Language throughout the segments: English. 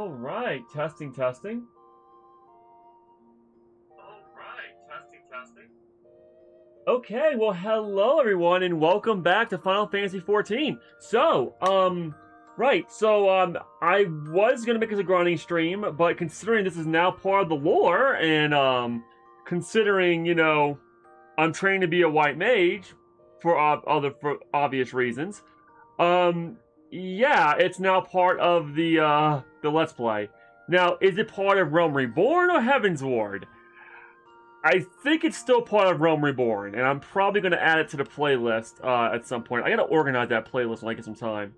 All right, testing, testing. Okay, well, hello everyone, and welcome back to Final Fantasy XIV. I was gonna make this a grinding stream, but considering this is now part of the lore, and considering I'm trained to be a white mage for obvious reasons, yeah, it's now part of the Let's Play. Now, is it part of Realm Reborn or Heaven's Ward? I think it's still part of Realm Reborn, and I'm probably going to add it to the playlist at some point. I got to organize that playlist when I get some time.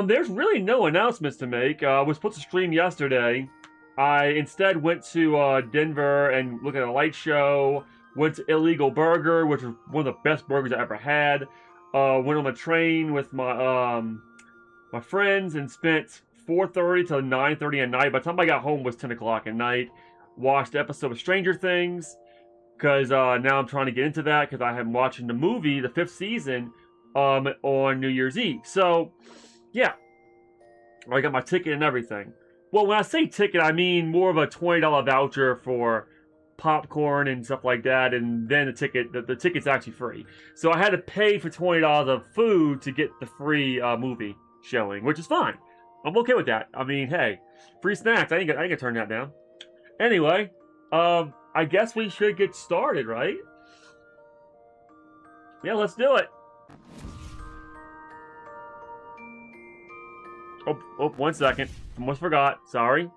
There's really no announcements to make. I was supposed to stream yesterday. I instead went to Denver and looked at a light show. Went to Illegal Burger, which was one of the best burgers I ever had. Went on the train with my friends and spent 4:30 to 9:30 at night. By the time I got home, it was 10 o'clock at night. Watched the episode of Stranger Things, because now I'm trying to get into that, because I am watching the movie, the 5th season, on New Year's Eve. So, yeah. I got my ticket and everything. Well, when I say ticket, I mean more of a $20 voucher for popcorn and stuff like that, and then the ticket's actually free. So I had to pay for $20 of food to get the free movie showing, which is fine. I'm okay with that. I mean, hey, free snacks, I ain't gonna turn that down. Anyway, I guess we should get started, right? Yeah, let's do it. Oh, 1 second. Almost forgot. Sorry.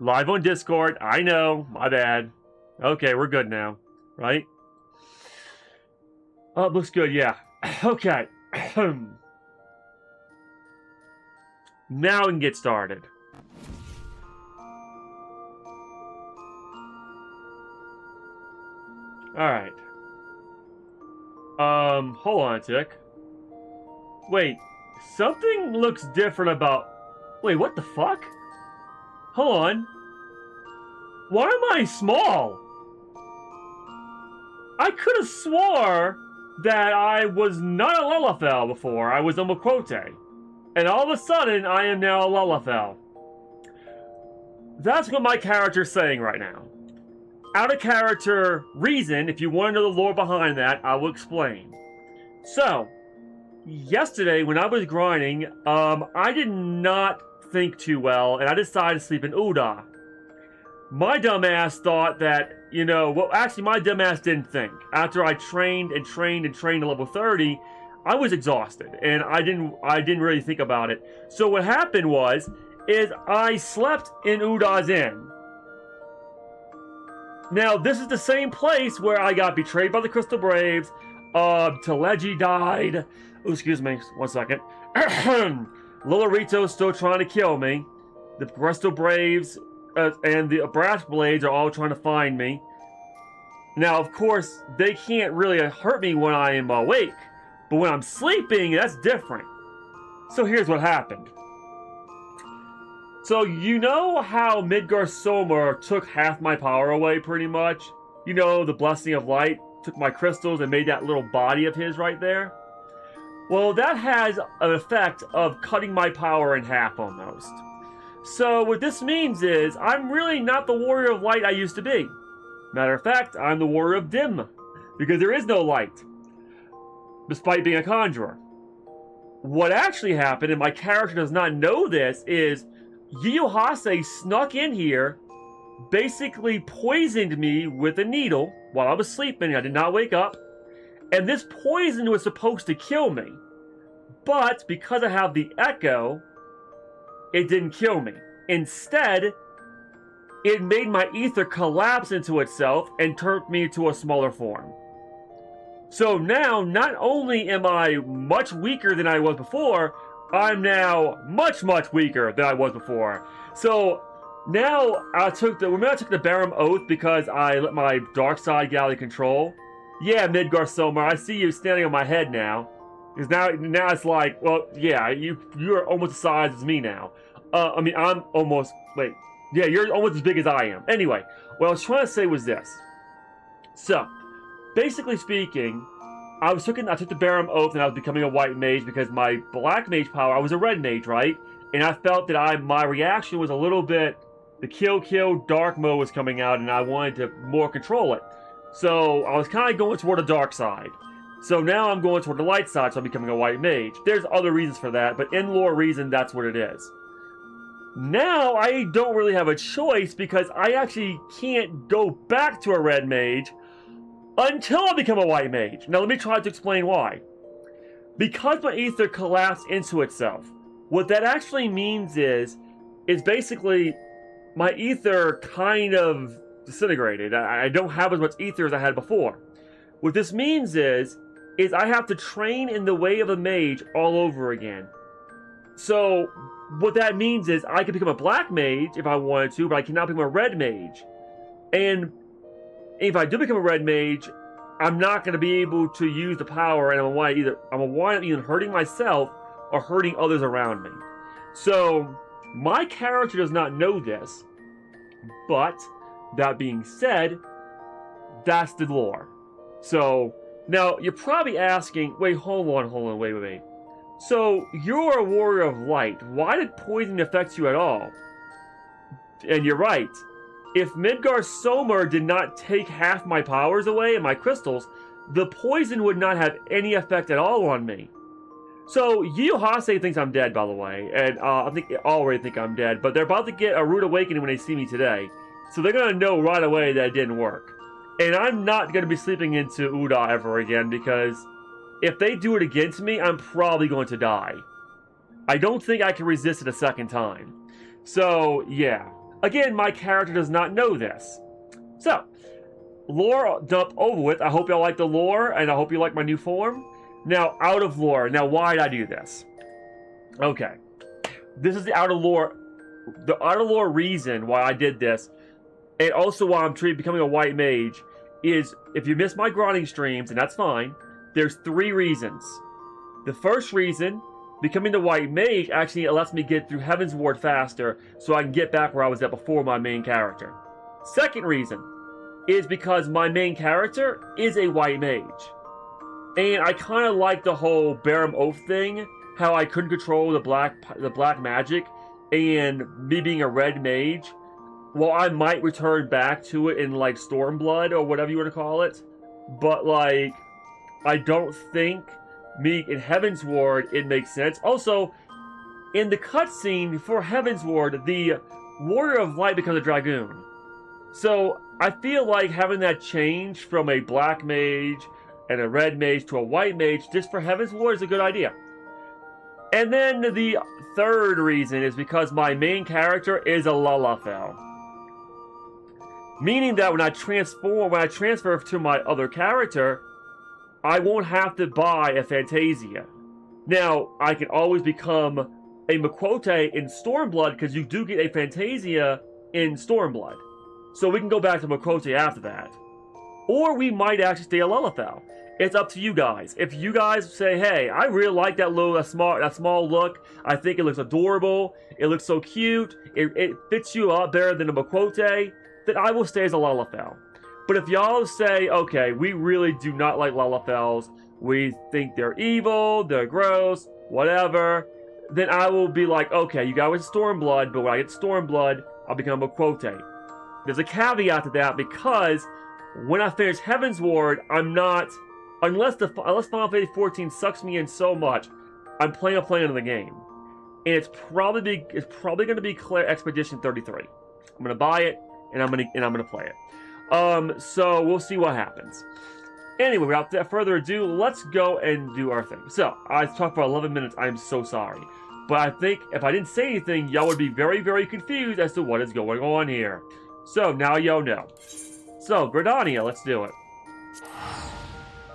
Live on Discord. I know. My bad. Okay, we're good now. Right? Oh, it looks good, yeah. Okay. Now we can get started. Alright. Hold on a tick. Wait, something looks different about... Wait, what the fuck? Hold on. Why am I small? I could have swore that I was not a Lalafell before. I was a Makote. And all of a sudden, I am now a Lalafell. That's what my character's saying right now. Out of character reason, if you want to know the lore behind that, I will explain. So, yesterday when I was grinding, I did not think too well, and I decided to sleep in Uda. My dumbass thought that, well, actually my dumbass didn't think. After I trained and trained and trained to level 30, I was exhausted, and I didn't really think about it. So what happened is I slept in Uda's Inn. Now, this is the same place where I got betrayed by the Crystal Braves. Teleji died. Oh, excuse me, 1 second. Lolorito's still trying to kill me. The Crystal Braves and the Brass Blades are all trying to find me. Now, of course, they can't really hurt me when I am awake. But when I'm sleeping, that's different. So here's what happened. So, you know how Midgar Somer took half my power away, pretty much? You know, the Blessing of Light took my crystals and made that little body of his right there? Well, that has an effect of cutting my power in half, almost. So, what this means is, I'm really not the Warrior of Light I used to be. Matter of fact, I'm the Warrior of Dim, because there is no light, despite being a conjurer. What actually happened, and my character does not know this, is Yuhase snuck in here, basically poisoned me with a needle while I was sleeping. I did not wake up. And this poison was supposed to kill me. But because I have the echo, it didn't kill me. Instead, it made my ether collapse into itself and turned me into a smaller form. So now, not only am I much weaker than I was before, I'm now much, much weaker than I was before. So now remember I took the Barum Oath because I let my dark side get out of control? Yeah, Midgar Somer, I see you standing on my head now. Because now it's like, well, yeah, you're almost the size as me now. I mean, I'm almost, wait. Yeah, you're almost as big as I am. Anyway, what I was trying to say was this. So, basically speaking, I took the Barum Oath and I was becoming a white mage because my black mage power, I was a red mage, right? and I felt that my reaction was a little bit, the kill dark mode was coming out, and I wanted to more control it. So I was kind of going toward the dark side. So now I'm going toward the light side, so I'm becoming a white mage. There's other reasons for that, but in lore reason, that's what it is. Now I don't really have a choice because I actually can't go back to a red mage until I become a white mage. Now let me try to explain why. Because my ether collapsed into itself, what that actually means is basically my ether kind of disintegrated. I don't have as much ether as I had before. What this means is I have to train in the way of a mage all over again. So what that means is I can become a black mage if I wanted to, but I cannot become a red mage. And if I do become a red mage, I'm not going to be able to use the power, and I'm going to wind up either hurting myself or hurting others around me. So my character does not know this, but that being said, that's the lore. So now you're probably asking, wait, hold on, wait. So you're a warrior of light. Why did poison affect you at all? And you're right. If Midgar Somer did not take half my powers away and my crystals, the poison would not have any effect at all on me. So Yu Hase thinks I'm dead, by the way, and I think they already think I'm dead, but they're about to get a rude awakening when they see me today. So they're going to know right away that it didn't work. And I'm not going to be sleeping into Uda ever again, because if they do it again to me, I'm probably going to die. I don't think I can resist it a second time. So, yeah. Again, my character does not know this. So, lore dump over with. I hope y'all like the lore, and I hope you like my new form. Now, out of lore. Now, why did I do this? Okay. This is the out of lore. The out of lore reason why I did this, and also why I'm becoming a white mage, is if you miss my grinding streams, and that's fine, there's 3 reasons. The first reason, becoming the white mage actually lets me get through Heaven's Ward faster, so I can get back where I was at before my main character. Second reason is because my main character is a white mage. And I kind of like the whole Barum Oath thing, how I couldn't control the black magic, and me being a red mage, well, I might return back to it in, like, Stormblood, or whatever you want to call it, but, like, I don't think me in Heaven's Ward it makes sense. Also, in the cutscene for Heaven's Ward, the Warrior of Light becomes a Dragoon. So, I feel like having that change from a black mage and a red mage to a white mage just for Heaven's Ward is a good idea. And then the third reason is because my main character is a Lalafell. Meaning that when I transfer to my other character, I won't have to buy a Fantasia. Now, I can always become a Makote in Stormblood, because you do get a Fantasia in Stormblood. So we can go back to Makote after that. Or we might actually stay a Lalafell. It's up to you guys. If you guys say, hey, I really like that small look, I think it looks adorable, it looks so cute, it fits you a lot better than a Makote, then I will stay as a Lalafell. But if y'all say, okay, we really do not like Lalafells, we think they're evil, they're gross, whatever, then I will be like, okay, you got with Stormblood, but when I get Stormblood, I'll become a Quote. There's a caveat to that, because when I finish Heaven's Ward, I'm not, unless Final Fantasy XIV sucks me in so much, I'm playing of the game. And it's probably going to be Claire Expedition 33. I'm going to buy it, and I'm going to play it. So we'll see what happens. Anyway, without further ado, let's go and do our thing. So, I talked for 11 minutes, I'm so sorry. But I think if I didn't say anything, y'all would be very, very confused as to what is going on here. So, now y'all know. So, Gridania, let's do it.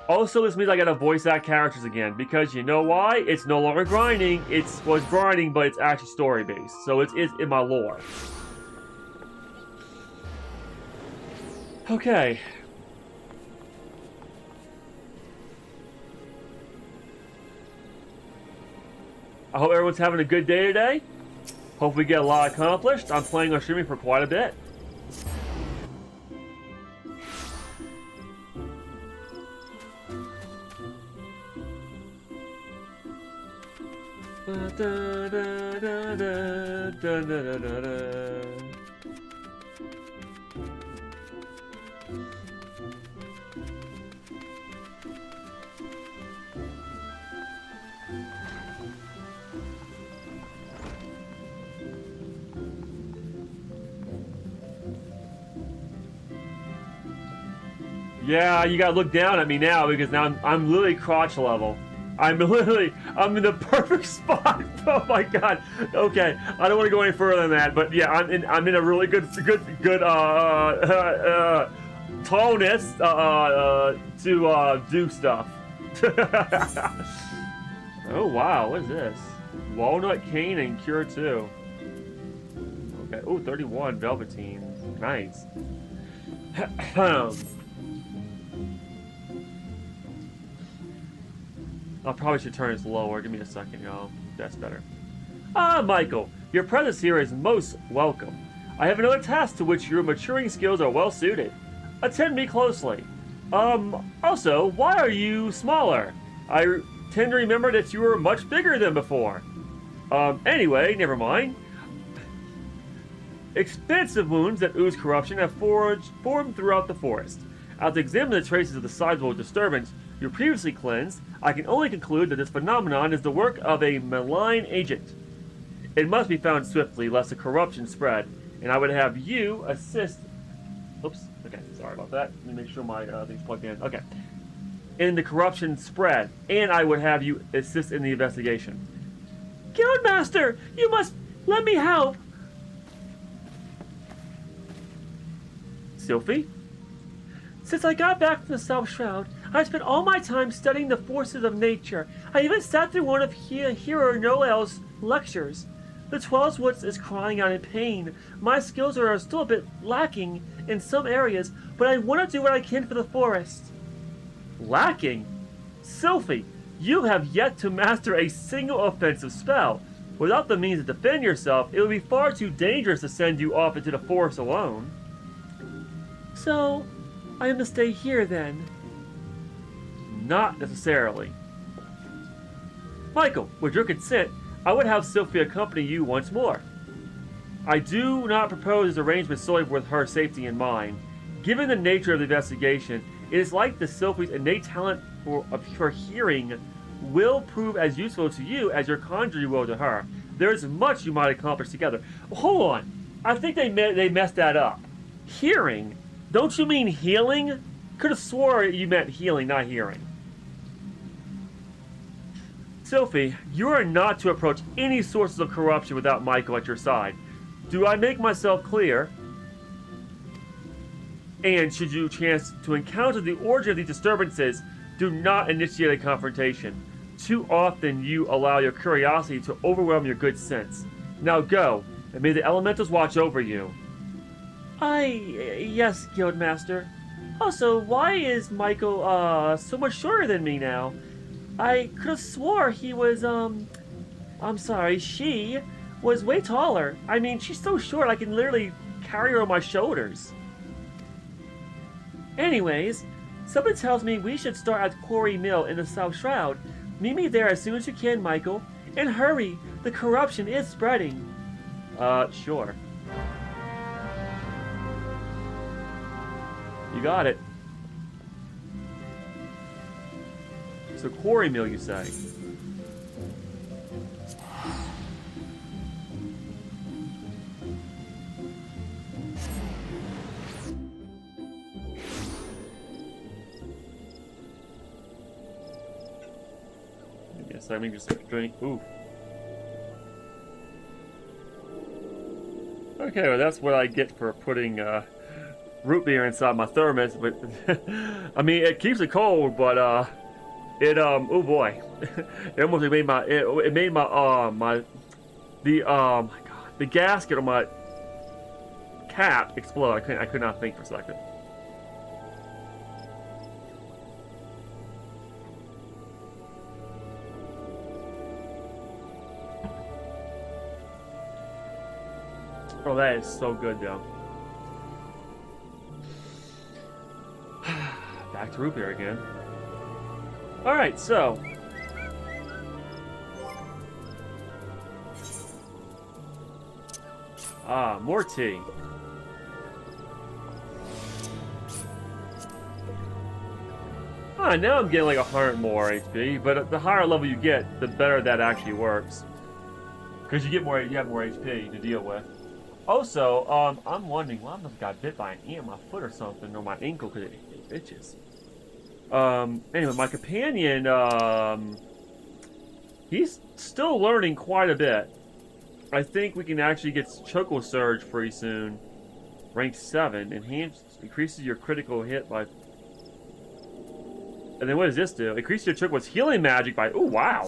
Also, this means I gotta voice act characters again, because you know why? It's no longer grinding. It's grinding, but it's actually story-based. So, it's in my lore. Okay. I hope everyone's having a good day today. Hope we get a lot accomplished. I'm planning on streaming for quite a bit. Da, da, da, da, da, da, da, da. Yeah, you gotta look down at me now because now I'm literally crotch level. I'm in the perfect spot. Oh my god. Okay, I don't want to go any further than that, but yeah, I'm in a really good tallness to do stuff. Oh wow, what is this? Walnut cane and cure 2. Okay. Oh, 31 velveteen. Nice. I probably should turn this lower. Give me a second, y'all. That's better. Ah, Michael, your presence here is most welcome. I have another task to which your maturing skills are well suited. Attend me closely. Also, why are you smaller? I tend to remember that you were much bigger than before. Anyway, never mind. Expansive wounds that ooze corruption have formed throughout the forest. After examining the traces of the sizable disturbance you previously cleansed, I can only conclude that this phenomenon is the work of a malign agent. It must be found swiftly, lest the corruption spread, and I would have you assist... Oops, okay, sorry about that. Let me make sure my thing's plugged in. Okay. In the corruption spread, and I would have you assist in the investigation. Guildmaster, you must let me help! Sylphie? Since I got back from the South Shroud, I spent all my time studying the forces of nature. I even sat through one of Hero Noel's lectures. The Twelve Woods is crying out in pain. My skills are still a bit lacking in some areas, but I want to do what I can for the forest. Lacking? Sylphie, you have yet to master a single offensive spell. Without the means to defend yourself, it would be far too dangerous to send you off into the forest alone. So, I am to stay here then? Not necessarily. Michael, with your consent, I would have Sylphie accompany you once more. I do not propose this arrangement solely with her safety in mind. Given the nature of the investigation, it is like the Sylphie's innate talent for hearing will prove as useful to you as your conjuring will to her. There is much you might accomplish together. Hold on. I think they messed that up. Hearing? Don't you mean healing? Could have swore you meant healing, not hearing. Sylphie, you are not to approach any sources of corruption without Michael at your side. Do I make myself clear? And should you chance to encounter the origin of these disturbances, do not initiate a confrontation. Too often you allow your curiosity to overwhelm your good sense. Now go, and may the elementals watch over you. Yes, Guildmaster. Also, why is Michael, so much shorter than me now? I could have swore he was, I'm sorry, she was way taller. I mean, she's so short I can literally carry her on my shoulders. Anyways, something tells me we should start at Quarry Mill in the South Shroud. Meet me there as soon as you can, Michael. And hurry, the corruption is spreading. Sure. You got it. So Quarry Mill, you say? Yes, I mean just drink. Ooh. Okay, well that's what I get for putting root beer inside my thermos. But I mean, it keeps it cold, but oh boy, it almost made my it made my oh my god, the gasket on my cap explode. I could not think for a second. Oh, that is so good, though. Back to root beer again. Alright, so. Ah, more tea. Ah, now I'm getting like 100 more HP, but the higher level you get, the better that actually works. Because you have more HP to deal with. Also, I'm wondering, well, I must have got bit by an ant on my foot or something, or my ankle, because it itches. Anyway, my companion, he's still learning quite a bit. I think we can actually get Choco Surge pretty soon. Rank 7, increases your critical hit by... And then what does this do? Increases your Choco's healing magic by... Oh, wow!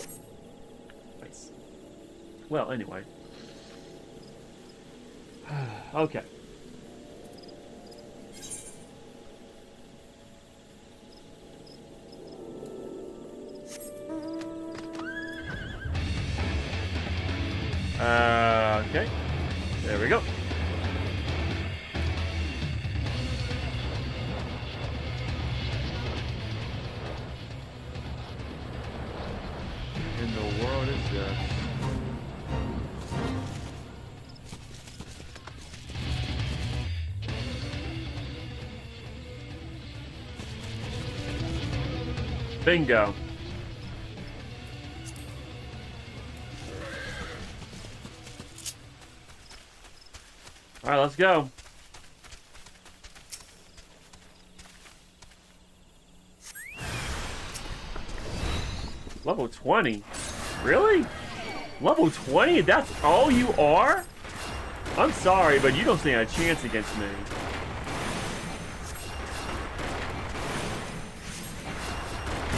Nice. Well, anyway. Okay. Okay. There we go. In the world is this? Bingo. All right, let's go. Level 20? Really? Level 20? That's all you are? I'm sorry, but you don't stand a chance against me.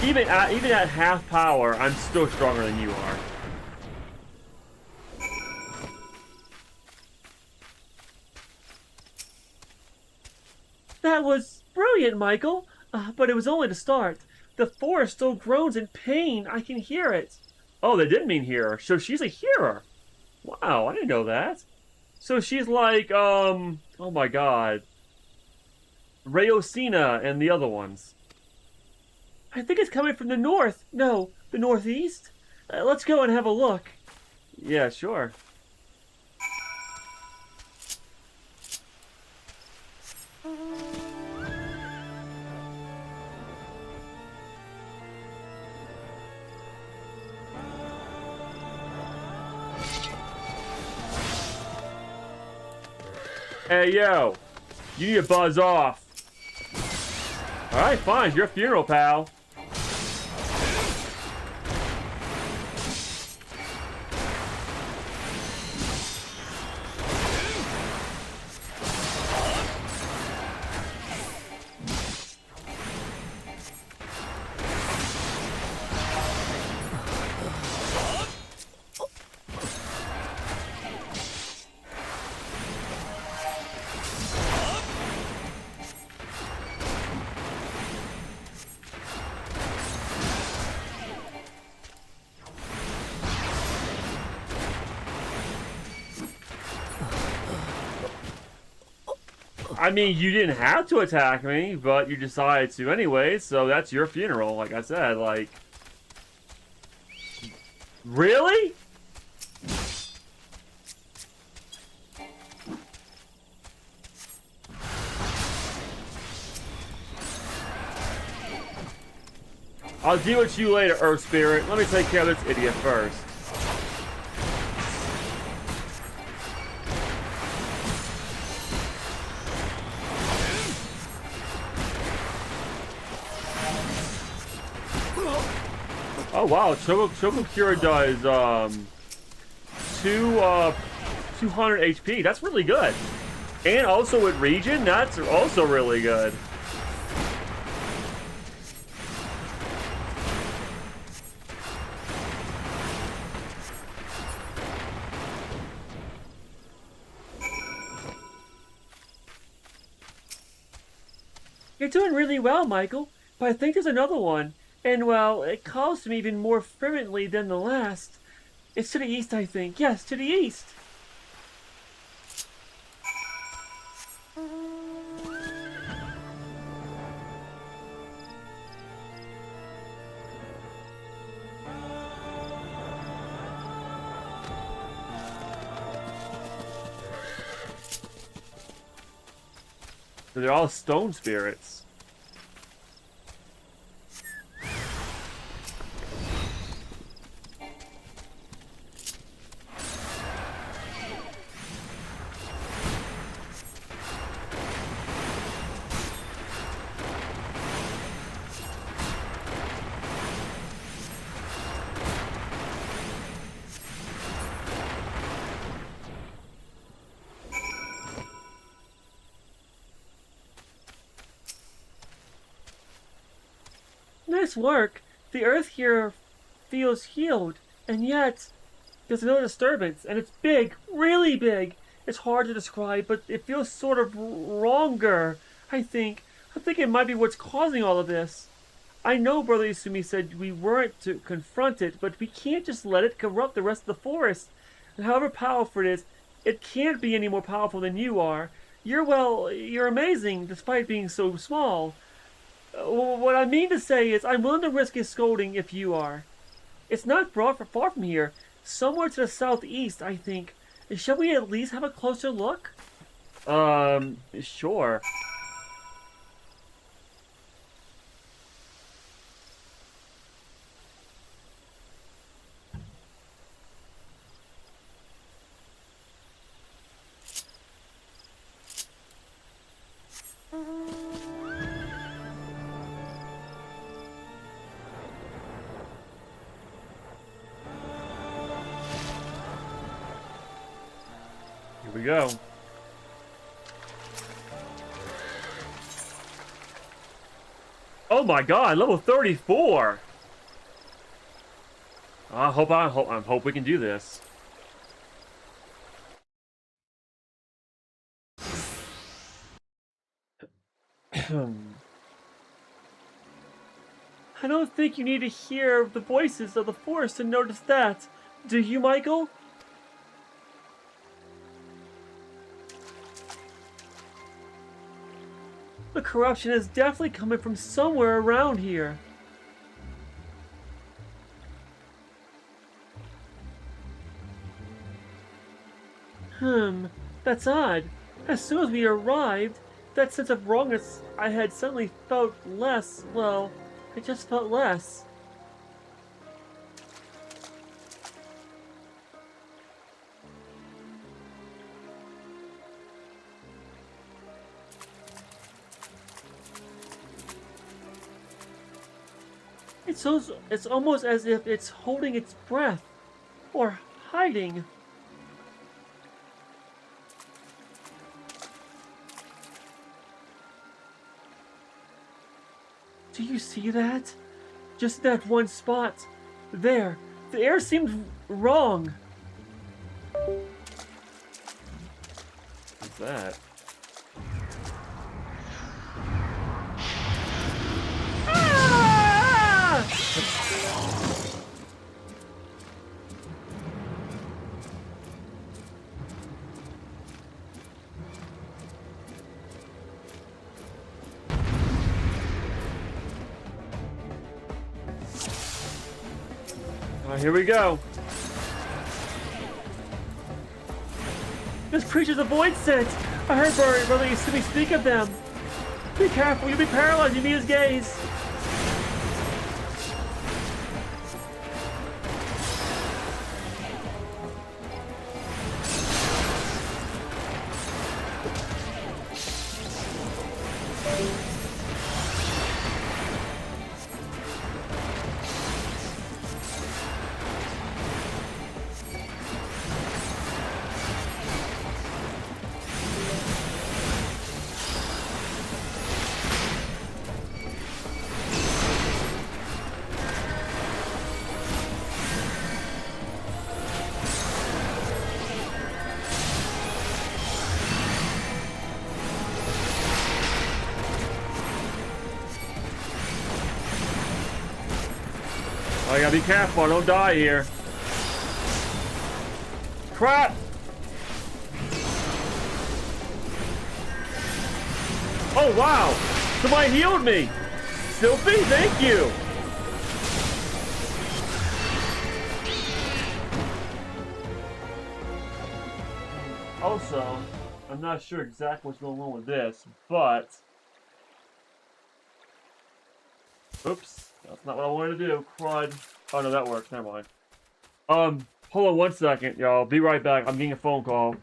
Even at half power, I'm still stronger than you are. That was brilliant, Michael. But it was only to start. The forest still groans in pain. I can hear it. Oh, they did mean hearer. So she's a hearer. Wow, I didn't know that. So she's like, oh my god. Rayosina and the other ones. I think it's coming from the north. No, the northeast. Let's go and have a look. Yeah, sure. Hey, yo. You need to buzz off. Alright, fine. It's your funeral, pal. I mean, you didn't have to attack me, but you decided to anyway, so that's your funeral, like I said, like... Really? I'll deal with you later, Earth Spirit. Let me take care of this idiot first. Oh wow, Choco Cure does 200 HP. That's really good. And also with Regen, that's also really good. You're doing really well, Michael. But I think there's another one. And, well, it calls to me even more fervently than the last. It's to the east, I think. Yes, to the east. They're all stone spirits. Nice work. The earth here feels healed, and yet there's no disturbance, and it's big, really big. It's hard to describe, but it feels sort of wronger, I think. I think it might be what's causing all of this. I know Brother Isumi said we weren't to confront it, but we can't just let it corrupt the rest of the forest. And however powerful it is, it can't be any more powerful than you are. You're amazing, despite being so small. What I mean to say is, I'm willing to risk his scolding if you are. It's not far from here. Somewhere to the southeast, I think. Shall we at least have a closer look? Sure. Here we go. Oh my god, level 34! I hope we can do this. I don't think you need to hear the voices of the forest to notice that. Do you, Michael? The corruption is definitely coming from somewhere around here. That's odd. As soon as we arrived, that sense of wrongness I had suddenly felt less, well, it just felt less. It's almost as if it's holding its breath, or hiding. Do you see that? Just that one spot. There. The air seemed wrong. What's that? Here we go. This creature's a void scent. I heard Brother Isumi speak of them. Be careful, you'll be paralyzed if you meet his gaze. I gotta be careful, I don't die here. Crap! Oh wow! Somebody healed me! Sylphie, thank you! Also, I'm not sure exactly what's going on with this, but... Oops, that's not what I wanted to do. Crud. Oh no, that works. Never mind. Hold on 1 second, y'all. Be right back. I'm getting a phone call.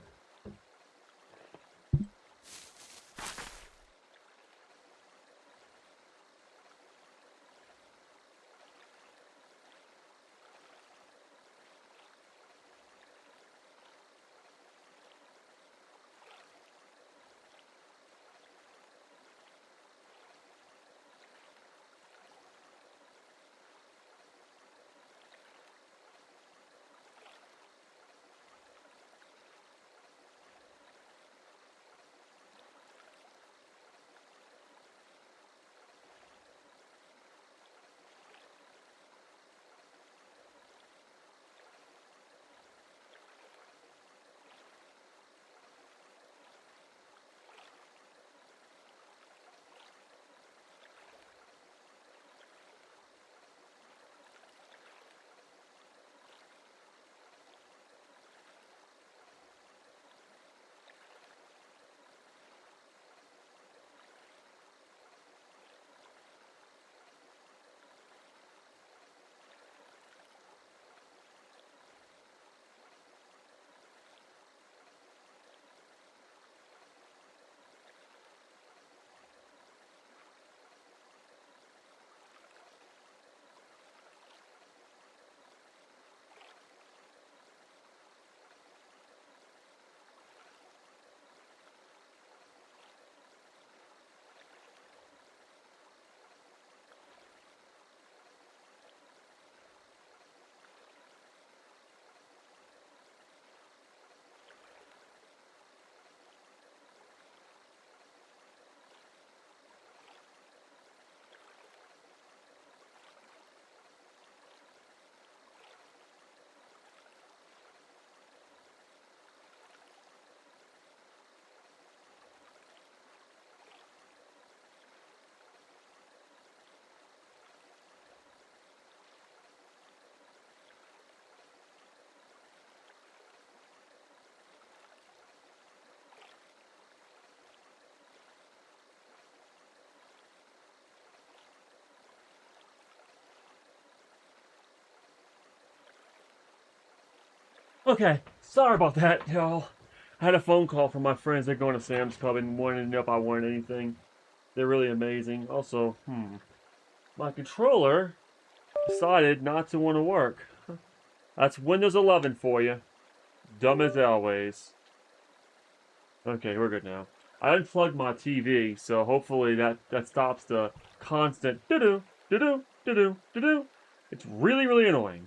Okay, sorry about that, y'all. I had a phone call from my friends. They're going to Sam's Club and wanted to know if I wanted anything. They're really amazing. Also, my controller decided not to want to work. That's Windows 11 for you. Dumb as always. Okay, we're good now. I unplugged my TV, so hopefully that stops the constant doo-doo, doo-doo, doo-doo, doo-doo. It's really, really annoying.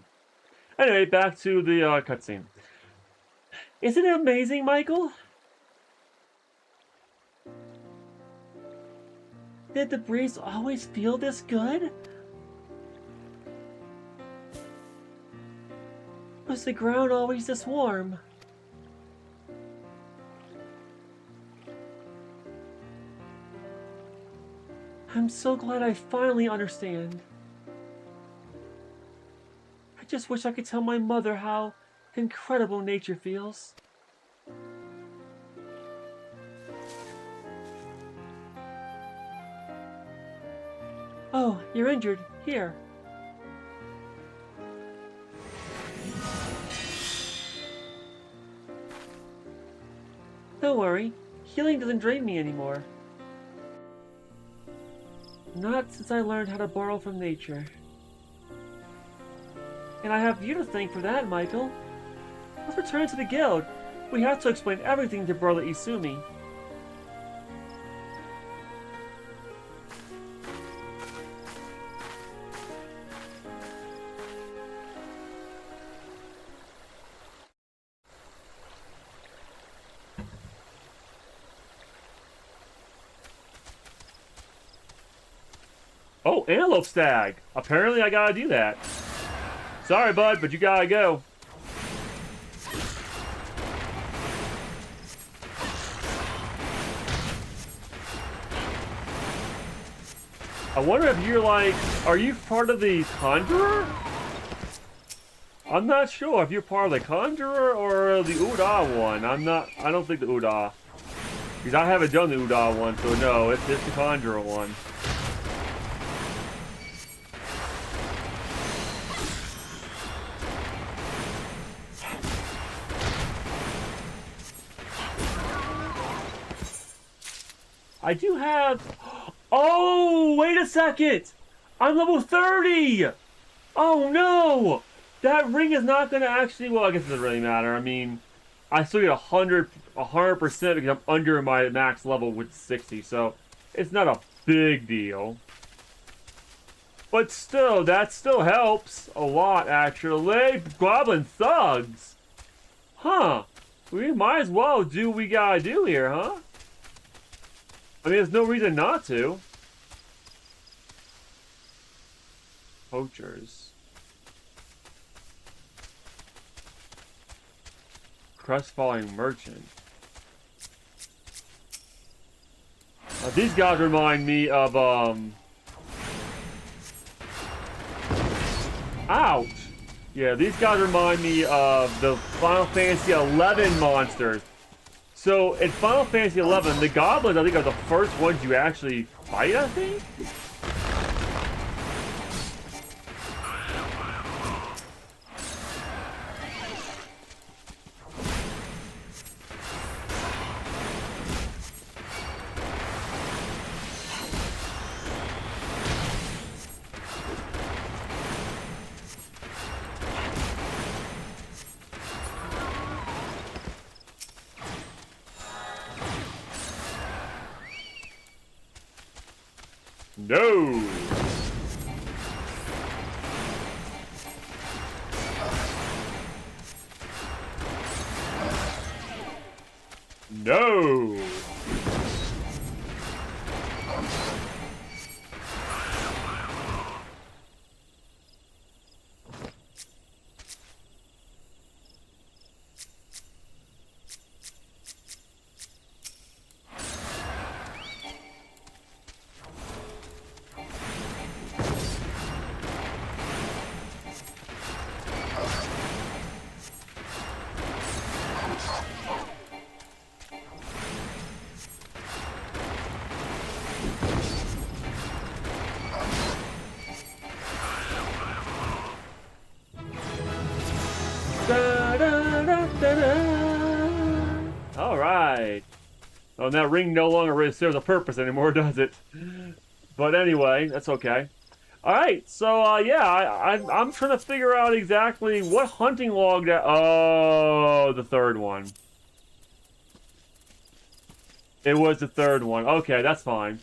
Anyway, back to the cutscene. Isn't it amazing, Michael? Did the breeze always feel this good? Was the ground always this warm? I'm so glad I finally understand. I just wish I could tell my mother how incredible nature feels. Oh, you're injured. Here. Don't worry. Healing doesn't drain me anymore. Not since I learned how to borrow from nature. And I have you to thank for that, Michael. Let's return to the guild. We have to explain everything to Brother Isumi. Oh, Antelope Stag! Apparently I gotta do that. Sorry, bud, but you gotta go. I wonder if you're like, are you part of the Conjurer? I'm not sure if you're part of the Conjurer or the Uda one. I don't think the Uda. Because I haven't done the Uda one, so no, it's the Conjurer one. I do have... Oh, wait a second! I'm level 30! Oh no! That ring is not going to actually... Well, I guess it doesn't really matter. I mean, I still get 100% because I'm under my max level with 60, so it's not a big deal. But still, that still helps a lot, actually. Goblin thugs! Huh. We might as well do what we gotta do here, huh? I mean, there's no reason not to. Poachers. Crestfallen merchant. These guys remind me of, Ouch! Yeah, these guys remind me of the Final Fantasy XI monsters. So, in Final Fantasy XI, the goblins, I think, are the first ones you actually fight, I think? No! No! Alright. Oh, that ring no longer really serves a purpose anymore, does it? But anyway, that's okay. Alright, so, yeah, I'm trying to figure out exactly what hunting log that... Oh, the third one. It was the third one. Okay, that's fine.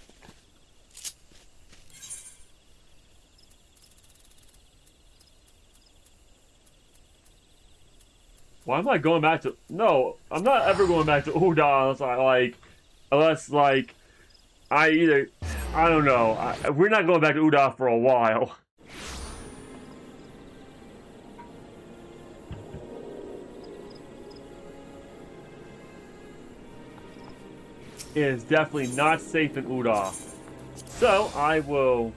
Why am I going back to... No, I'm not ever going back to Uda unless, I either... I don't know. We're not going back to Uda for a while. It is definitely not safe in Uda. So, I will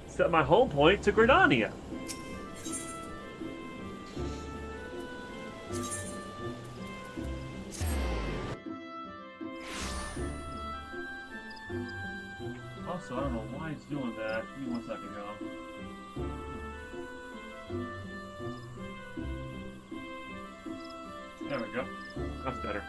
set my home point to Gridania. Also, I don't know why it's doing that. Give me 1 second, y'all. There we go. That's better.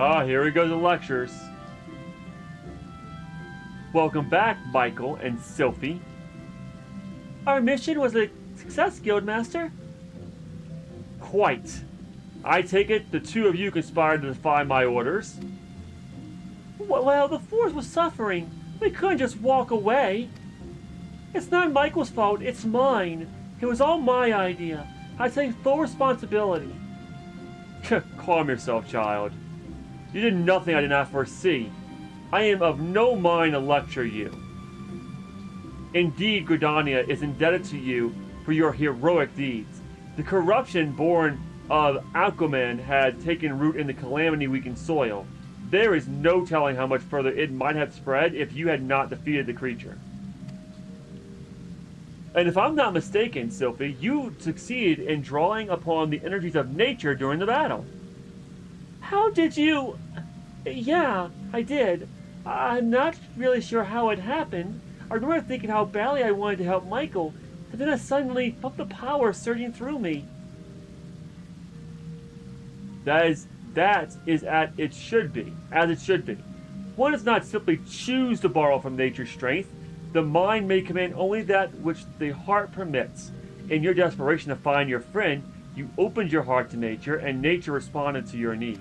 Ah, here we go to the lectures. Welcome back, Michael and Sophie. Our mission was a success, Guildmaster. Quite. I take it the two of you conspired to defy my orders. Well, the force was suffering. We couldn't just walk away. It's not Michael's fault, it's mine. It was all my idea. I take full responsibility. Calm yourself, child. You did nothing I did not foresee. I am of no mind to lecture you. Indeed, Gridania is indebted to you for your heroic deeds. The corruption born of Aquaman had taken root in the calamity-weakened soil. There is no telling how much further it might have spread if you had not defeated the creature. And if I'm not mistaken, Sylphie, you succeeded in drawing upon the energies of nature during the battle. How did you... Yeah, I did. I'm not really sure how it happened. I remember thinking how badly I wanted to help Michael, but then I suddenly felt the power surging through me. That is as it should be. One does not simply choose to borrow from nature's strength. The mind may command only that which the heart permits. In your desperation to find your friend, you opened your heart to nature, and nature responded to your need.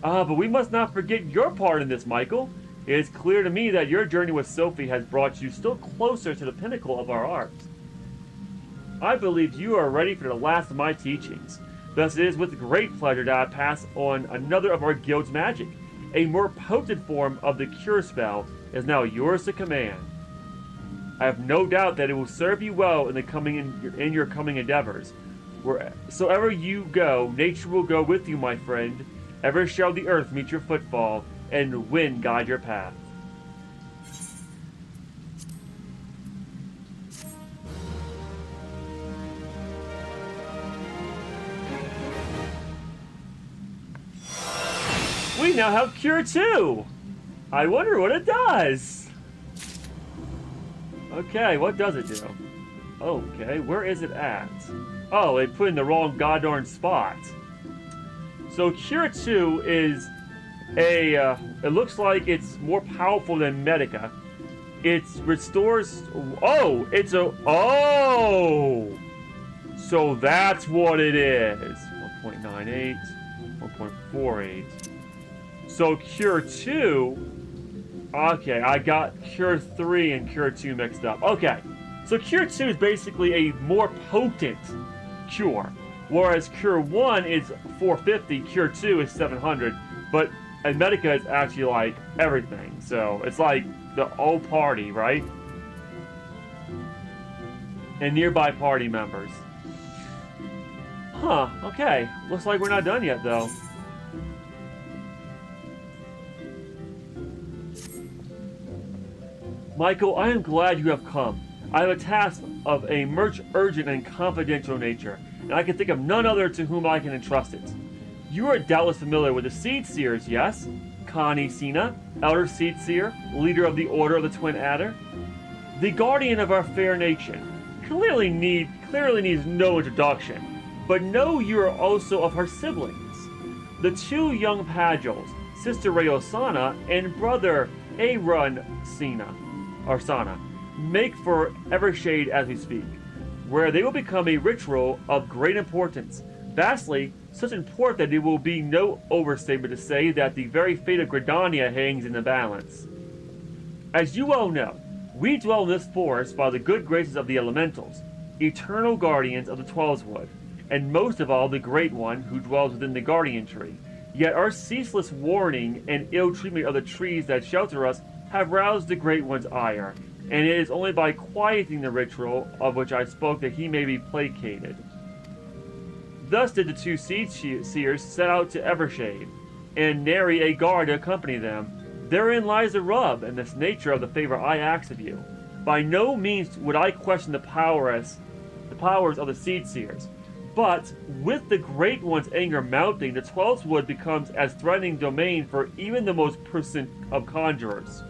But we must not forget your part in this, Michael. It is clear to me that your journey with Sophie has brought you still closer to the pinnacle of our art. I believe you are ready for the last of my teachings. Thus it is with great pleasure that I pass on another of our guild's magic. A more potent form of the cure spell is now yours to command. I have no doubt that it will serve you well in your coming endeavors. Wheresoever you go, nature will go with you, my friend. Ever shall the earth meet your footfall, and wind guide your path. We now have Cure 2! I wonder what it does! Okay, what does it do? Okay, where is it at? Oh, they put in the wrong goddarn spot. So Cure 2 is it looks like it's more powerful than Medica. It restores, so that's what it is. 1.98, 1.48. So Cure 2, okay, I got Cure 3 and Cure 2 mixed up. Okay, so Cure 2 is basically a more potent cure, whereas Cure 1 is 450, Cure 2 is 700, and Medica is actually like everything, so it's like the whole party, right? And nearby party members. Huh, okay. Looks like we're not done yet, though. Michael, I am glad you have come. I have a task of a much urgent and confidential nature, and I can think of none other to whom I can entrust it. You are doubtless familiar with the Seed Seers, yes? Connie Cena, Elder Seed Seer, leader of the Order of the Twin Adder. The guardian of our fair nation. Clearly needs no introduction, but know you are also of her siblings. The two young Padules, Sister Rayosana and brother Arun Sana, make for Evershade as we speak, where they will become a ritual of great importance. Vastly, such important that it will be no overstatement to say that the very fate of Gridania hangs in the balance. As you well know, we dwell in this forest by the good graces of the elementals, eternal guardians of the Twelveswood, and most of all the Great One who dwells within the Guardian Tree. Yet our ceaseless warning and ill treatment of the trees that shelter us have roused the Great One's ire, and it is only by quieting the ritual of which I spoke that he may be placated. Thus did the two Seed Seers set out to Evershade, and nary a guard to accompany them. Therein lies the rub, and this nature of the favor I ask of you. By no means would I question the powers of the Seed Seers, but with the Great One's anger mounting, the Twelveswood becomes as threatening domain for even the most persistent of conjurers.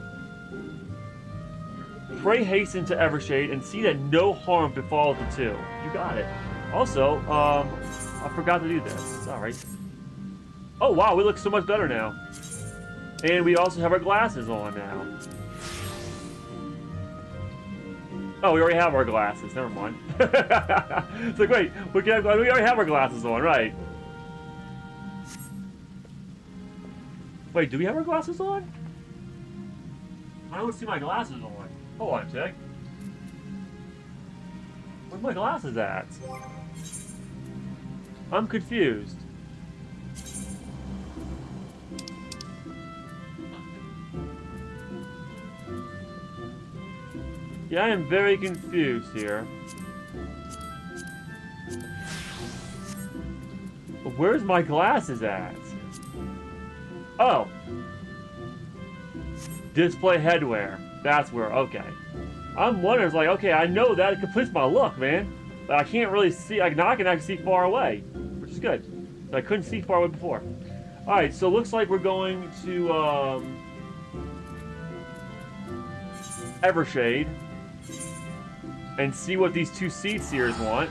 Pray hasten to Evershade and see that no harm befalls the two. You got it. Also, I forgot to do this. Sorry. Oh wow, we look so much better now. And we also have our glasses on now. Oh, we already have our glasses. Never mind. It's like, wait, we already have our glasses on, right? Wait, do we have our glasses on? I don't see my glasses on. Hold on a sec. Where's my glasses at? I'm confused. Yeah, I am very confused here. Where's my glasses at? Oh. Display headwear. That's where, okay. I'm wondering, it's like, okay, I know that it completes my look, man. But I can't really see, now I can actually see far away, which is good. I couldn't see far away before. Alright, so looks like we're going to, Evershade. And see what these two Seed Seers want.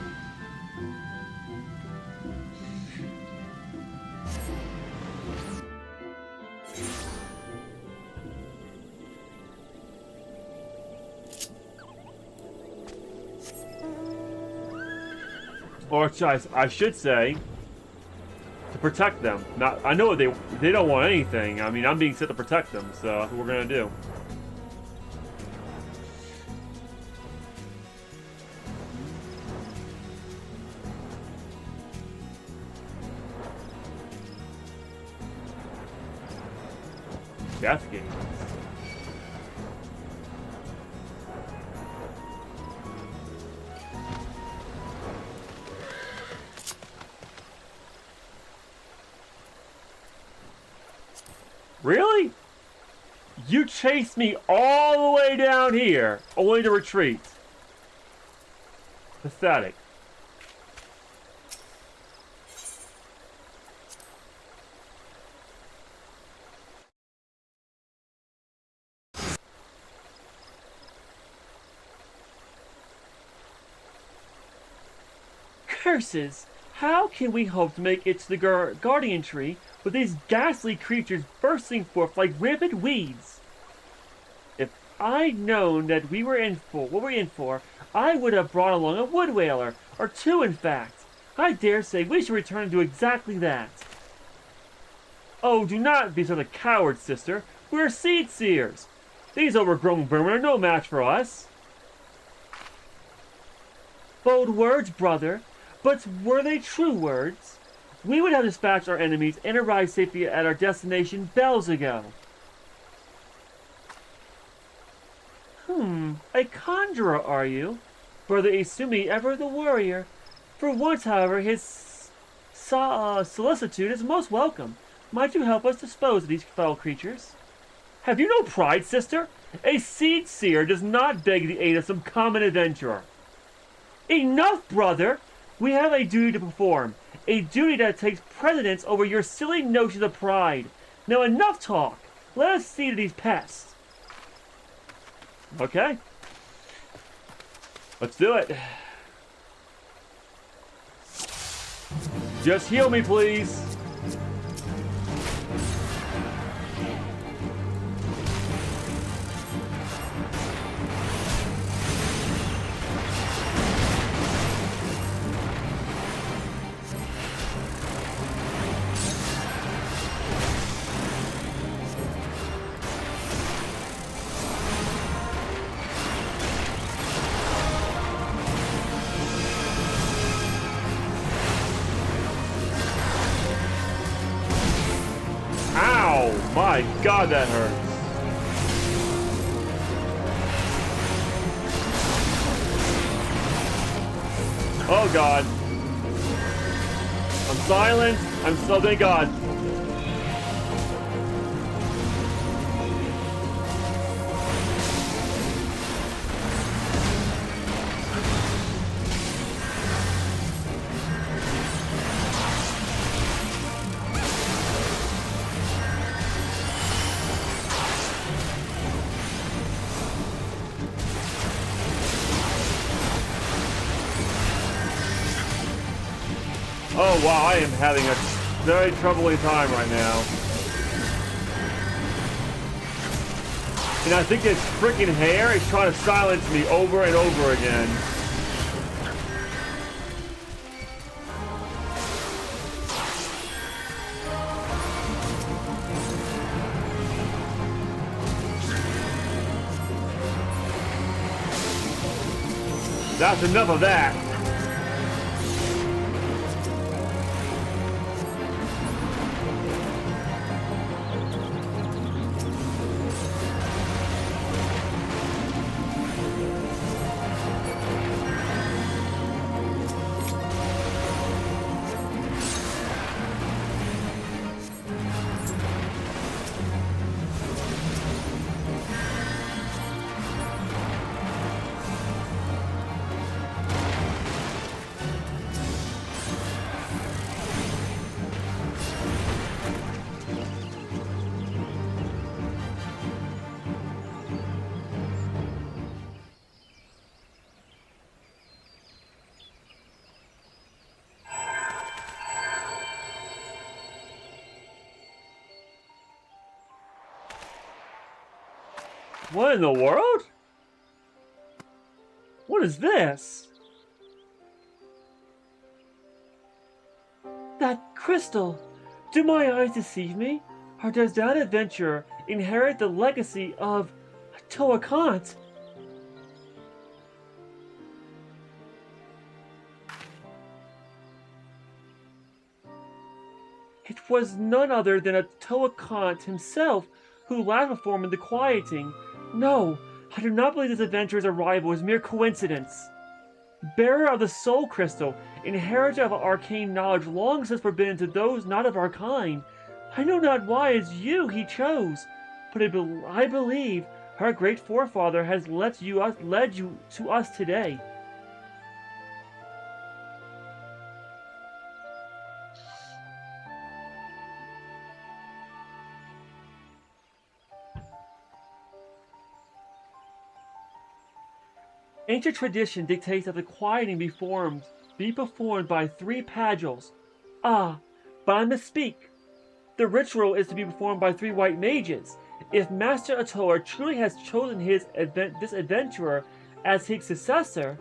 Or I should say, to protect them. Not, I know they don't want anything. I mean, I'm being set to protect them, so that's what we're gonna do. Death games. Really? You chased me all the way down here, only to retreat. Pathetic. Curses! How can we hope to make it to the Guardian Tree with these ghastly creatures bursting forth like rampant weeds? If I'd known that what we're in for, I would have brought along a wood whaler, or two in fact. I dare say we should return to do exactly that. Oh, do not be such a coward, sister. We're Seed Seers. These overgrown vermin are no match for us. Bold words, brother. But were they true words? We would have dispatched our enemies and arrived safely at our destination bells ago. A conjurer, are you? Brother Isumi, ever the warrior. For once, however, his solicitude is most welcome. Might you help us dispose of these foul creatures? Have you no pride, sister? A Seed Seer does not beg the aid of some common adventurer. Enough, brother! We have a duty to perform. A duty that takes precedence over your silly notions of pride. Now enough talk. Let us see to these pests. Okay. Let's do it. Just heal me, please. My God, that hurts. Oh God. I'm silent. I'm so, thank God. Oh wow, I am having a very troubling time right now. And I think this freaking hair is trying to silence me over and over again. That's enough of that. What in the world? What is this? That crystal! Do my eyes deceive me? Or does that adventurer inherit the legacy of Toakant? It was none other than a Toakant himself who last performed in the quieting. No, I do not believe this adventurer's arrival is mere coincidence. Bearer of the soul crystal, inheritor of arcane knowledge long since forbidden to those not of our kind, I know not why it's you he chose, but I believe our great forefather has led you to us today. Ancient tradition dictates that the quieting be performed by 3 paduls. Ah, but I misspeak. The ritual is to be performed by 3 white mages. If Master Ator truly has chosen this adventurer as his successor...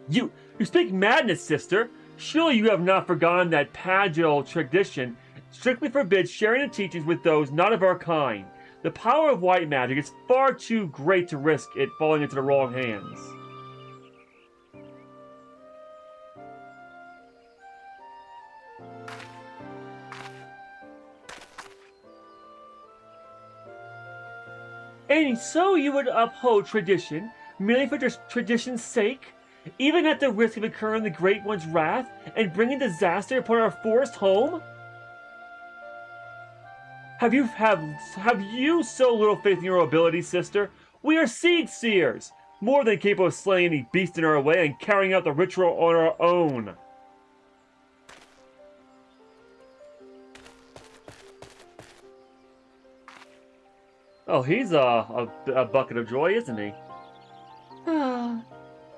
You speak madness, sister! Surely you have not forgotten that Padul tradition strictly forbids sharing the teachings with those not of our kind. The power of white magic is far too great to risk it falling into the wrong hands. And so you would uphold tradition, merely for just tradition's sake, even at the risk of incurring the Great One's wrath and bringing disaster upon our forest home? Have you so little faith in your ability, sister? We are seed seers, more than capable of slaying any beast in our way and carrying out the ritual on our own. Oh, he's a bucket of joy, isn't he? Ah,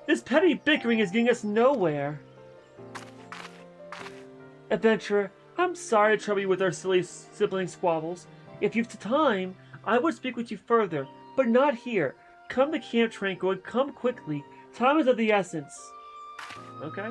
this petty bickering is getting us nowhere. Adventurer, I'm sorry to trouble you with our silly sibling squabbles. If you've time, I would speak with you further, but not here. Come to Camp Tranquil and come quickly. Time is of the essence. Okay.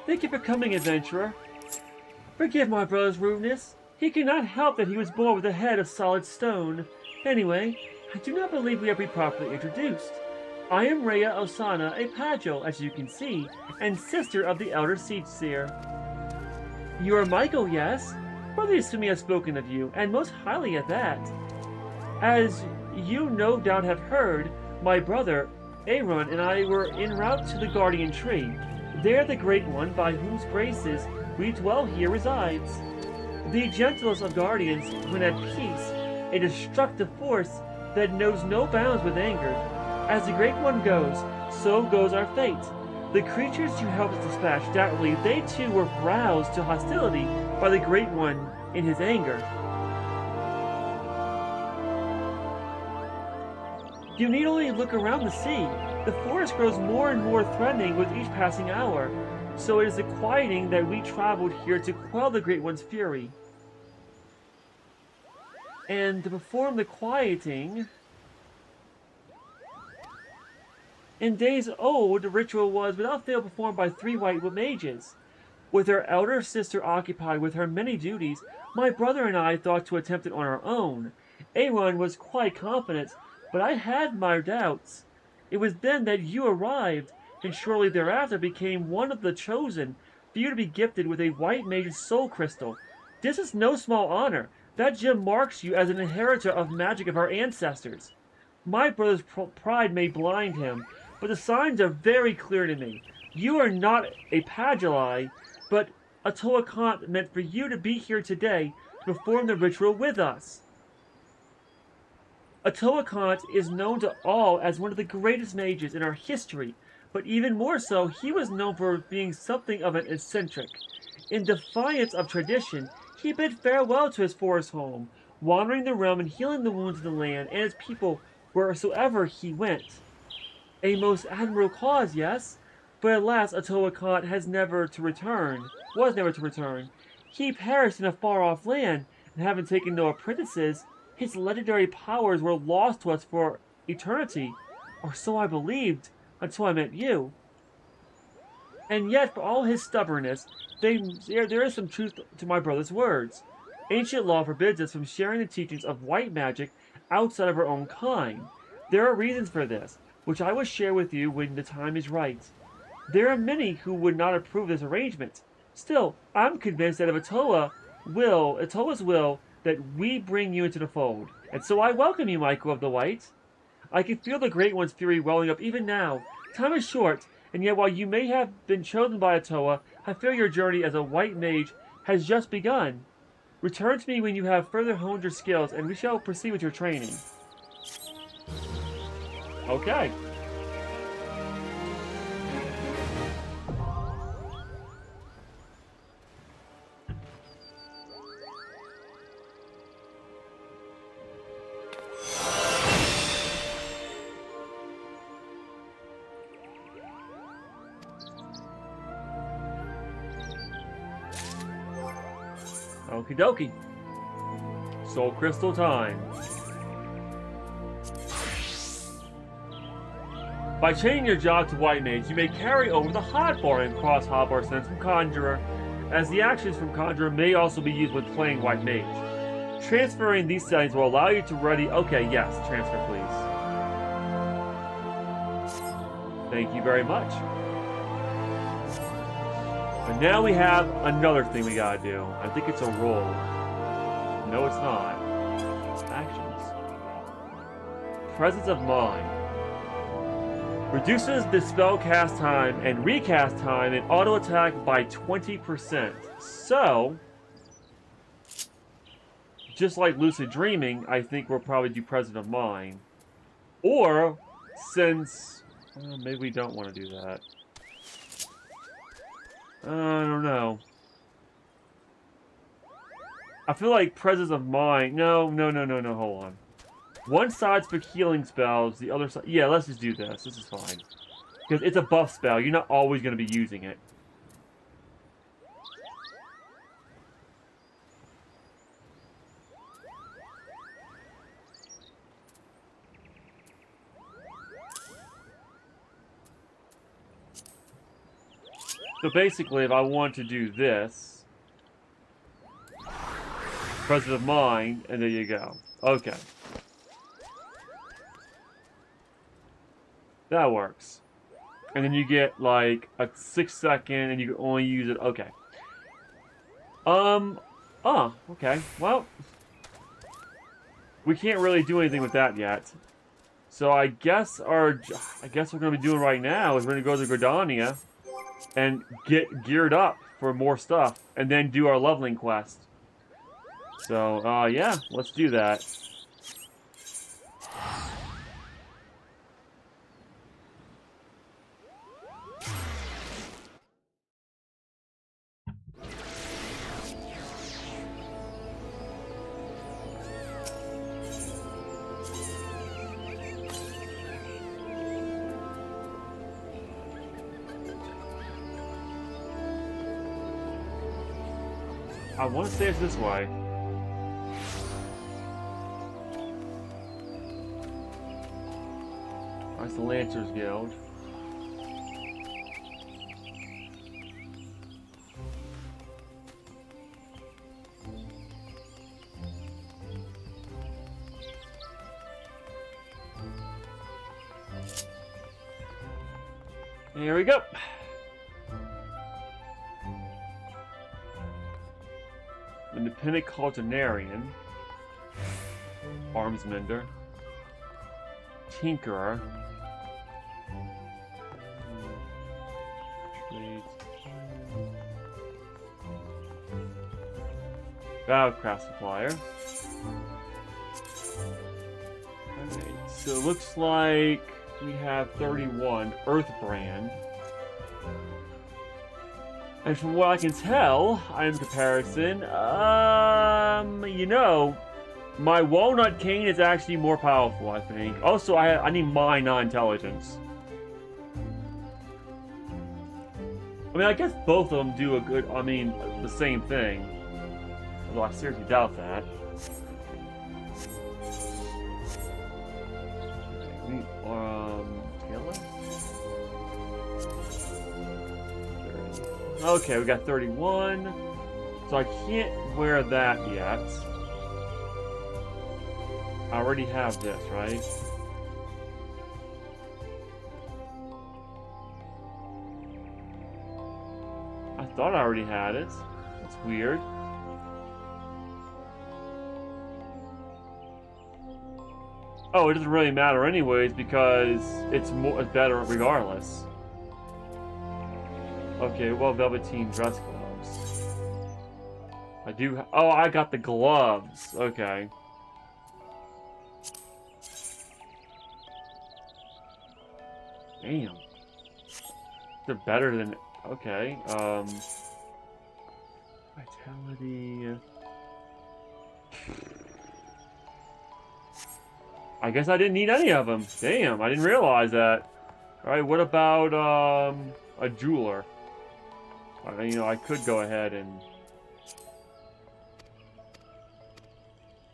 Thank you for coming, adventurer. Forgive my brother's rudeness. He cannot help that he was born with a head of solid stone. Anyway, I do not believe we have been properly introduced. I am Rhea Osana, a Padul, as you can see, and sister of the Elder Siege Seer. You are Michael, yes? Brother Yasumi has spoken of you, and most highly at that. As you no doubt have heard, my brother, Aaron, and I were en route to the Guardian Tree. There the Great One, by whose graces we dwell here, resides. The gentlest of guardians, when at peace, a destructive force that knows no bounds with anger. As the Great One goes, so goes our fate. The creatures you helped us dispatch, doubtlessly they too were roused to hostility by the Great One in his anger. You need only look around to see. The forest grows more and more threatening with each passing hour, so it is the quieting that we traveled here to quell the Great One's fury. And to perform the quieting... In days old, the ritual was without fail performed by 3 white mages. With her elder sister occupied with her many duties, my brother and I thought to attempt it on our own. Everyone was quite confident, but I had my doubts. It was then that you arrived, and shortly thereafter became one of the chosen, for you to be gifted with a white mage's soul crystal. This is no small honor. That gem marks you as an inheritor of magic of our ancestors. My brother's pride may blind him, but the signs are very clear to me. You are not a Pagili, but a Toakant meant for you to be here today to perform the ritual with us. Atoakant is known to all as one of the greatest mages in our history, but even more so, he was known for being something of an eccentric. In defiance of tradition, he bid farewell to his forest home, wandering the realm and healing the wounds of the land and its people wheresoever he went. A most admirable cause, yes, but alas, Atoakant was never to return. He perished in a far-off land, and having taken no apprentices, his legendary powers were lost to us for eternity, or so I believed, until I met you. And yet, for all his stubbornness, there is some truth to my brother's words. Ancient law forbids us from sharing the teachings of white magic outside of our own kind. There are reasons for this, which I will share with you when the time is right. There are many who would not approve this arrangement. Still, I'm convinced that if Atoa's will, that we bring you into the fold. And so I welcome you, Michael of the White. I can feel the Great One's fury welling up even now. Time is short, and yet while you may have been chosen by Atoa, I fear your journey as a white mage has just begun. Return to me when you have further honed your skills, and we shall proceed with your training. Okay. Okie dokie. Soul Crystal time. By changing your job to White Mage, you may carry over the hotbar and cross hotbar settings from Conjurer, as the actions from Conjurer may also be used when playing White Mage. Transferring these settings will allow you to ready... Okay, yes, transfer please. Thank you very much. But now we have another thing we gotta do. I think it's a roll. No, it's not. Actions. Presence of Mind. Reduces the spell cast time and recast time and auto attack by 20%. So, just like Lucid Dreaming, I think we'll probably do Presence of Mind. Or, since... maybe we don't want to do that. I don't know. I feel like Presence of Mind... No, hold on. One side's for healing spells, the other side... Yeah, let's just do this. This is fine. Because it's a buff spell. You're not always going to be using it. So basically, if I want to do this... Presence of Mind, and there you go. Okay. That works. And then you get like a 6-second and you can only use it. Okay. Oh, okay. Well, we can't really do anything with that yet. So I guess what we're gonna be doing right now is we're gonna go to Gridania and get geared up for more stuff and then do our leveling quest. So, yeah, let's do that. I want to say it's this way. That's the Lancers Guild. Here we go. Independent Cultinarian. Armsmender. Tinkerer. Battlecraft supplier. Alright, so it looks like we have 31 Earthbrand. And from what I can tell, in comparison, you know, my Walnut Cane is actually more powerful, I think. Also, I need mine, not intelligence. I mean, I guess both of them do a good, the same thing. Although I seriously doubt that. Taylor? Okay, we got 31. So I can't wear that yet. I already have this, right? I thought I already had it. That's weird. Oh, it doesn't really matter anyways because it's better regardless. Okay, well, velveteen dress gloves. I do. Oh, I got the gloves. Okay. Damn. They're better than. Okay. Vitality. I guess I didn't need any of them. Damn, I didn't realize that. Alright, what about, a jeweler? You know, I could go ahead and...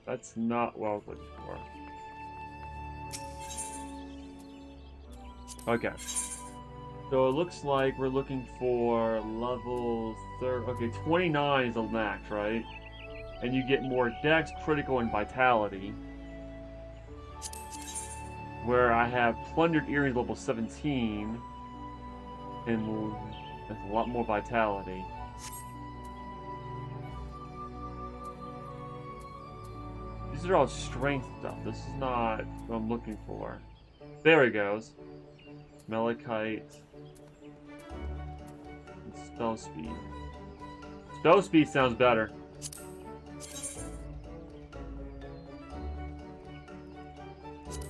That's not what I was looking for. Okay. So it looks like we're looking for level 30... Okay, 29 is the max, right? And you get more dex, critical, and vitality. Where I have Plundered Earrings level 17, and that's a lot more vitality. These are all strength stuff. This is not what I'm looking for. There he goes. Malachite. And spell speed. Spell speed sounds better.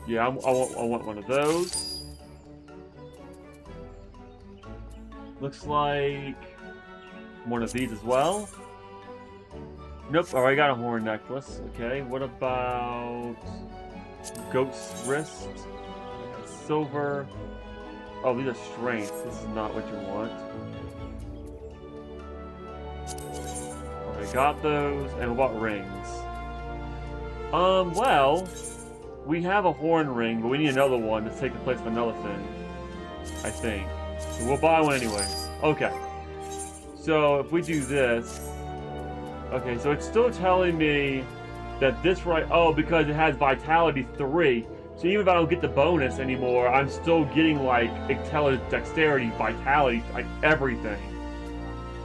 Yeah, I want one of those. Looks like one of these as well. Nope, already got a horn necklace. Okay, what about goat's wrist? Silver. Oh, these are strength. This is not what you want. Already got those. And what rings? Well, we have a horn ring, but we need another one to take the place of another thing. I think. So we'll buy one anyway. Okay. So if we do this... Okay, so it's still telling me that this right... Oh, because it has Vitality 3. So even if I don't get the bonus anymore, I'm still getting, like, intelligence, dexterity, vitality, like, everything.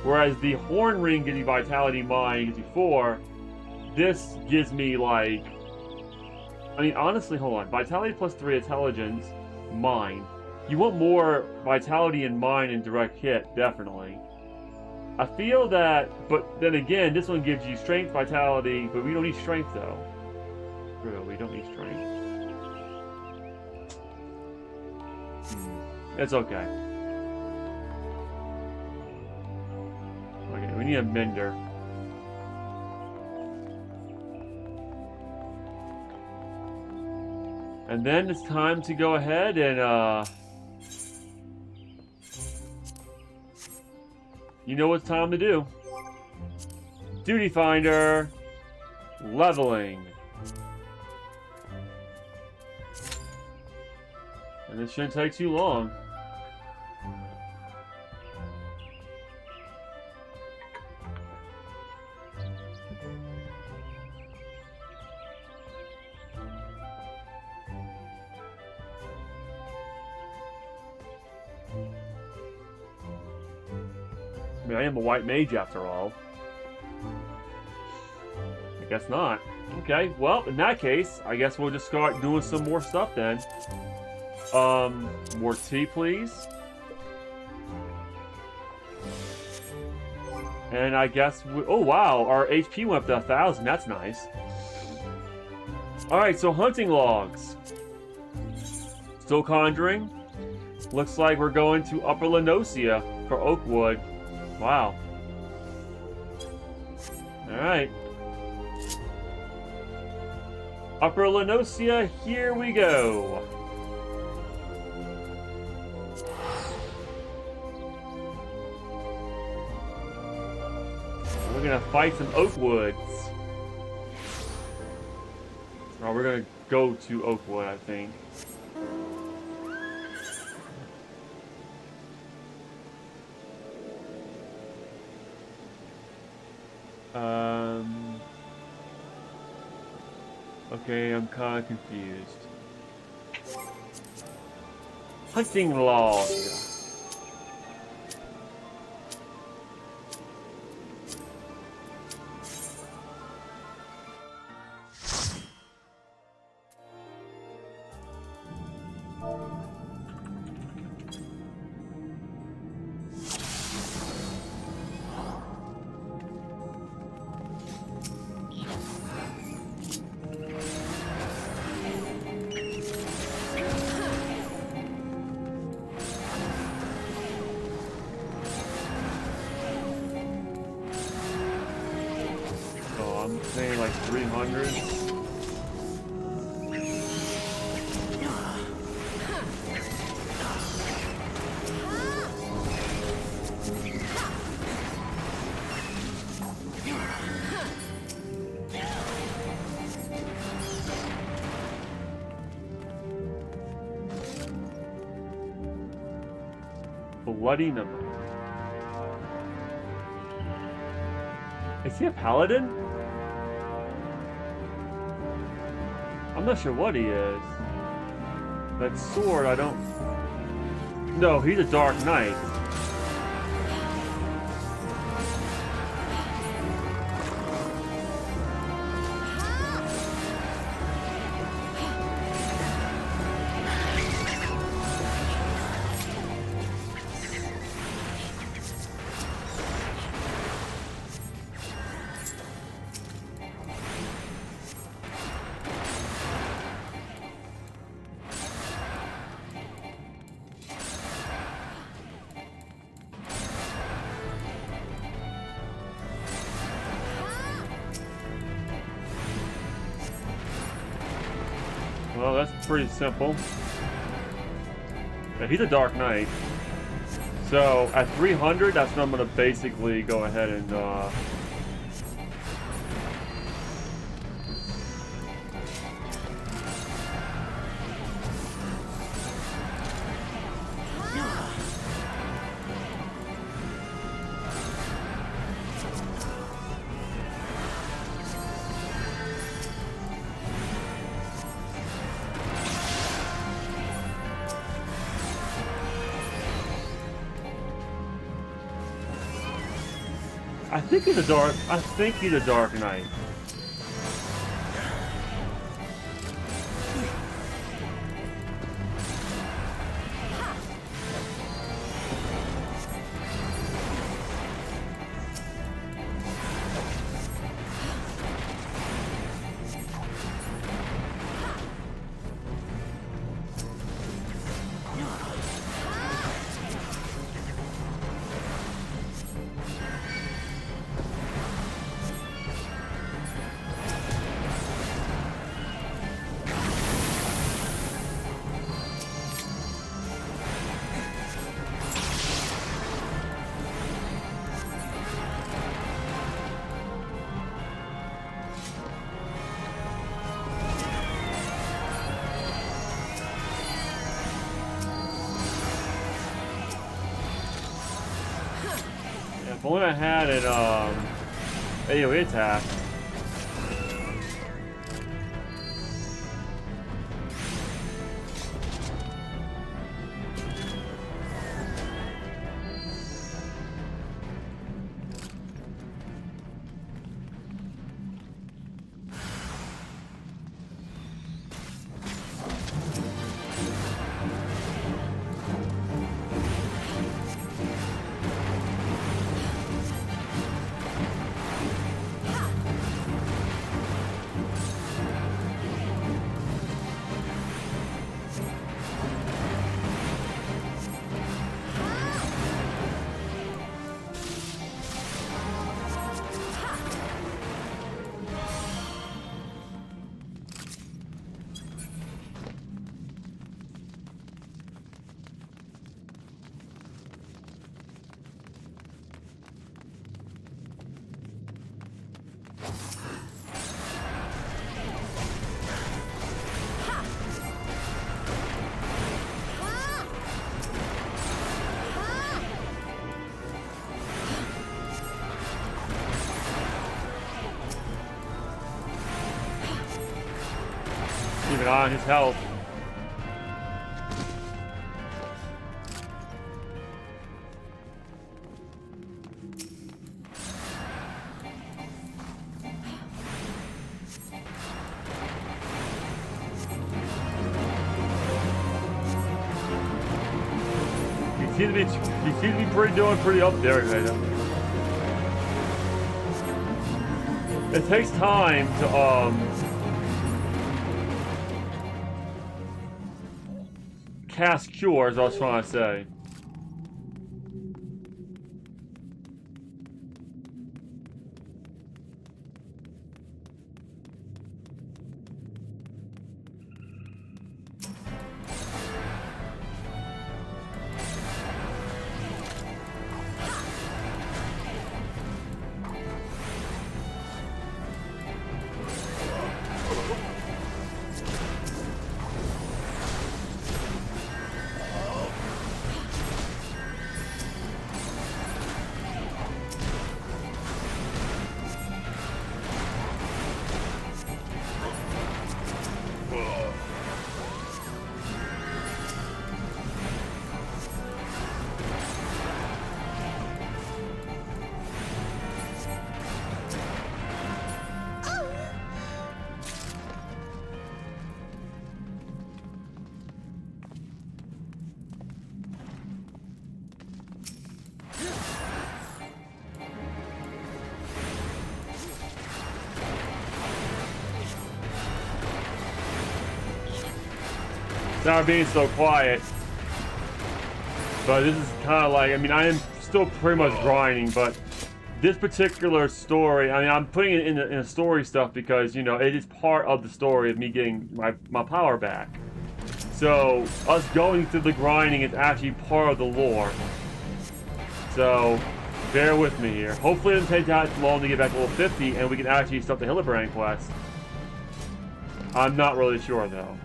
Whereas the horn ring gives you Vitality, mine gives you 4. This gives me, like... I mean, honestly, hold on. Vitality plus 3, intelligence, mine. You want more vitality in mine and direct hit, definitely. I feel that, but then again, this one gives you strength, vitality, but we don't need strength, though. Really, we don't need strength. It's okay. Okay, we need a mender. And then it's time to go ahead and, you know what's time to do. Duty Finder. Leveling. And this shouldn't take too long. mean, I am a white mage after all. I guess not. Okay, well, in that case, I guess we'll just start doing some more stuff then. More tea, please. And I guess oh wow, our HP went up to 1,000. That's nice. Alright, so hunting logs. Still conjuring. Looks like we're going to Upper Lenosia for oak wood. Wow. Alright. Upper Lenosia, here we go. We're gonna fight some oak woods. Oh, we're gonna go to Oakwood, I think. Okay, I'm kind of confused. Hunting log. Saying like 300. Bloody number. Is he a paladin? I'm not sure what he is. That sword, I don't... No, he's a Dark Knight. Well, that's pretty simple. Yeah, he's a Dark Knight. So, at 300, that's when I'm going to basically go ahead and, I think he's a Dark Knight. If only I had an AoE attack. eye on his health. He seems to be doing pretty up there right now. It takes time to cast cure, as I was trying to say. Not being so quiet, but this is kind of like, I mean, I am still pretty much grinding, but this particular story, I mean, I'm putting it in the story stuff because, you know, it is part of the story of me getting my power back. So us going through the grinding is actually part of the lore. So bear with me here. Hopefully it doesn't take that long to get back to level 50 and we can actually start the Hildebrand quest. I'm not really sure though.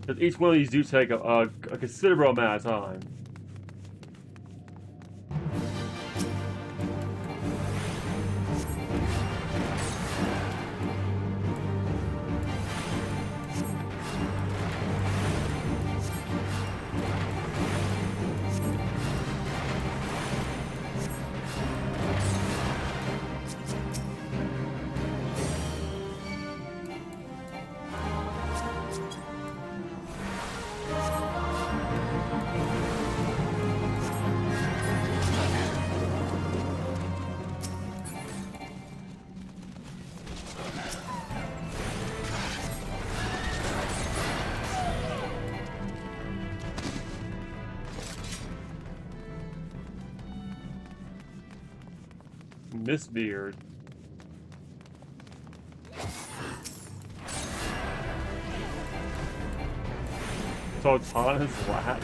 Because each one of these do take a considerable amount of time. Miss Beard. Totana's lap.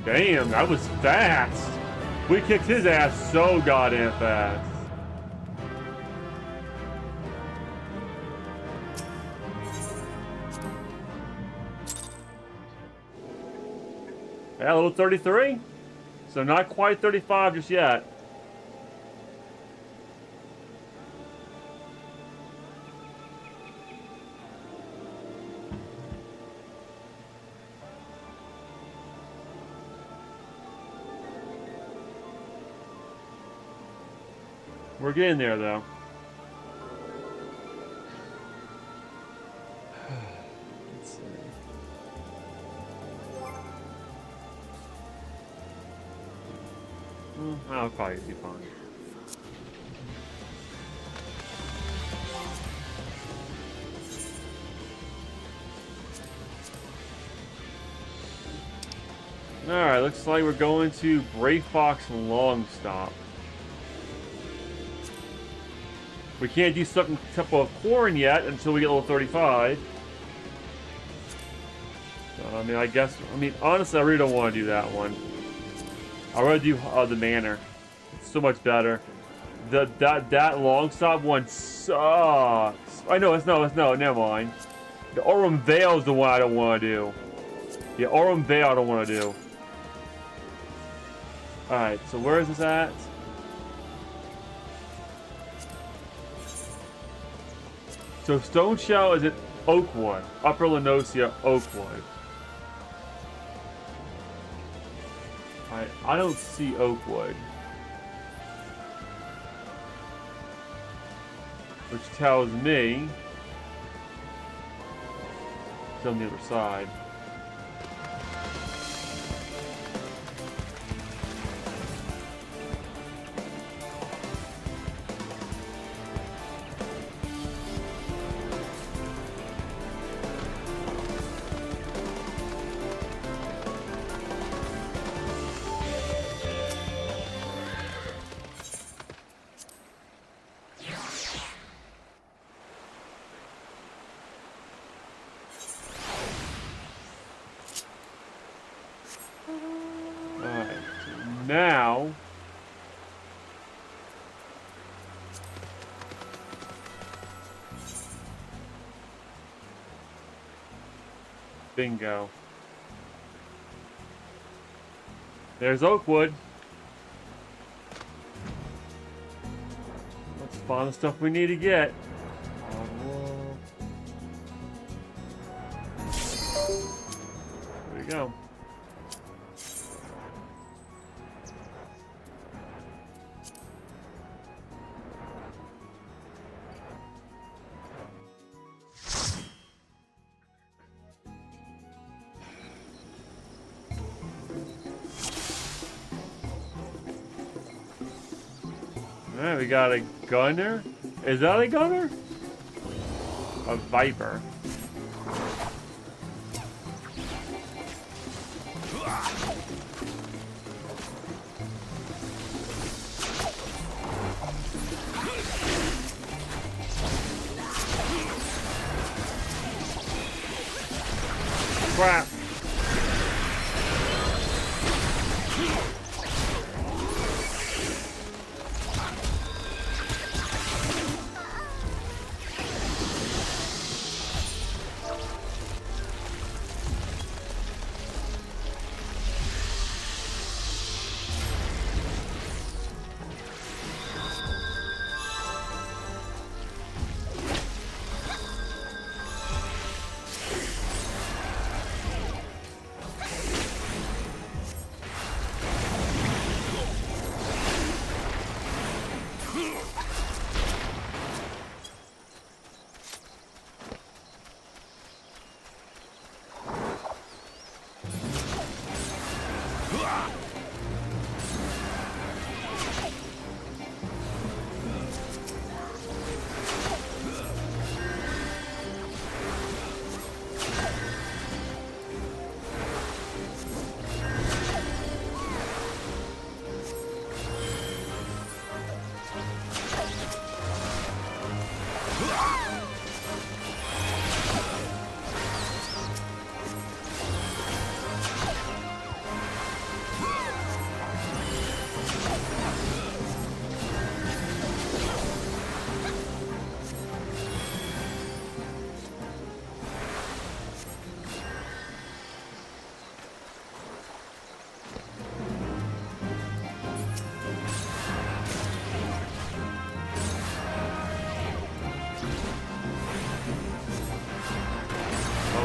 Damn, that was fast. We kicked his ass so goddamn fast. Yeah, a little 33. So not quite 35 just yet. We're getting there, though. Let's see. I'll probably be fine. Alright, looks like we're going to Bray Fox Long Stop. We can't do something typical of corn yet until we get level 35. So, I mean, honestly, I really don't want to do that one. I'd rather do the Manor. It's so much better. That long stop one sucks. I know, never mind. The Aurum Vale is the one I don't want to do. Yeah, Aurum Vale I don't want to do. Alright, so where is this at? So Stone Shell is at Oakwood. Upper Lenosia, Oakwood. I don't see Oakwood. Which tells me it's on the other side. Now, bingo. There's Oakwood. Let's find the stuff we need to get. There we go. Alright, we got a gunner. Is that a gunner? A Viper. Crap.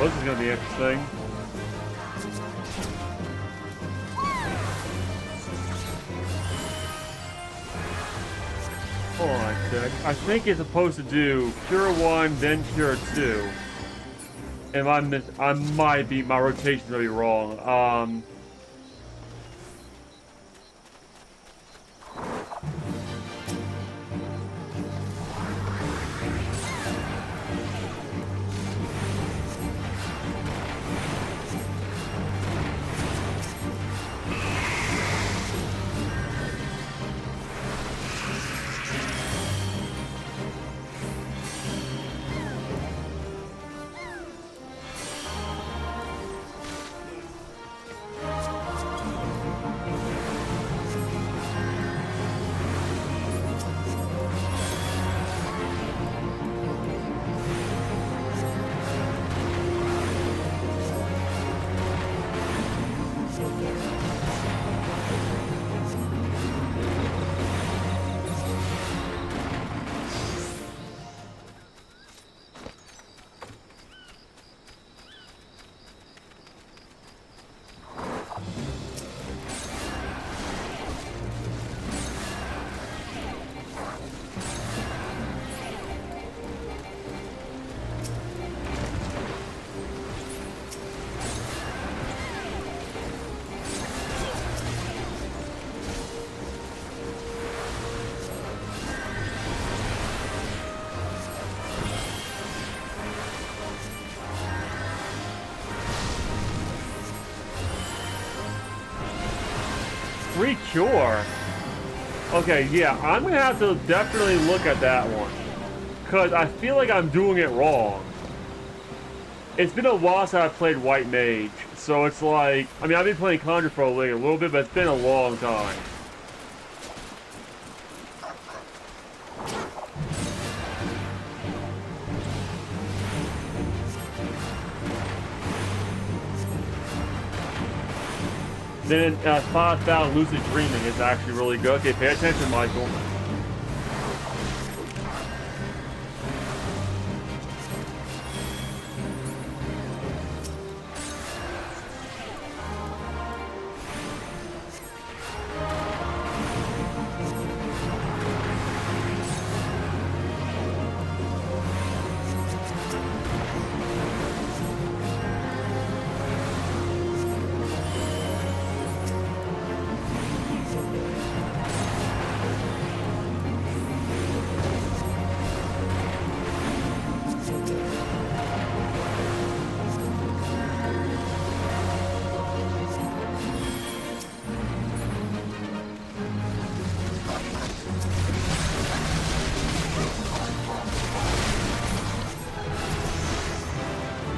Well, this is gonna be interesting. Hold on a sec. I think it's supposed to do Cure 1, then Cure 2. And I might be, my rotation's gonna be wrong. Free cure? Okay, yeah, I'm gonna have to definitely look at that one. Because I feel like I'm doing it wrong. It's been a while since I've played White Mage. So it's like, I mean, I've been playing Conjure for a little bit, but it's been a long time. Then 5,000 Lucid Dreaming is actually really good. Okay, pay attention, Michael.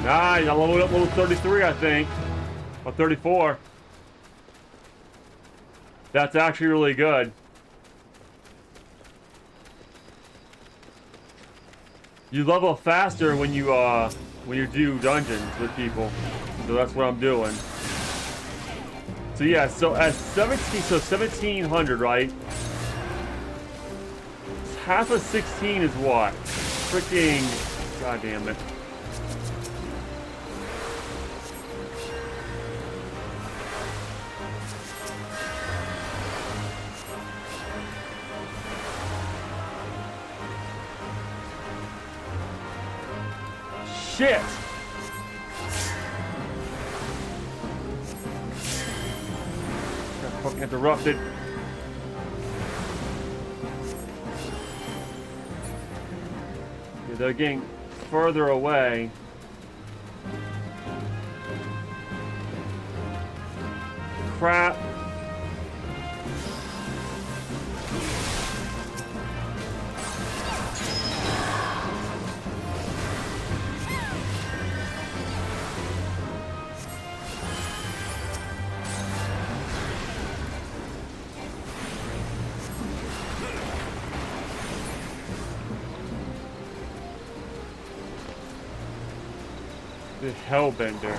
Nice, I leveled up level 33, I think. Or 34. That's actually really good. You level faster when you do dungeons with people. So that's what I'm doing. So yeah, so at 1700, right? Half of 16 is what? Freaking, god damn it. Shit! Got fucking interrupted. Yeah, they're getting further away. Crap. The Hellbender.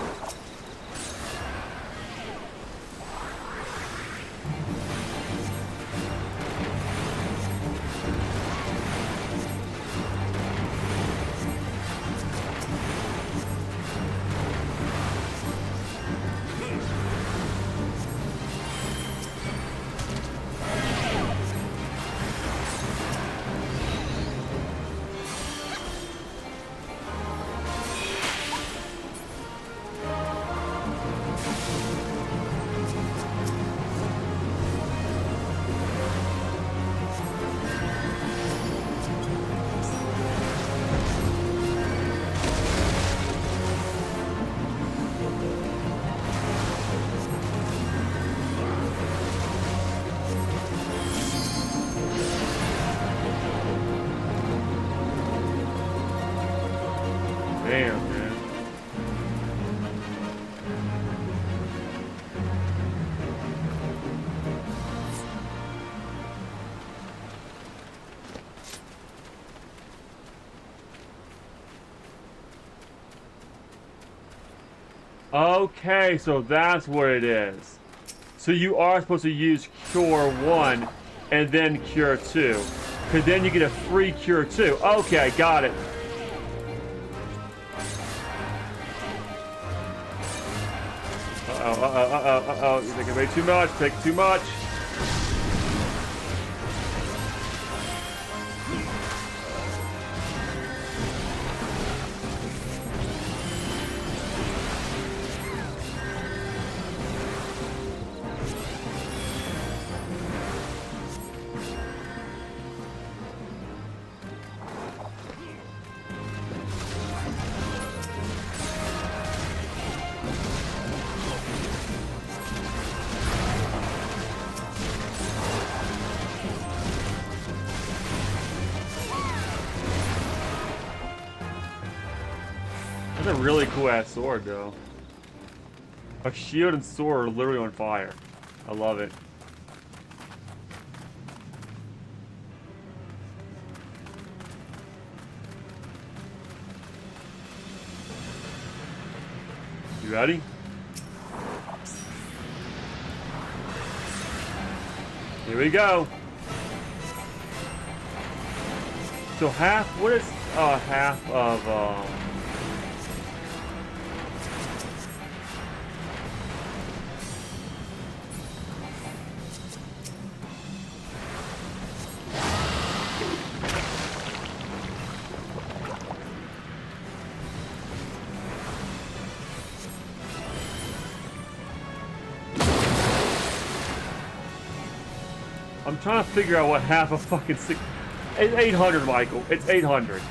Damn, man. Okay, so that's what it is. So you are supposed to use Cure 1 and then Cure 2. Because then you get a free Cure 2. Okay, got it. Uh-oh. You're taking way too much. Take too much. That's a really cool ass sword, though. A shield and sword are literally on fire. I love it. You ready? Here we go. So what is half of I'm trying to figure out what half of fucking six. It's 800, Michael. It's 800.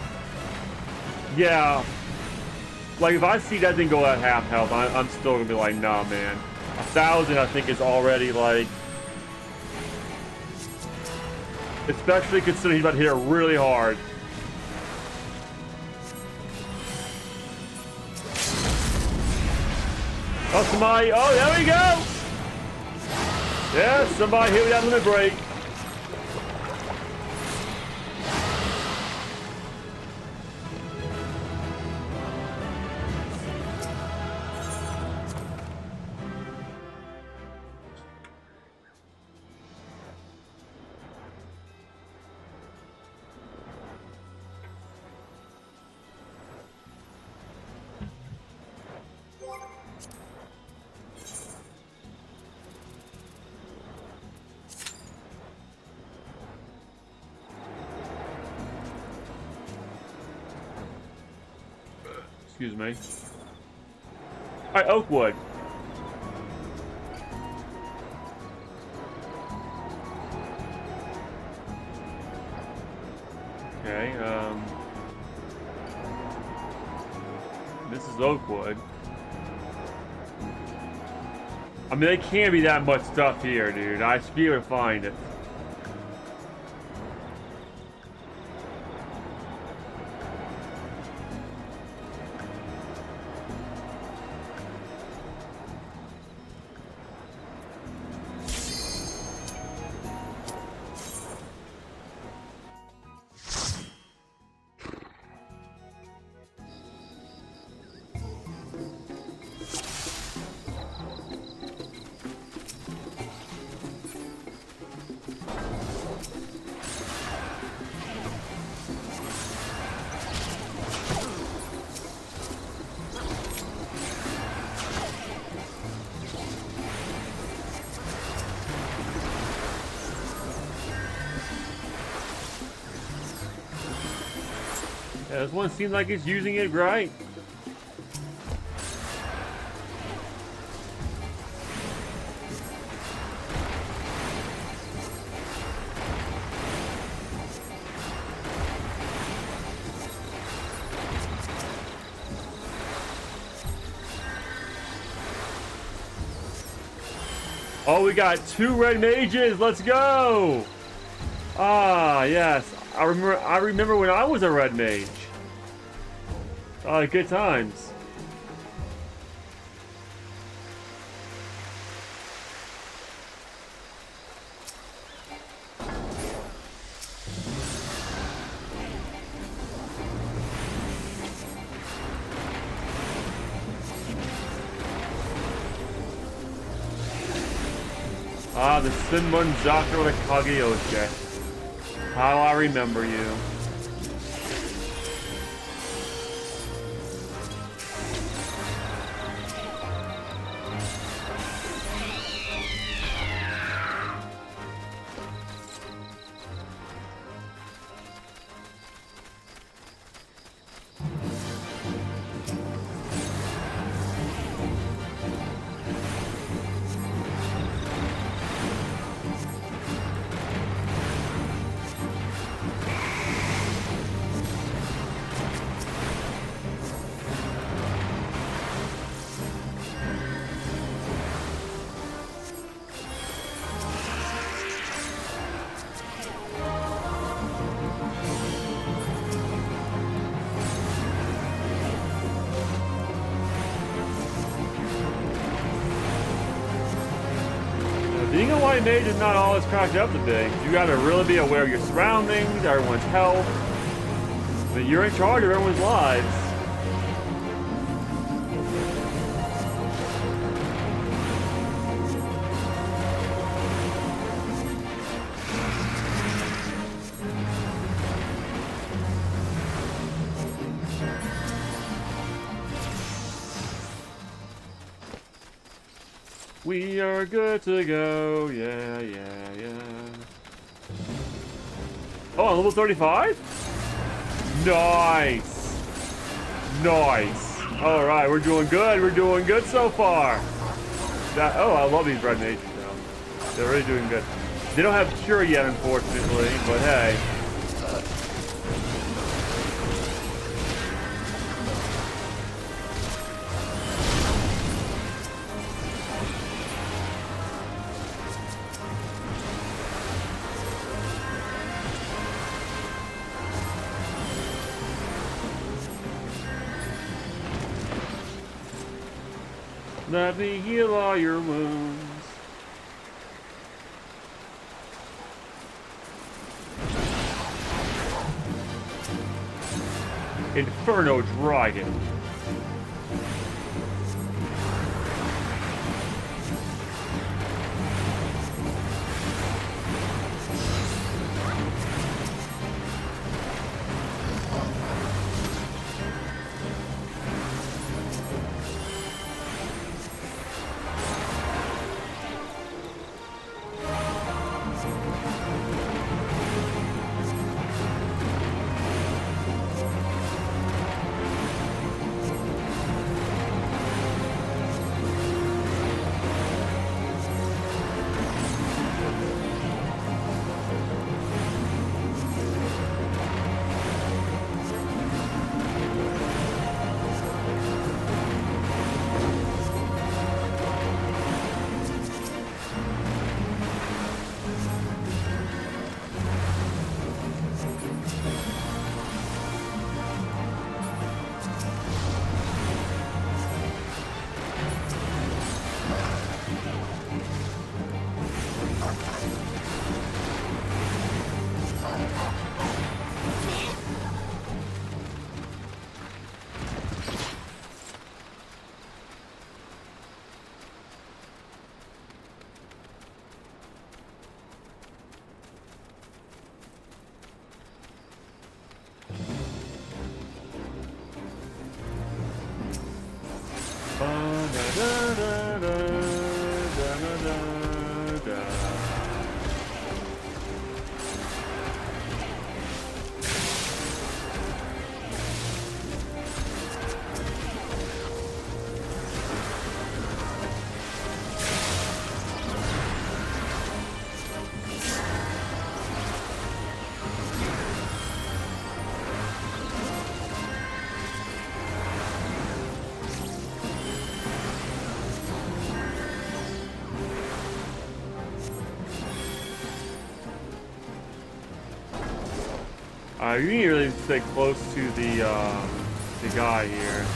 Yeah. Like, if I see that thing go at half health, I'm still gonna be like, nah, man. 1,000, I think, is already, like... Especially considering he's about to hit it really hard. Oh, somebody... Oh, there we go! Yeah, somebody hit me that limit break. Excuse me. Alright, Oakwood. Okay, this is Oakwood. I mean, there can't be that much stuff here, dude. I should be able to find it. Yeah, this one seems like it's using it right. Oh, we got 2 red mages. Let's go. Ah, yes. I remember when I was a red mage. Good times. The Sinmun Doctor with a Kageyoshi. How I remember you. Being a white mage is not all it's cracked up to be. You gotta really be aware of your surroundings, everyone's health. But you're in charge of everyone's lives. We are good to go, yeah. Oh, I'm level 35? Nice! Nice! Alright, we're doing good so far! Oh, I love these red mages though. They're really doing good. They don't have cure yet, unfortunately, but hey. Let me heal all your wounds. Inferno Dragon. You need to really stay close to the the guy here.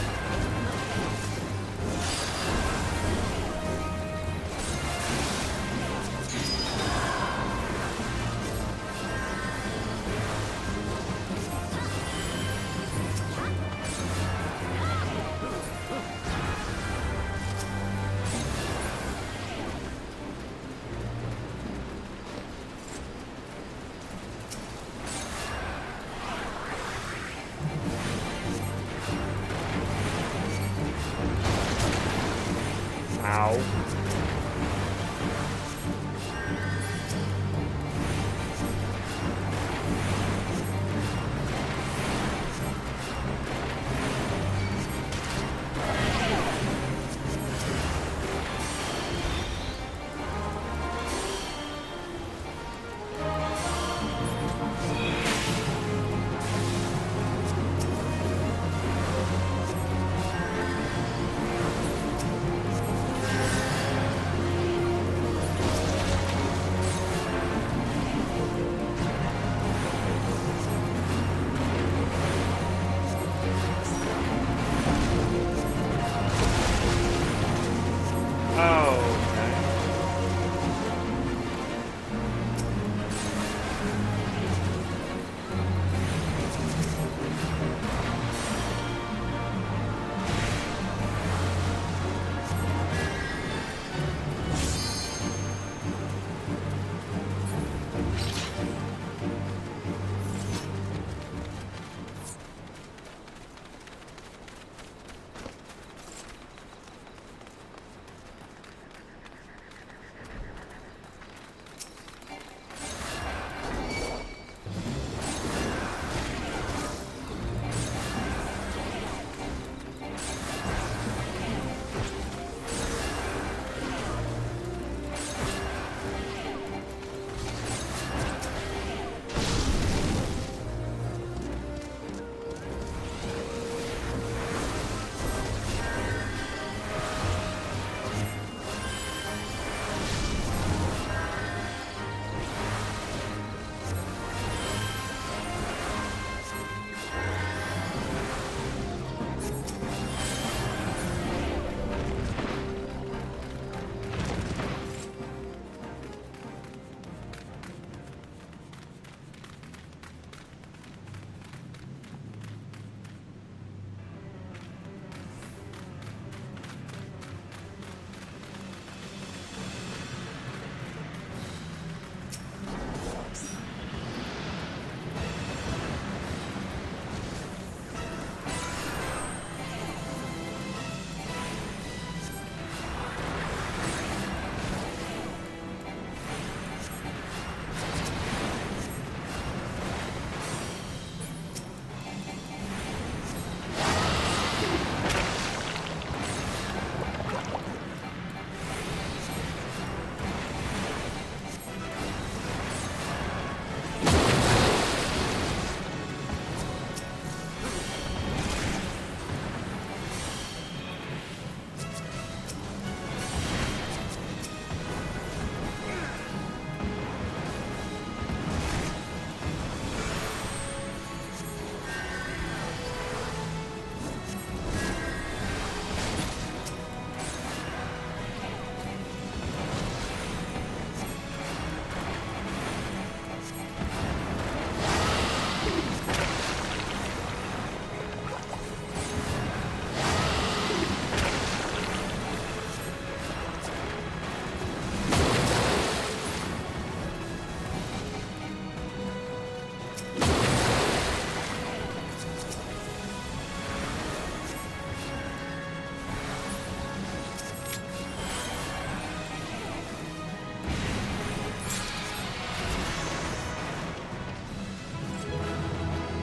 Ow.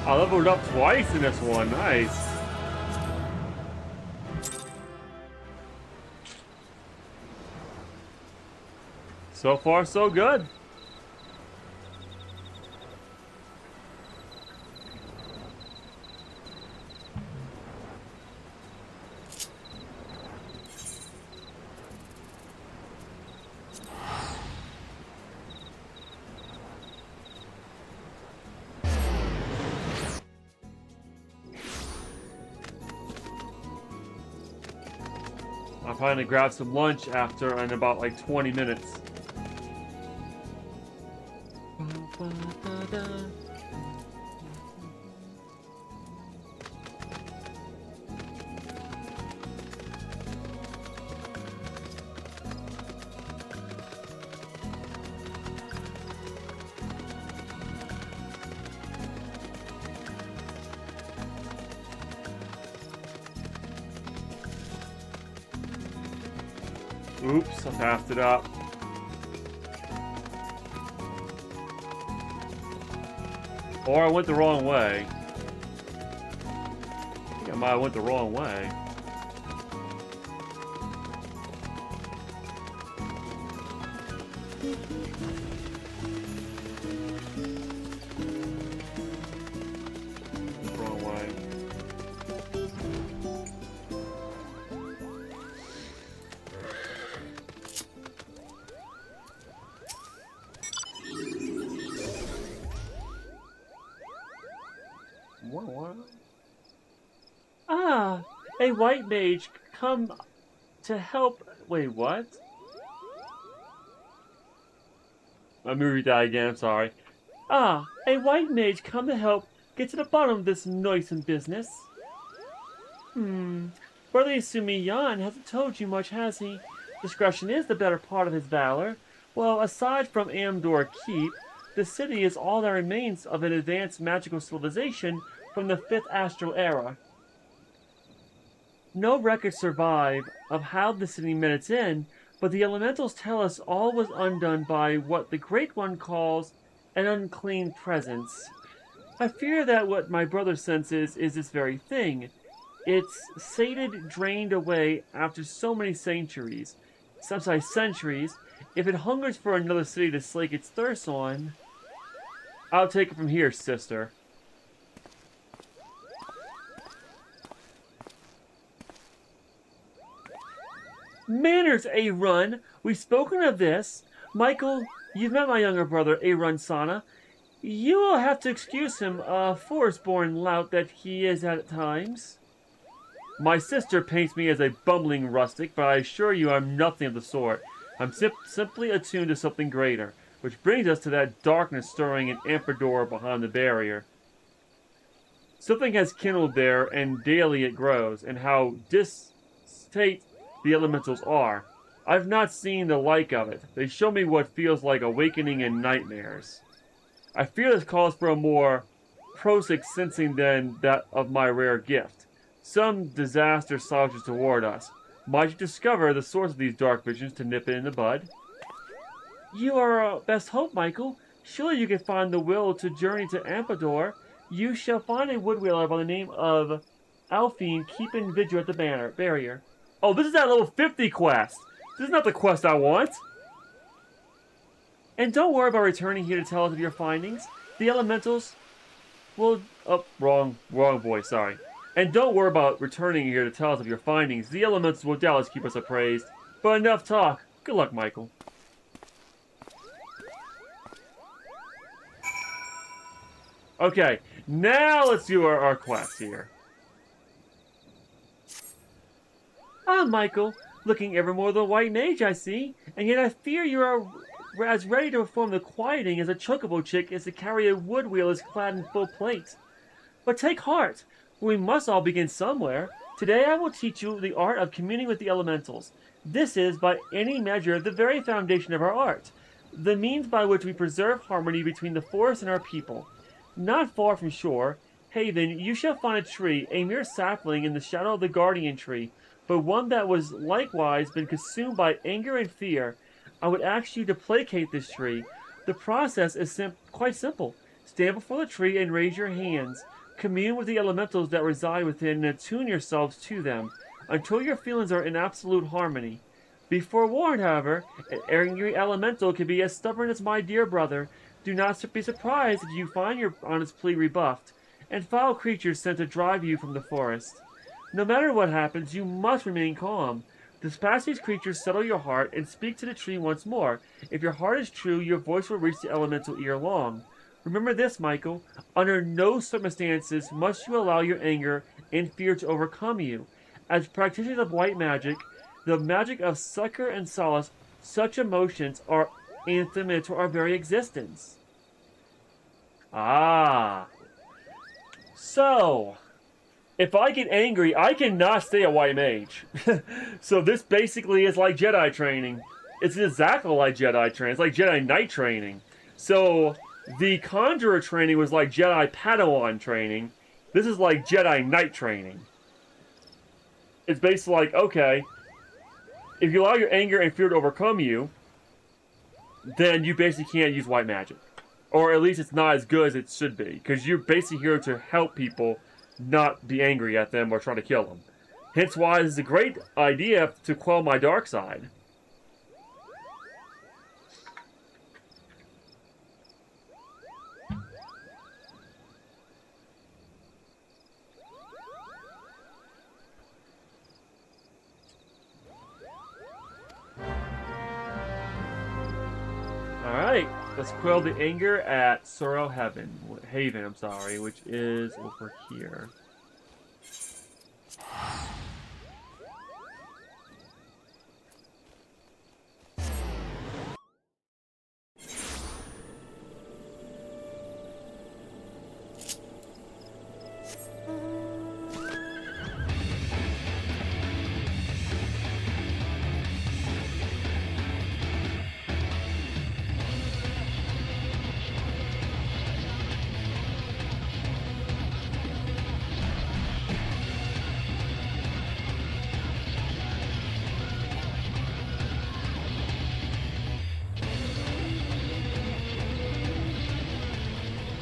I leveled up twice in this one. Nice. So far, so good. probably gonna grab some lunch after in about like 20 minutes. Oops, I passed it up. Or I went the wrong way. I think I might have went the wrong way. Wrong way. What? Ah, a white mage come to help. Wait, what? Let me read that again, I'm sorry. Ah, a white mage come to help get to the bottom of this noisome business. Brother Sumiyan hasn't told you much, has he? Discretion is the better part of his valor. Well, aside from Amdor Keep, the city is all that remains of an advanced magical civilization from the 5th Astral Era. No records survive of how the city met its end, but the elementals tell us all was undone by what the Great One calls an unclean presence. I fear that what my brother senses is this very thing. It's sated, drained away after so many centuries. If it hungers for another city to slake its thirst on... I'll take it from here, sister. Manners, A-Run! We've spoken of this. Michael, you've met my younger brother, A-Run Sana. You will have to excuse him, forest-born lout that he is at times. My sister paints me as a bumbling rustic, but I assure you I'm nothing of the sort. I'm simply attuned to something greater, which brings us to that darkness stirring in Amperdor behind the barrier. Something has kindled there, and daily it grows, and how distate the elementals are. I've not seen the like of it. They show me what feels like awakening in nightmares. I fear this calls for a more prosaic sensing than that of my rare gift. Some disaster slouches toward us. Might you discover the source of these dark visions to nip it in the bud? You are our best hope, Michael. Surely you can find the will to journey to Amperdor. You shall find a woodwheeler by the name of Alphine keeping vigil at the barrier. Oh, this is that level 50 quest! This is not the quest I want! And don't worry about returning here to tell us of your findings. The elementals will... Oh, wrong voice, sorry. And don't worry about returning here to tell us of your findings. The elementals will doubtless keep us appraised. But enough talk. Good luck, Michael. Okay, now let's do our quest here. Ah, Michael, looking ever more the white mage, I see. And yet I fear you are as ready to perform the quieting as a chocobo chick is to carry a wood wheel as clad in full plate. But take heart, for we must all begin somewhere. Today I will teach you the art of communing with the elementals. This is, by any measure, the very foundation of our art, the means by which we preserve harmony between the forest and our people. Not far from shore, Haven, you shall find a tree, a mere sapling in the shadow of the guardian tree, but one that was likewise been consumed by anger and fear. I would ask you to placate this tree. The process is quite simple. Stand before the tree and raise your hands. Commune with the elementals that reside within and attune yourselves to them, until your feelings are in absolute harmony. Be forewarned, however, an angry elemental can be as stubborn as my dear brother. Do not be surprised if you find your honest plea rebuffed, and foul creatures sent to drive you from the forest. No matter what happens, you must remain calm. Dispatch these creatures, settle your heart, and speak to the tree once more. If your heart is true, your voice will reach the elemental ear long. Remember this, Michael. Under no circumstances must you allow your anger and fear to overcome you. As practitioners of white magic, The magic of succor and solace, such emotions are anthem to our very existence. Ah. So, if I get angry, I cannot stay a white mage. So this basically is like Jedi training. It's exactly like Jedi training. It's like Jedi Knight training. So the Conjurer training was like Jedi Padawan training. This is like Jedi Knight training. It's basically like, okay, if you allow your anger and fear to overcome you, then you basically can't use white magic. Or at least it's not as good as it should be. Because you're basically here to help people not be angry at them or try to kill them. Hence why it's a great idea to quell my dark side. Alright, let's quell the anger at Sorrow Haven, which is over here.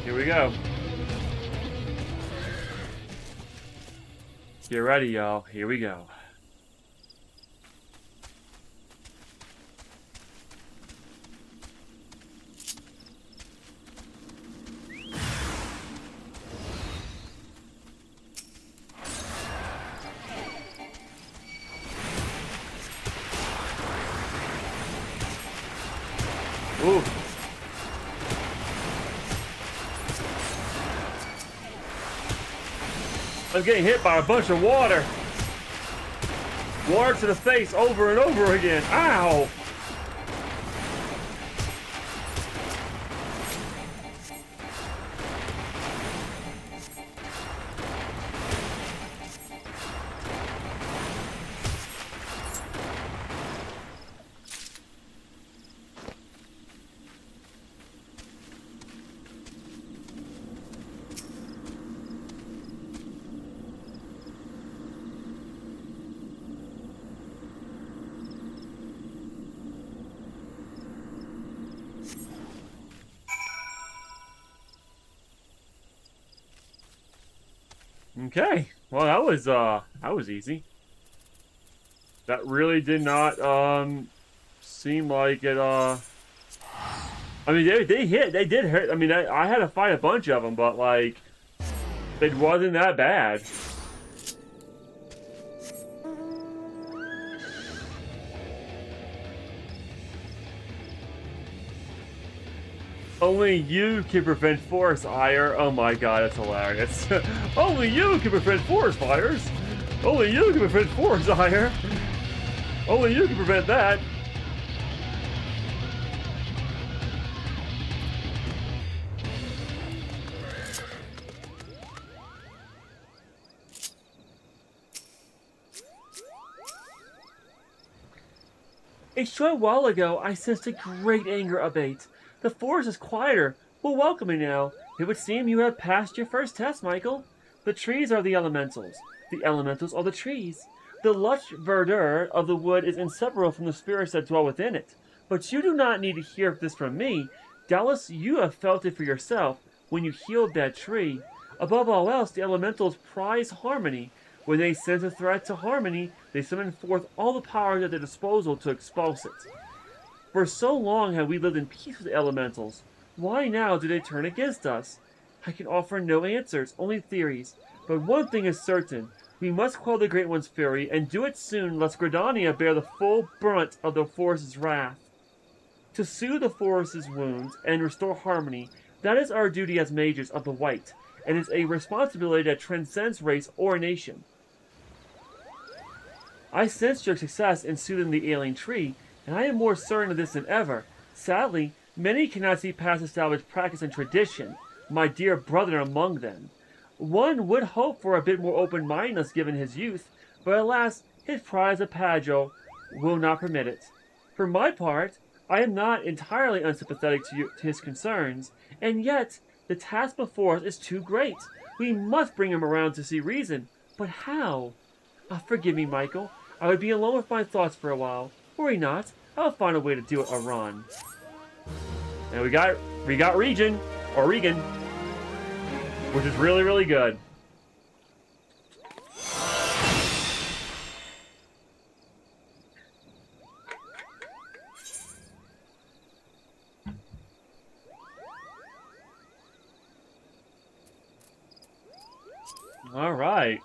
Here we go. Get ready, y'all. Here we go. Ooh. I'm getting hit by a bunch of water. Water to the face over and over again. Ow! Okay. Well, that was easy. That really did not seem like it I mean they did hurt. I mean I had to fight a bunch of them, but like it wasn't that bad. Only you can prevent forest fire. Oh my god, that's hilarious. Only you can prevent forest fires. Only you can prevent forest fire. Only you can prevent that. A short while ago, I sensed a great anger abate. The forest is quieter, more welcoming now. It would seem you have passed your first test, Michael. The trees are the elementals. The elementals are the trees. The lush verdure of the wood is inseparable from the spirits that dwell within it. But you do not need to hear this from me. Doubtless you have felt it for yourself when you healed that tree. Above all else, the elementals prize harmony. When they sense a threat to harmony, they summon forth all the powers at their disposal to expulse it. For so long have we lived in peace with the elementals. Why now do they turn against us? I can offer no answers, only theories. But one thing is certain. We must quell the Great One's fury, and do it soon, lest Gridania bear the full brunt of the forest's wrath. To soothe the forest's wounds and restore harmony, that is our duty as mages of the White, and is a responsibility that transcends race or nation. I sensed your success in soothing the ailing tree, and I am more certain of this than ever. Sadly, many cannot see past established practice and tradition, my dear brother among them. One would hope for a bit more open-mindedness given his youth, but alas, his pride as a Pajo will not permit it. For my part, I am not entirely unsympathetic to his concerns, and yet the task before us is too great. We must bring him around to see reason, but how? Forgive me, Michael. I would be alone with my thoughts for a while. Worry not. I'll find a way to do it, Aran. And we got Regan, which is really, really good. All right.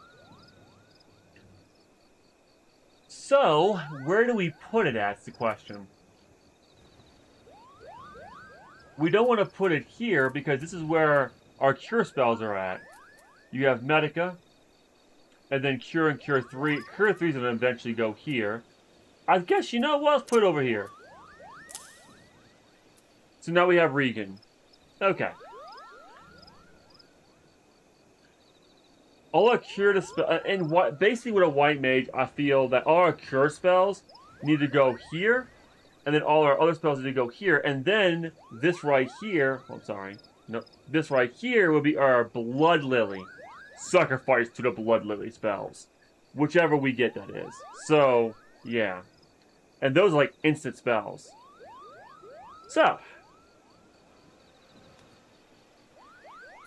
So, where do we put it at's the question. We don't want to put it here because this is where our cure spells are at. You have Medica, and then Cure and Cure 3. Cure 3 is going to eventually go here. I guess, you know what? Let's put it over here. So now we have Regan. Okay. All our cure to spell, and what basically with a white mage, I feel that all our cure spells need to go here, and then all our other spells need to go here, and then this right here. Oh, I'm sorry. No, this right here will be our Blood Lily. Sacrifice to the Blood Lily spells, whichever we get that is. So yeah, and those are like instant spells. So.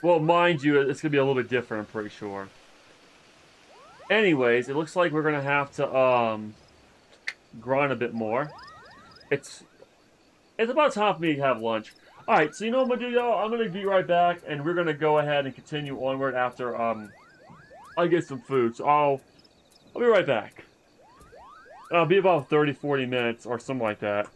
Well, mind you, it's going to be a little bit different, I'm pretty sure. Anyways, it looks like we're going to have to, grind a bit more. It's about time for me to have lunch. Alright, so you know what I'm going to do, y'all? I'm going to be right back, and we're going to go ahead and continue onward after, I get some food. So I'll be right back. It'll be about 30-40 minutes, or something like that.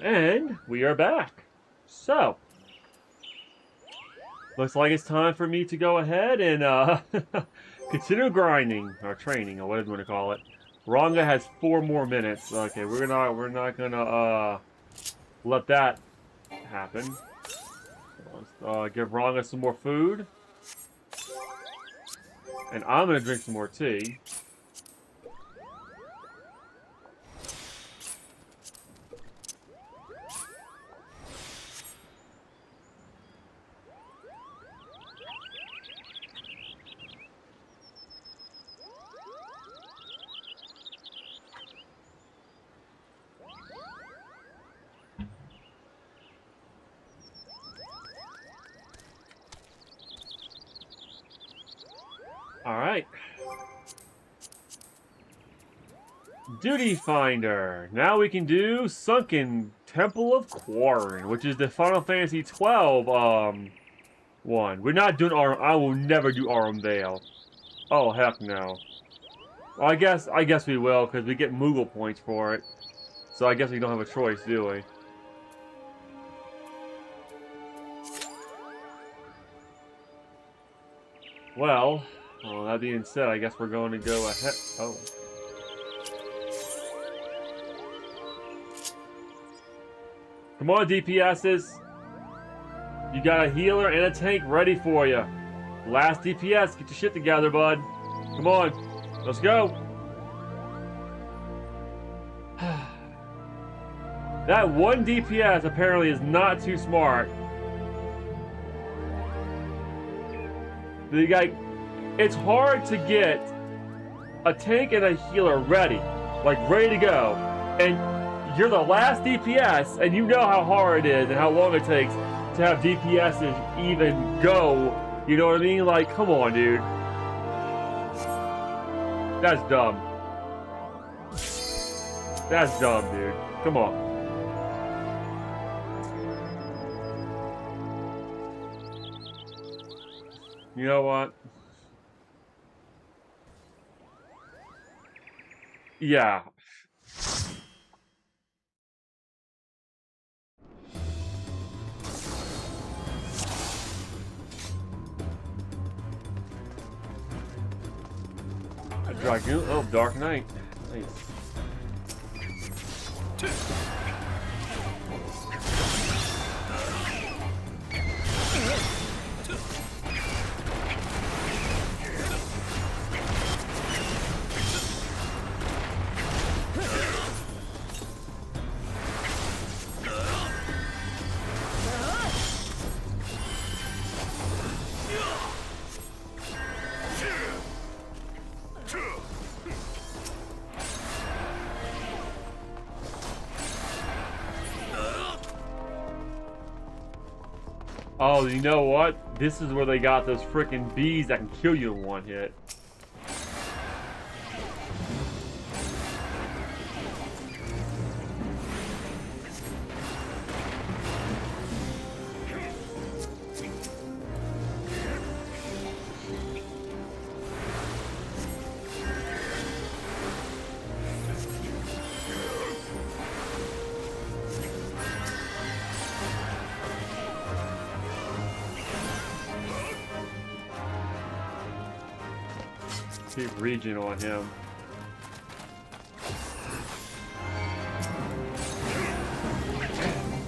And we are back. So, looks like it's time for me to go ahead and continue grinding or training or whatever you want to call it. Ranga has 4 more minutes. Okay, we're not gonna let that happen. Let's give Ranga some more food, and I'm gonna drink some more tea. Alright. Duty Finder. Now we can do Sunken Temple of Quarren, which is the Final Fantasy 12 one. We're not doing I will never do Aurum Vale. Oh heck no. Well, I guess we will, because we get Moogle points for it. So I guess we don't have a choice, do we? Well, that being said, I guess we're going to go ahead. Oh. Come on, DPSs. You got a healer and a tank ready for you. Last DPS, get your shit together, bud. Come on, let's go. That one DPS apparently is not too smart. It's hard to get a tank and a healer ready, like ready to go, and you're the last DPS, and you know how hard it is and how long it takes to have DPSs even go. You know what I mean? Like, come on, dude. That's dumb. That's dumb, dude. Come on. You know what? Yeah. A Dragoon? Oh, Dark Knight. Nice. Oh, you know what? This is where they got those freaking bees that can kill you in one hit. Keep regen on him.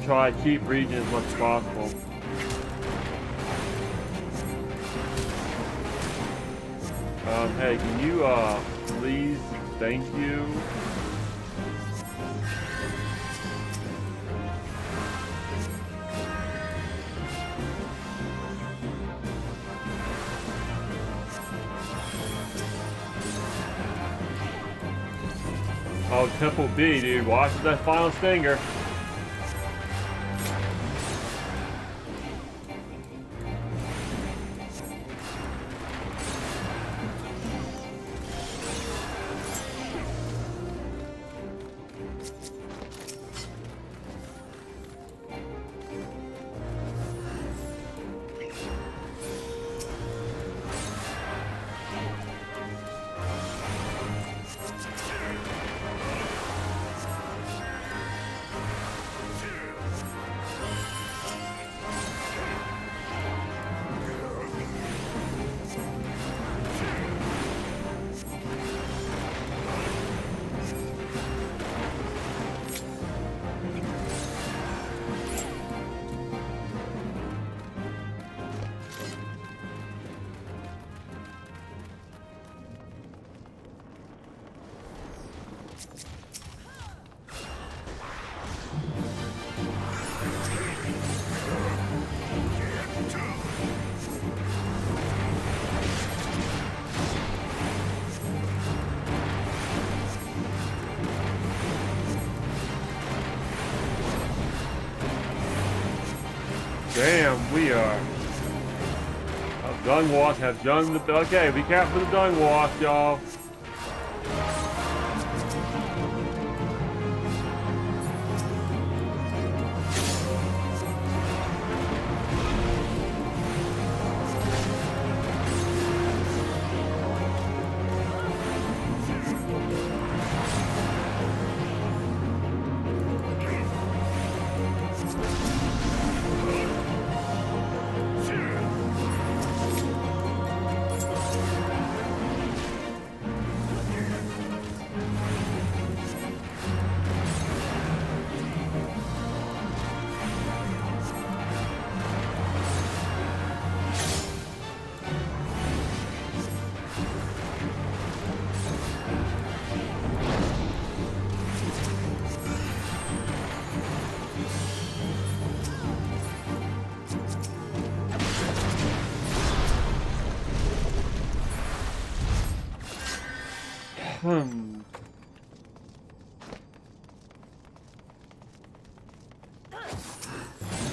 Try to keep regen as much as possible. Hey, can you, please, thank you? Oh, Temple B, dude. Watch that final stinger. Damn, we are. Dung wash have dung the. Okay, be careful with the dung wash, y'all.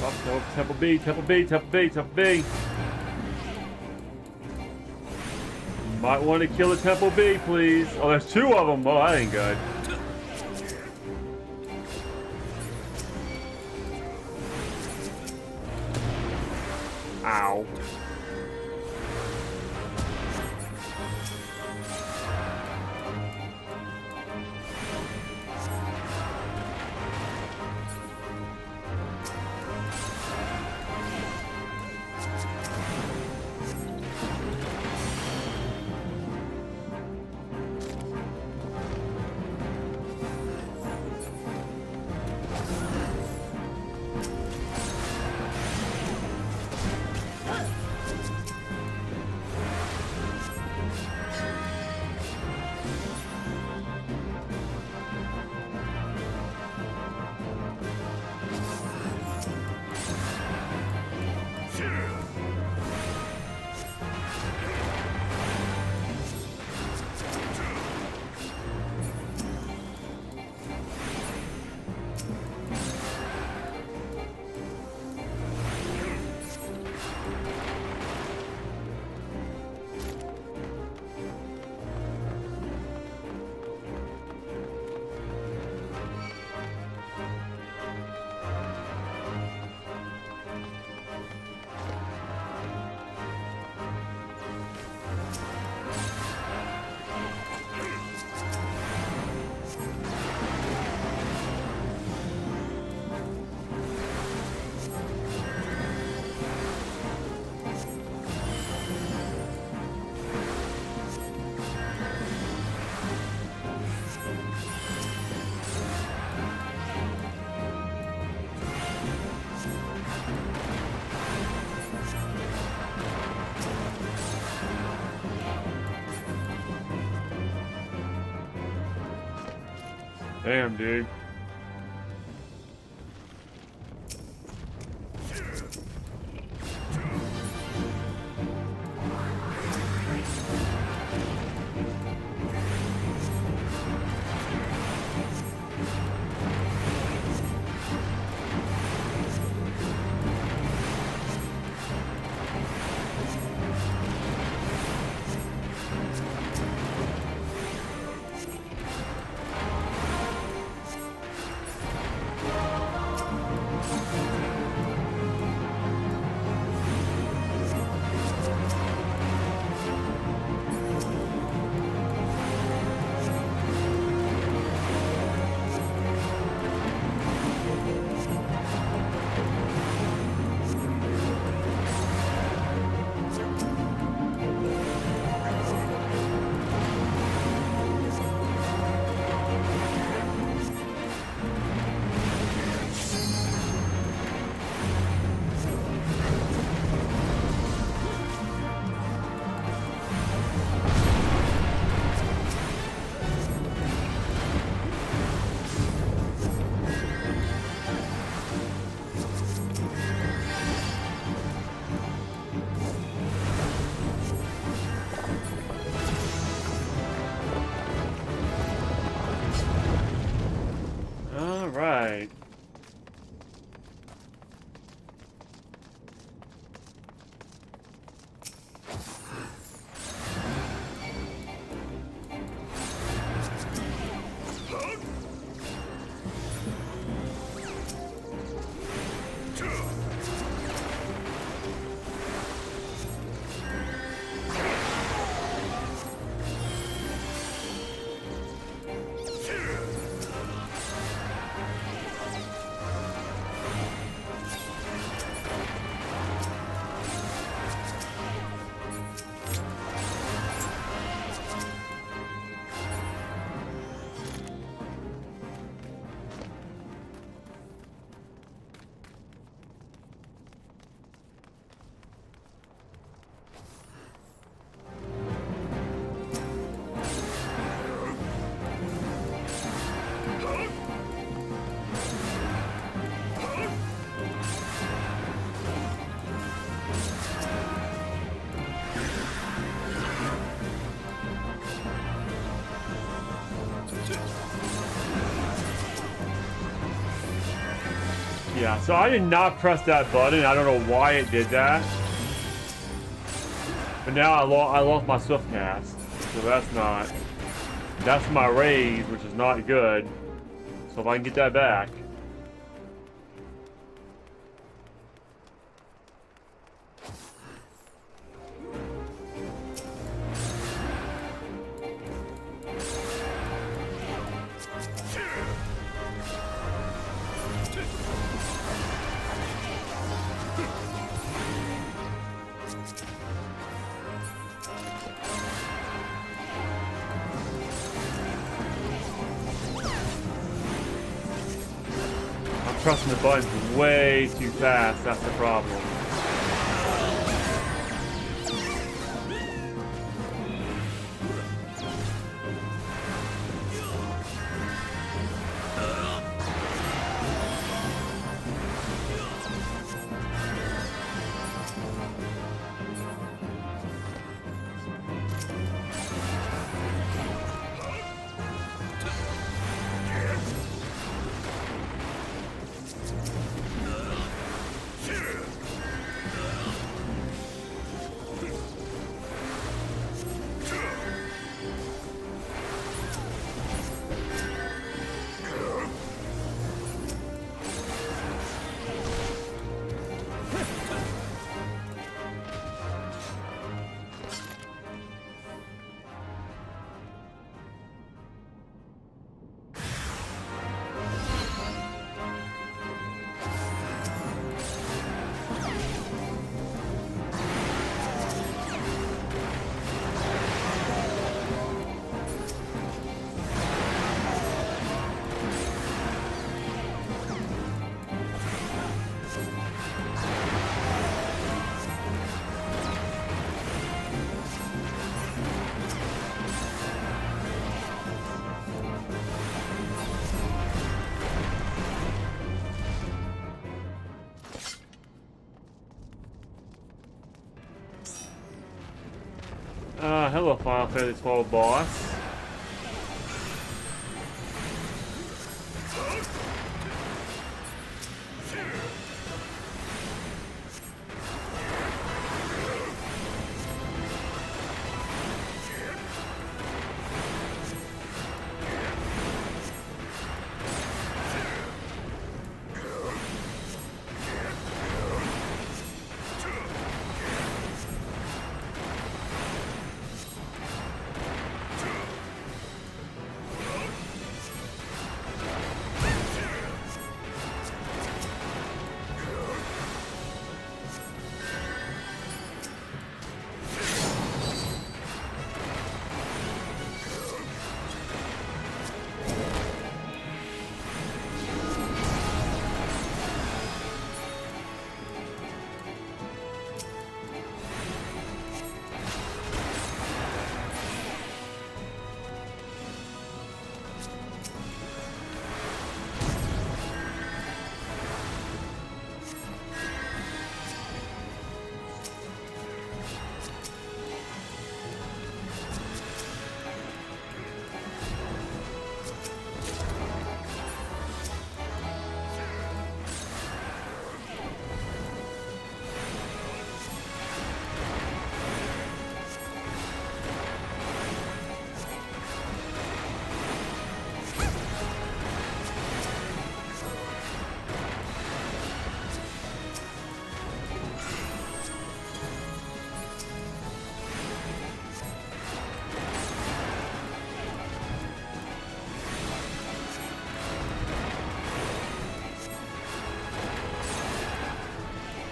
Oh, no, Temple B, Temple B, Temple B, Temple B. Might want to kill a Temple B, please. Oh, there's two of them. Oh, that ain't good. Ow. Damn, dude. Yeah, so I did not press that button. I don't know why it did that. But now I lost my swift cast. So that's not... That's my raise, which is not good. So if I can get that back... Pressing the buttons way too fast, that's the problem. Hello, Final Fantasy 12 boss.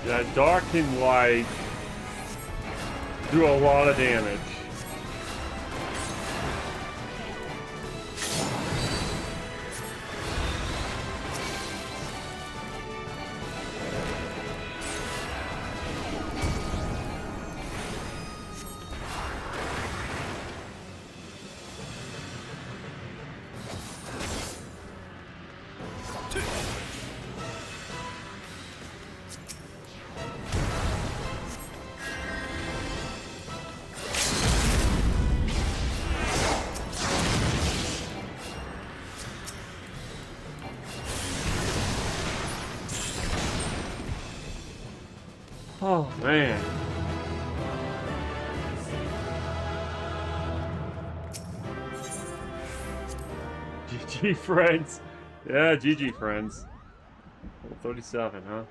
That dark and light do a lot of damage. Oh, man. GG, friends. Yeah, GG, friends. 37, huh?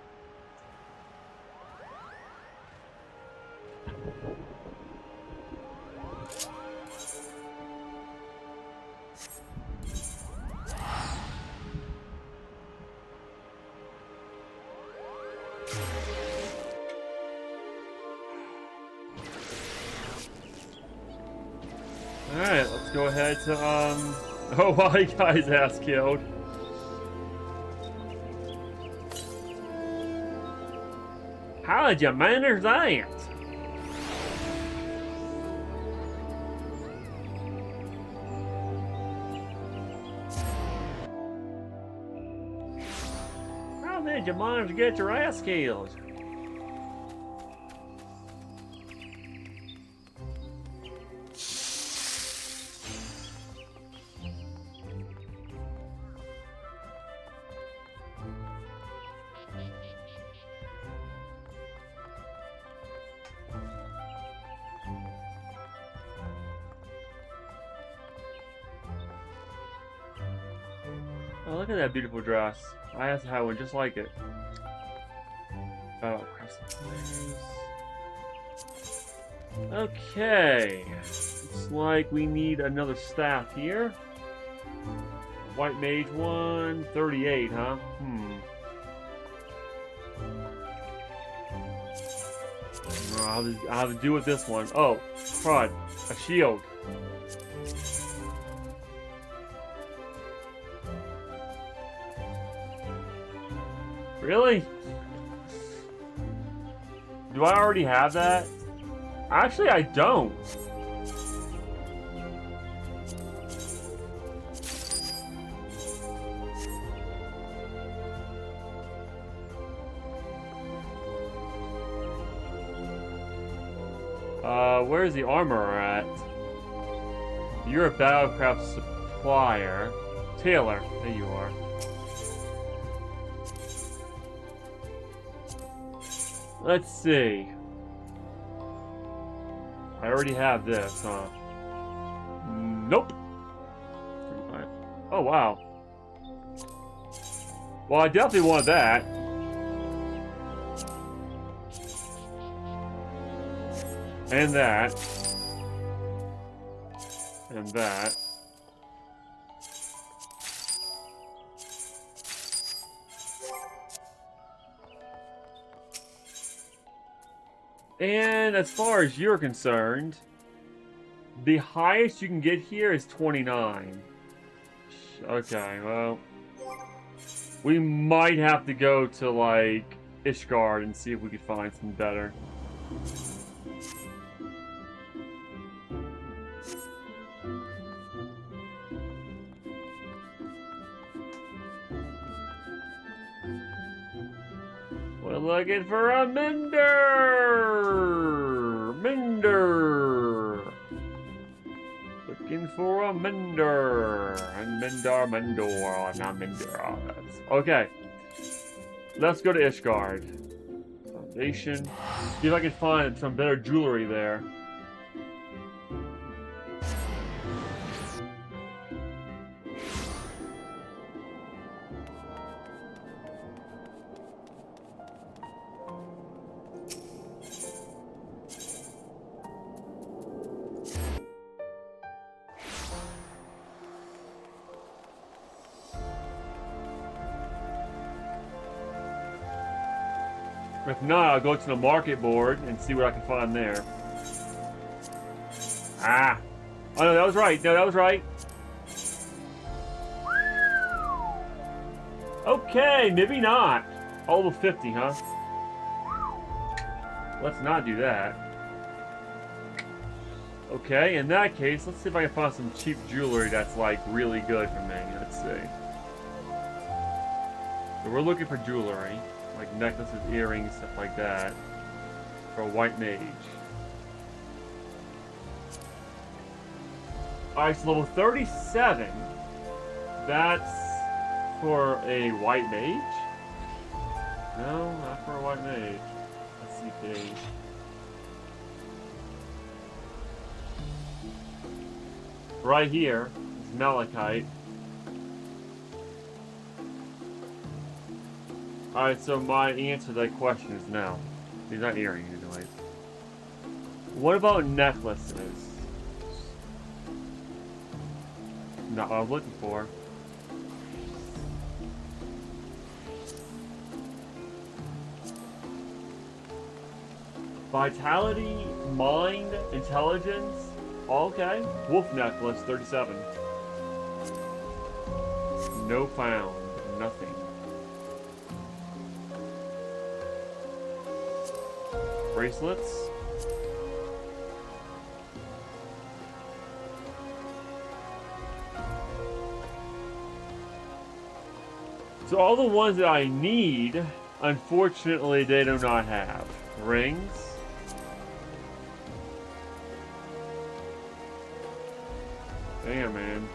Alright, let's go ahead to, oh, wow, you guys ass killed. How did you manage that? How did you manage to get your ass killed? Oh, look at that beautiful dress. I have to have one just like it. Oh, cross the flames. Okay. Looks like we need another staff here. White mage 138, huh? I'll have to do with this one. Oh, crud. A shield. Really? Do I already have that? Actually, I don't. Where's the armorer at? You're a battlecraft supplier. Taylor, there you are. Let's see. I already have this, huh? Nope. Oh, wow. Well, I definitely want that. And that. And that. And as far as you're concerned, the highest you can get here is 29. Okay, well, we might have to go to, like, Ishgard and see if we can find something better. We're looking for a mender! Mender! Looking for a mender! And mender, not mender. Oh, okay. Let's go to Ishgard. Foundation. See if I can find some better jewelry there. If not, I'll go to the market board and see what I can find there. Ah! Oh no, that was right. No, that was right. Okay, maybe not. Oh, level 50, huh? Let's not do that. Okay, in that case, let's see if I can find some cheap jewelry that's, like, really good for me. Let's see. So we're looking for jewelry. Like necklaces, earrings, stuff like that. For a white mage. Alright, so level 37. That's for a white mage? No, not for a white mage. Let's see see. Right here is malachite. Alright, so my answer to that question is no. These aren't earrings, anyway. What about necklaces? Not what I'm looking for. Vitality, mind, intelligence. Okay. Wolf necklace, 37. No found. Nothing. Bracelets. So all the ones that I need, unfortunately, they do not have. Rings. Damn, man.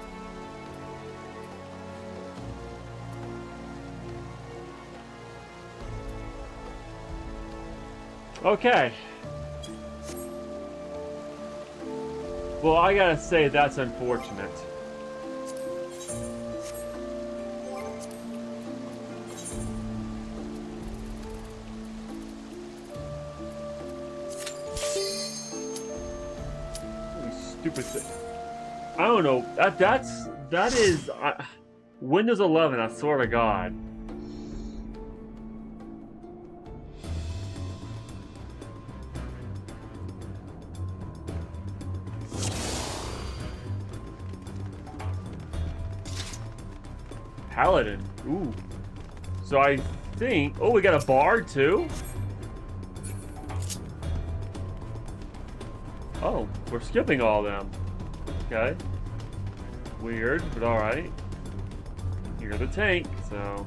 Okay. Well, I gotta say, that's unfortunate. Stupid thing. I don't know. That is Windows 11. I swear to God. Paladin. Ooh. So I think. Oh, we got a bard too. Oh, we're skipping all of them. Okay. Weird, but alright. You're the tank, so...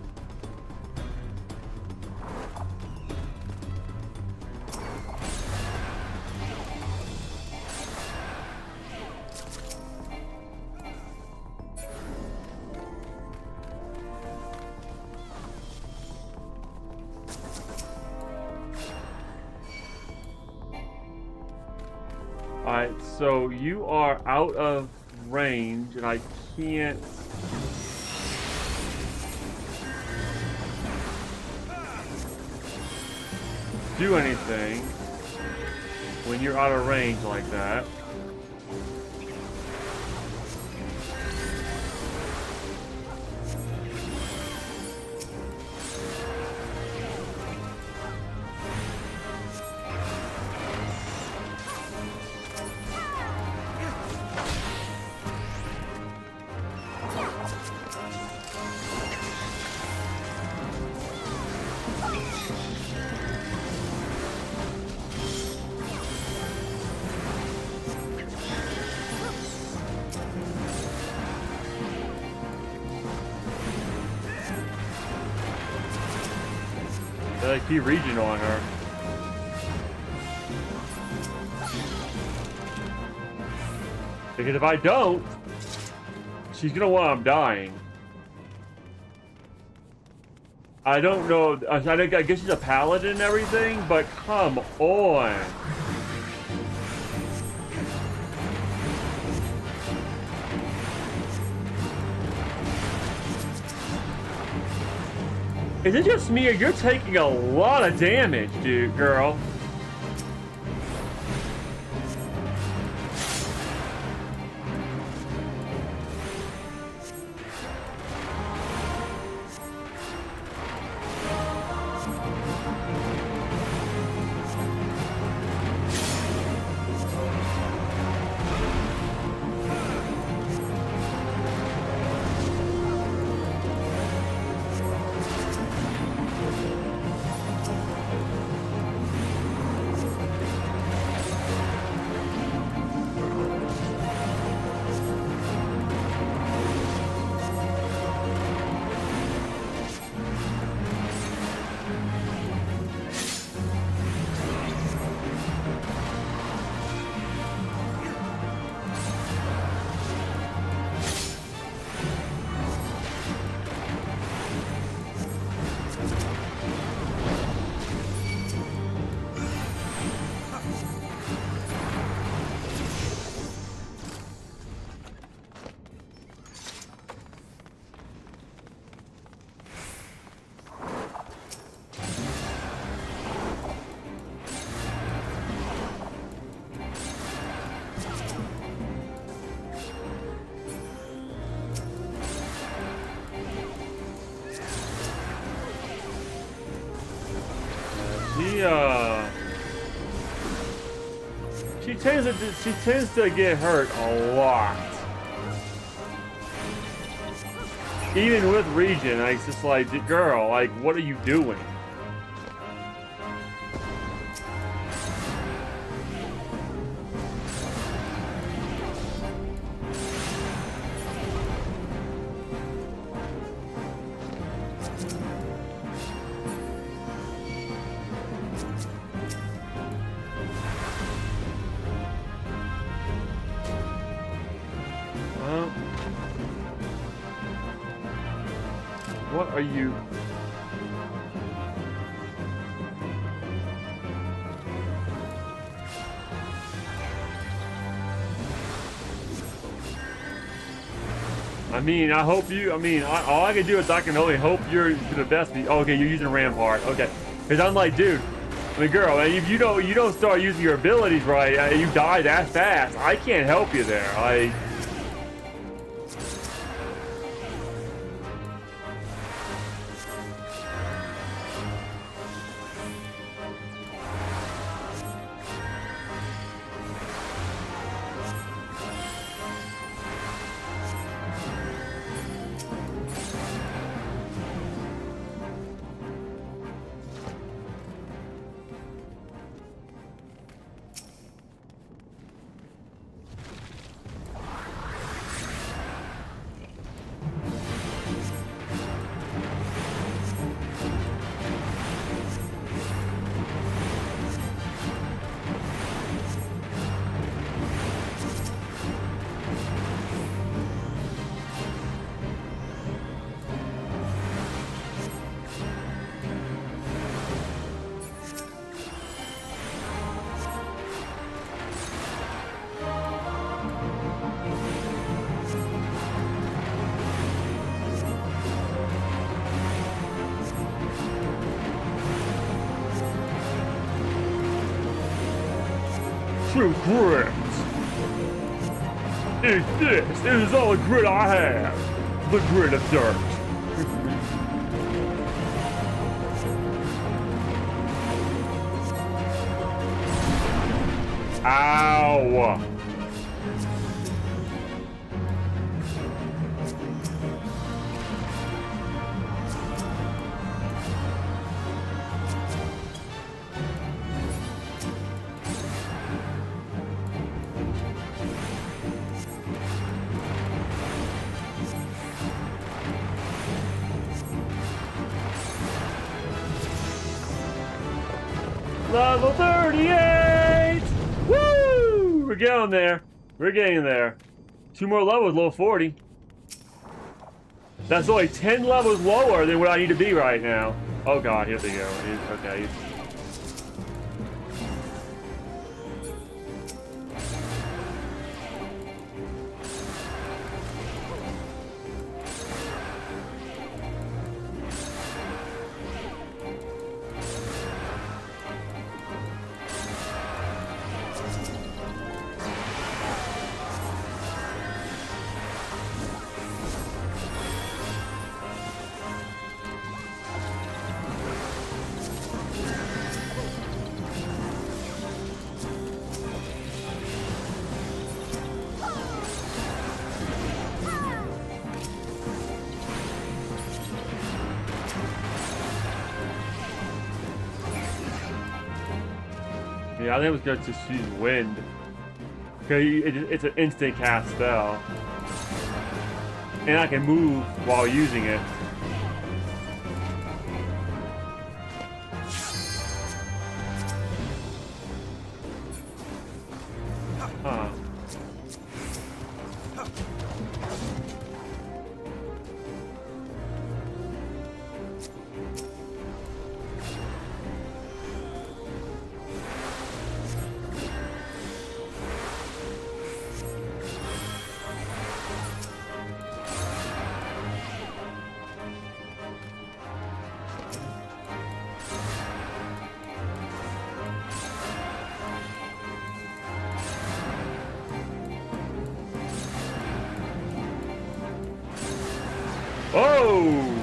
Alright, so you are out of range, and I can't... do anything when you're out of range like that. They keep region on her. Because if I don't, she's gonna want I'm dying. I don't know. I guess she's a paladin and everything, but come on. Is it just me or you're taking a lot of damage, dude, girl? She tends to get hurt a lot. Even with Regen, it's just like, girl, like, what are you doing? What are you? I hope you. All I can do is I can only hope you're the best. Okay, you're using Rampart. Okay, because I'm like, dude. Girl, if you don't start using your abilities right, you die that fast. I can't help you there. True grit. It's this. This is all the grit I have. The grit of dirt. Ow. Level 38! Woo! We're getting there. We're getting there. 2 more levels, level 40. That's only 10 levels lower than what I need to be right now. Oh god, here we go. Okay. Yeah, I think it was good to just use wind. Okay, it's an instant cast spell. And I can move while using it. Huh. Oh!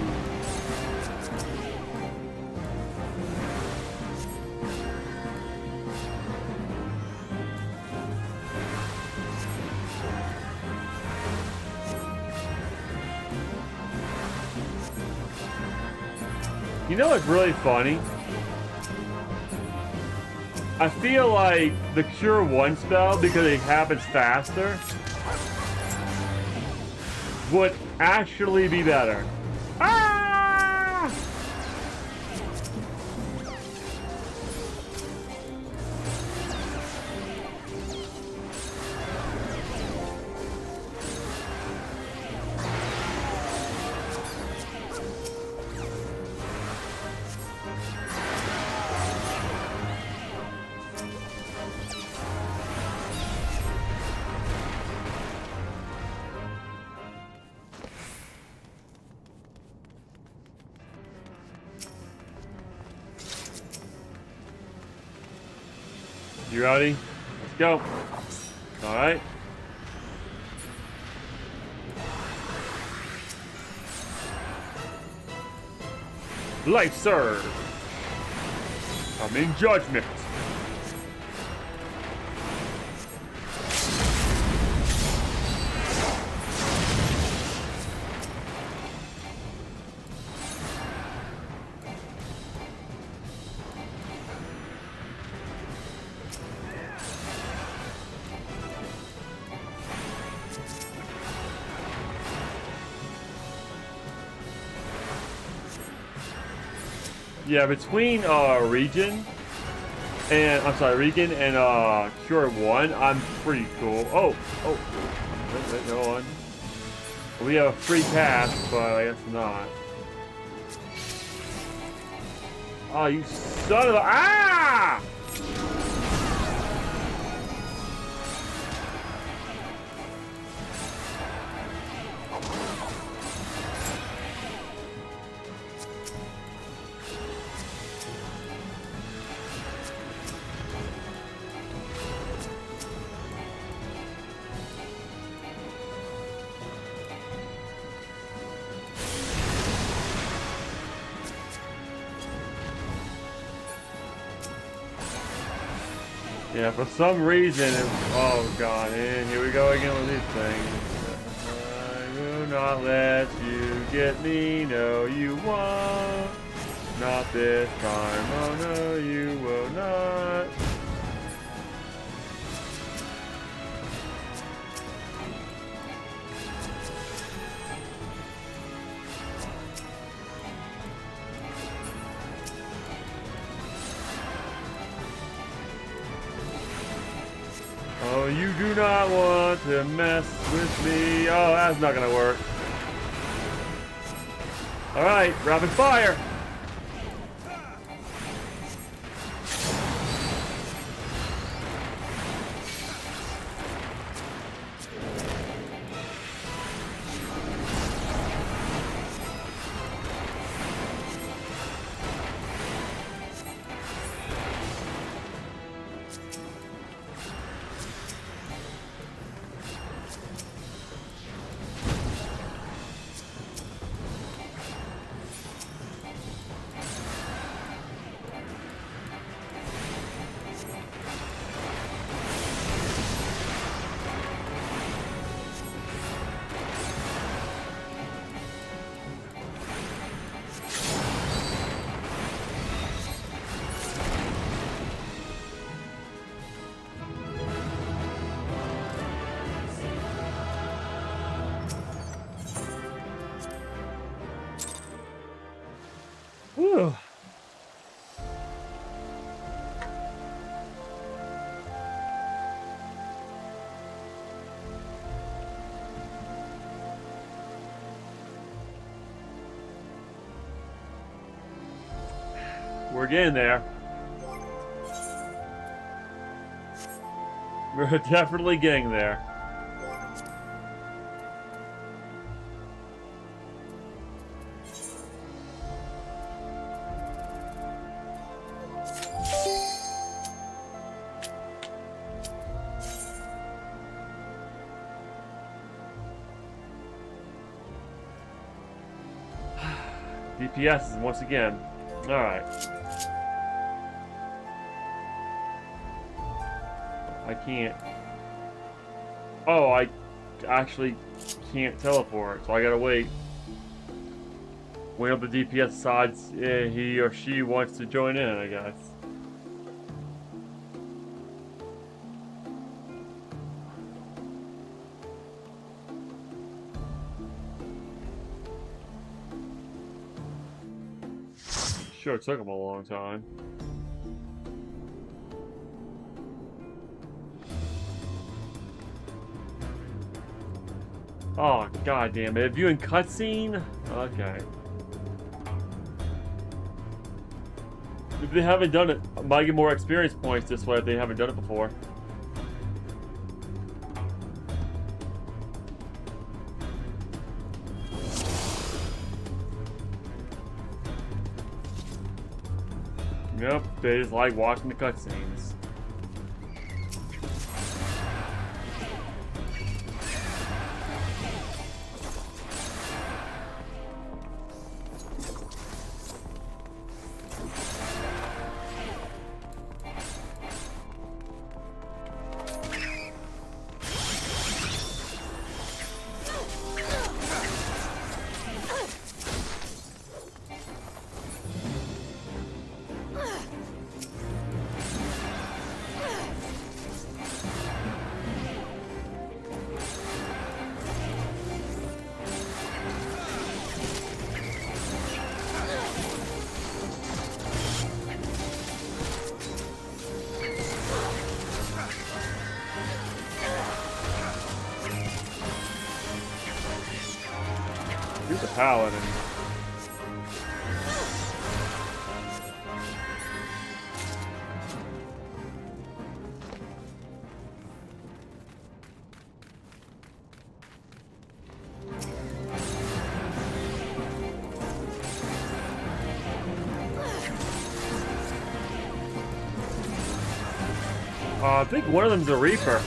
You know what's really funny? I feel like the Cure 1 spell, because it happens faster, would actually be better. Ah! You ready? Let's go. Alright. Life serve. I'm in judgment. Yeah, between Regan and Cure 1, I'm pretty cool. Oh, wait, hold on. We have a free cast, but I guess not. Oh, you son of a ah! Yeah, for some reason, oh god, and here we go again with these things. I will not let you get me, no you won't. Not this time, oh no you will not. Oh, you do not want to mess with me. Oh, that's not gonna work. Alright, rapid fire! Whew. We're getting there. We're definitely getting there. DPS once again. Alright. I can't. Oh, I actually can't teleport, so I gotta wait. When the DPS decides he or she wants to join in, I guess. Sure, it took him a long time. Oh, god damn it. Viewing cutscene? Okay. If they haven't done it, I might get more experience points this way if they haven't done it before. Yep, they just like watching the cutscenes. He's a paladin. I think one of them's a Reaper.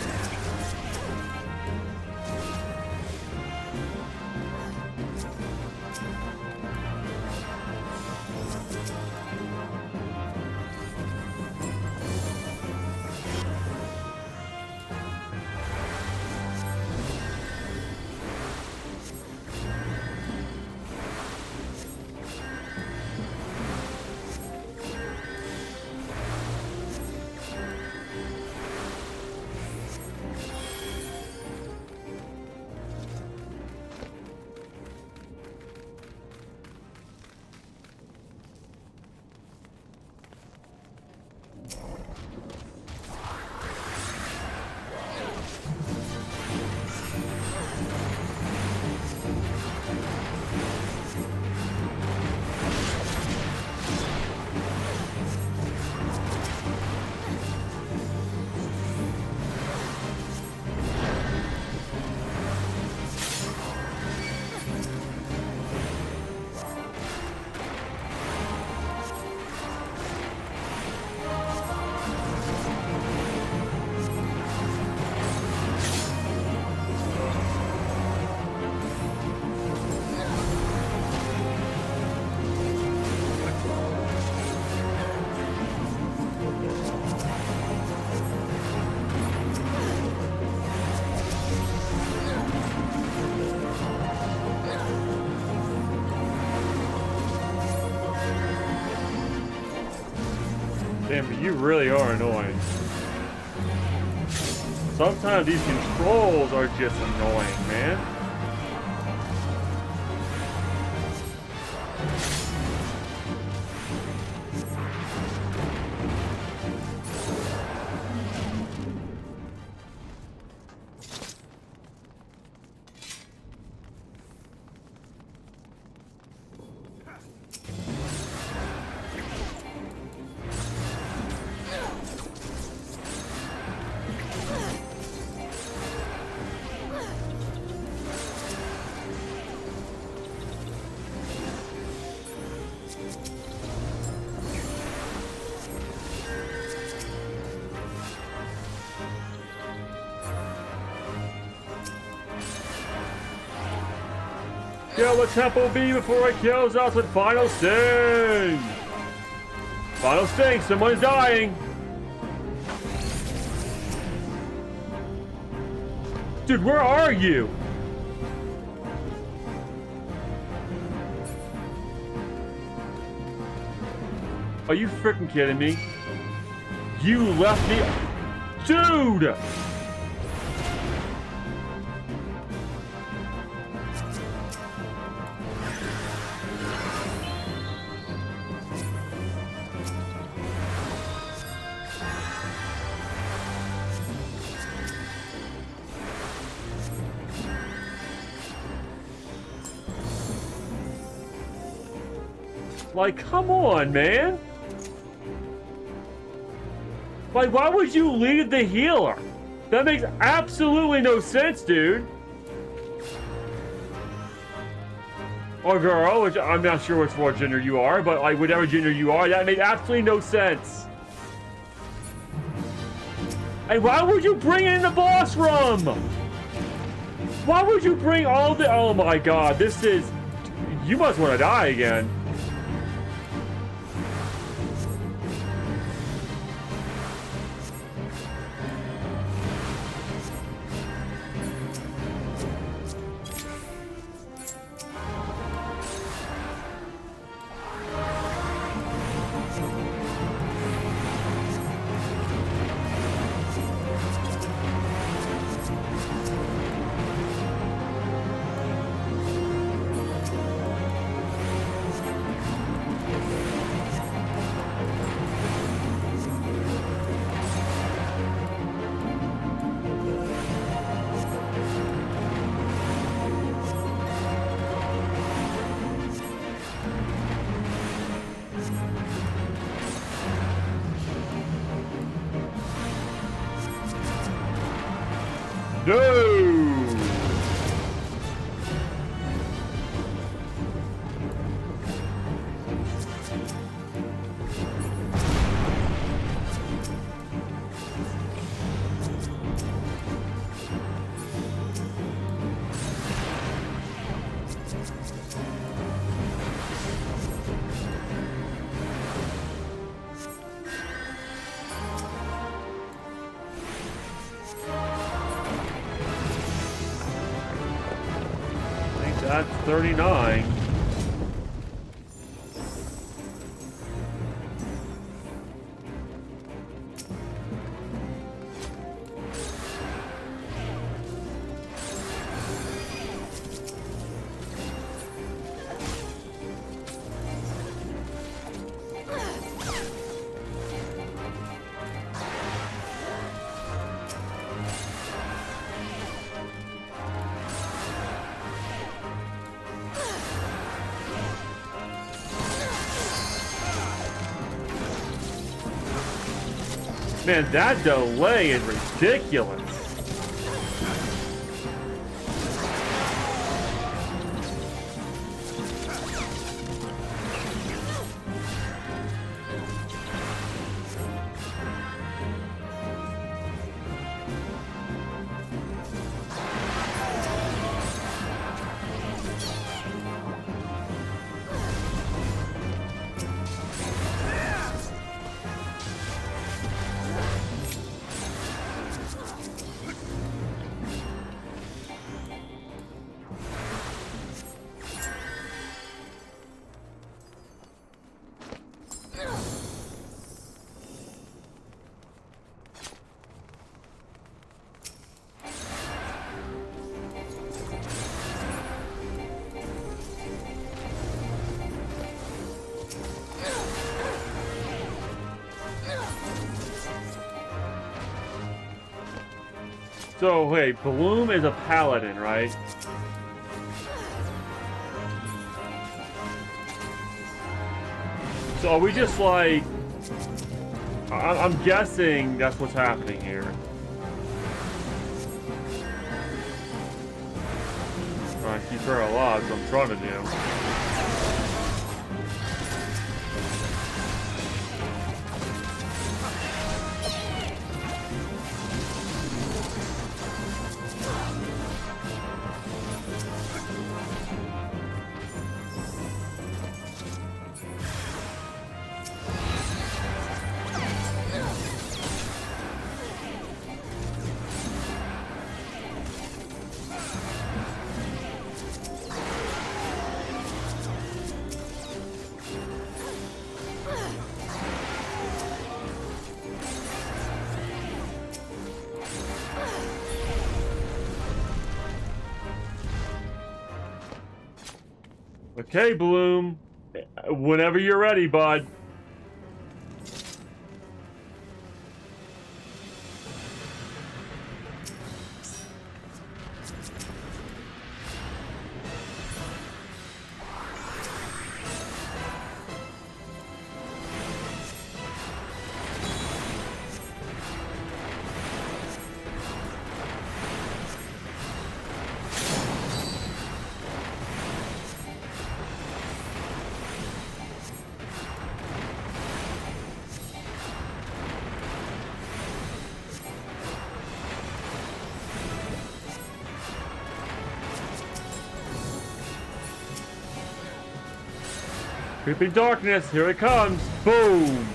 Damn, but you really are annoying. Sometimes these controls are just annoying, man. Kill the Temple Bee before it kills us with Final Sting! Final Sting, someone's dying! Dude, where are you? Are you freaking kidding me? You left me... Dude! Like, come on, man! Like, why would you leave the healer? That makes absolutely no sense, dude. Or girl, which I'm not sure what gender you are, but like, whatever gender you are, that made absolutely no sense. Hey, why would you bring in the boss room? Why would you bring all the... Oh my god, this is... You must want to die again. No! That's 39. Man, that delay is ridiculous. So, wait, Bloom is a paladin, right? So are we just like... I'm guessing that's what's happening here. Trying to keep her alive, so I'm trying to do. Okay, Bloom. Whenever you're ready, bud. Creeping darkness, here it comes. Boom!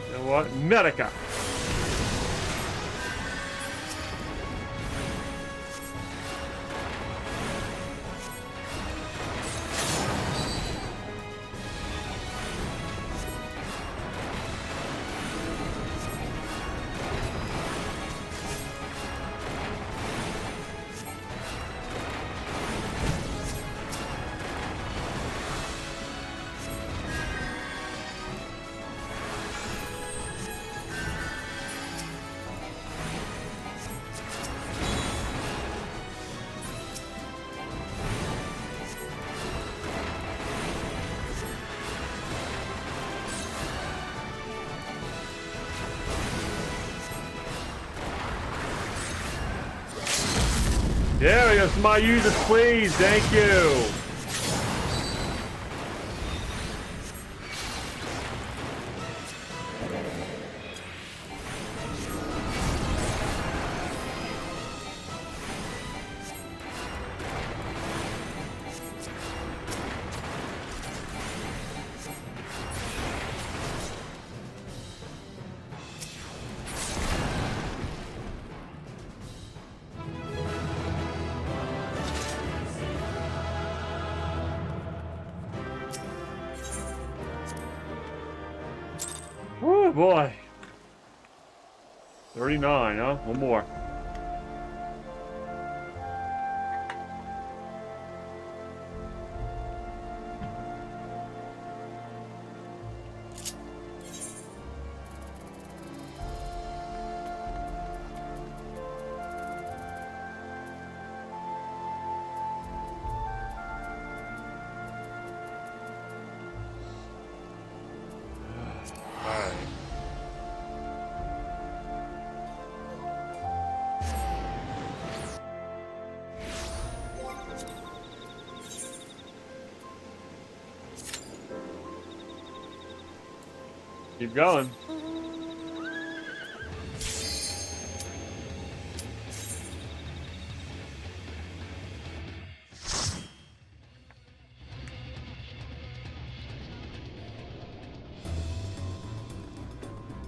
You know what? Medica! There we go, somebody use this, please. Thank you. Oh boy. 39, huh? One more. Keep going.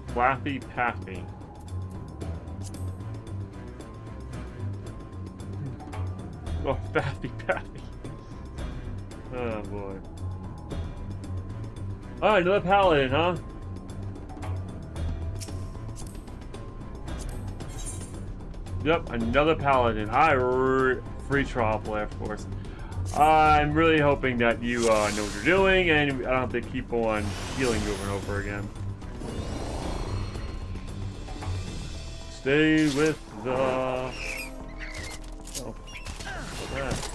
Flappy Pappy. Oh, Fappy Pappy. Oh boy. Alright, another paladin, huh? Yep, another paladin. Free trial play, of course. I'm really hoping that you know what you're doing, and I don't have to keep on healing you over and over again. Stay with the... Oh, what's that?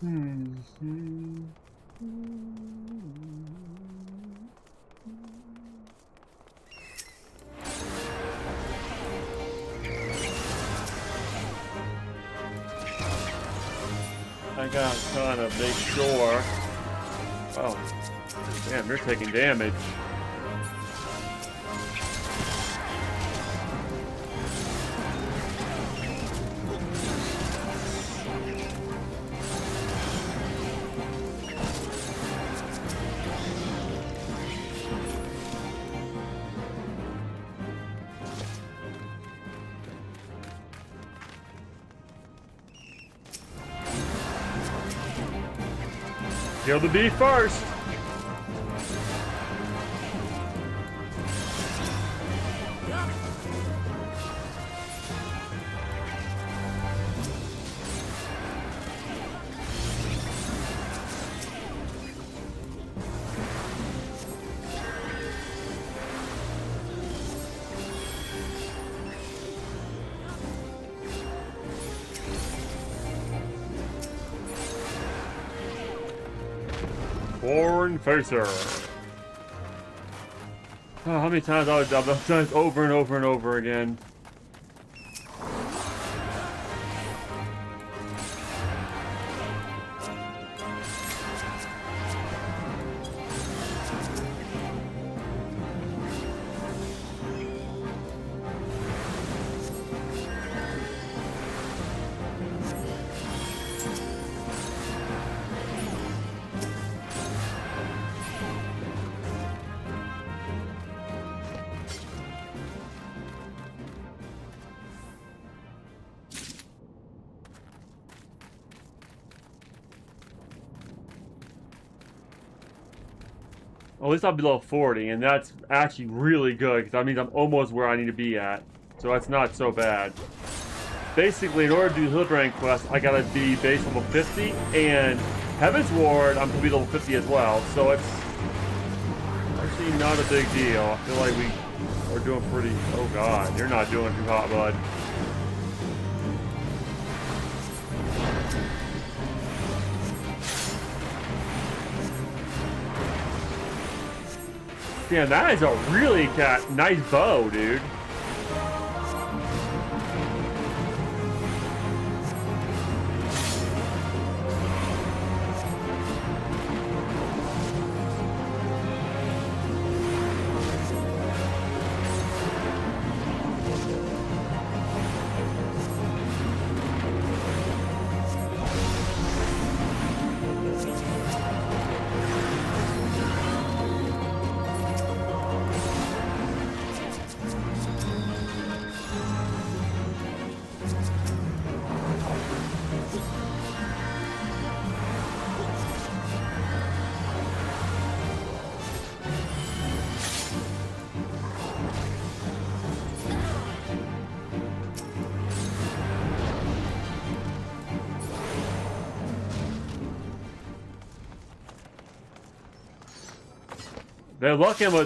I gotta kind of make sure. Oh, damn, you're taking damage. Kill the bee first. Foreign Facer. Oh, how many times I've done this over and over and over again. At least I'll be level 40, and that's actually really good, because that means I'm almost where I need to be at. So that's not so bad. Basically, in order to do the Hildebrand quest, I gotta be base level 50, and Heaven's Ward, I'm gonna be level 50 as well, so it's actually not a big deal. I feel like we are doing pretty... Oh god, you're not doing too hot, bud. Damn, that is a really nice bow, dude.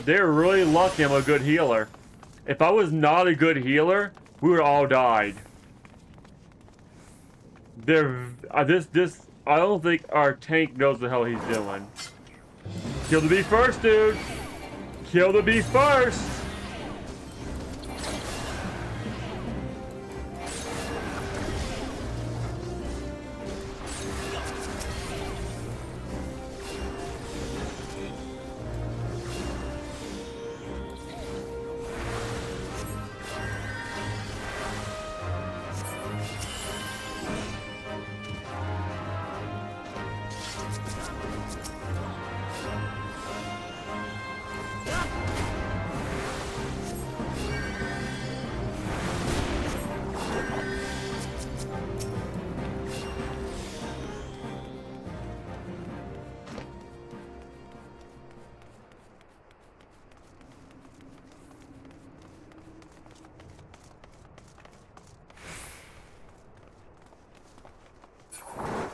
They're really lucky I'm a good healer. If I was not a good healer, we would all died. I don't think our tank knows the hell he's doing. Kill the bee first, dude. Kill the bee first.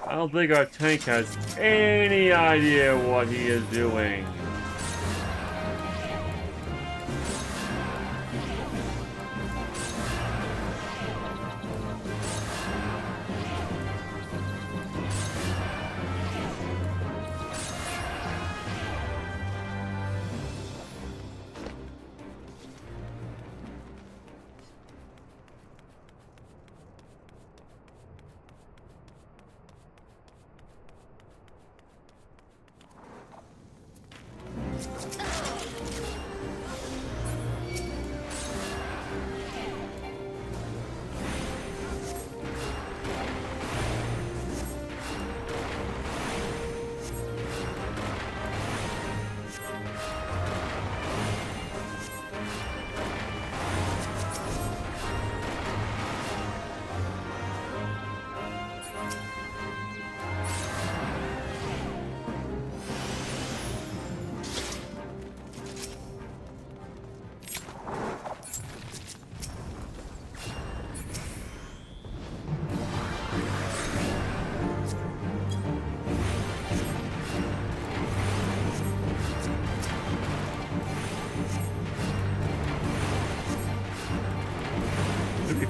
I don't think our tank has any idea what he is doing.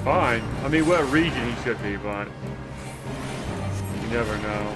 fine. I mean, what region he should be, but you never know.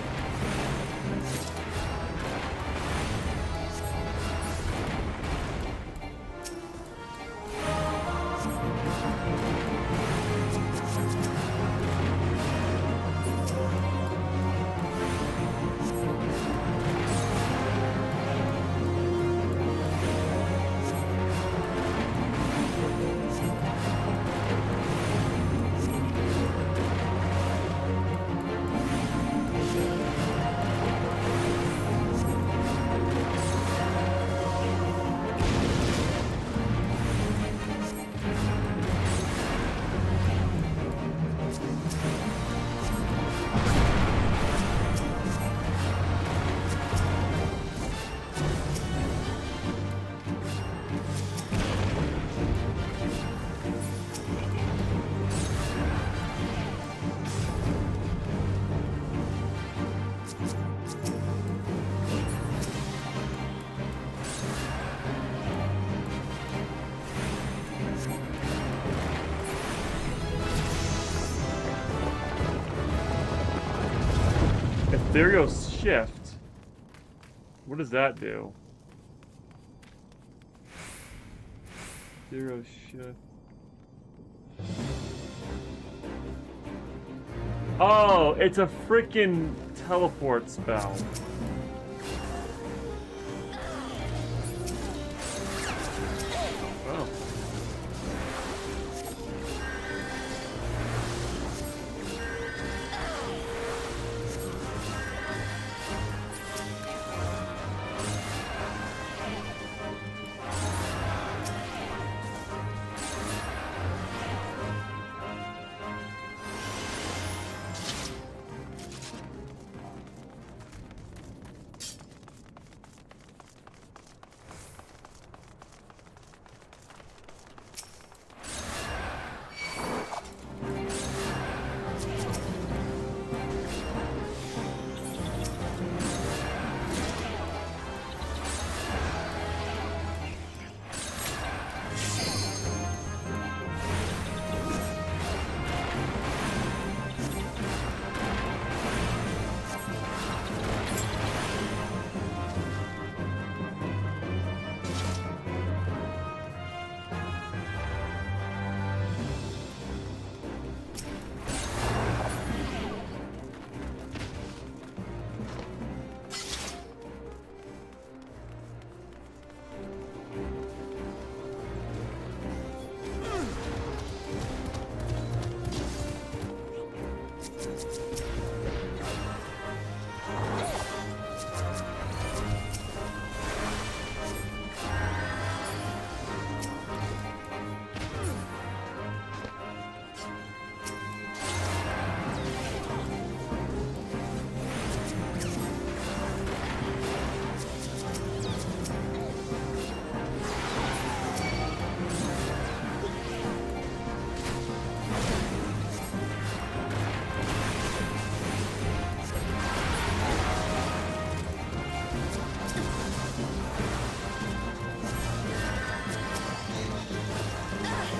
Ethereal shift. What does that do? Ethereal shift. Oh, it's a freaking teleport spell. Oh.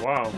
Wow.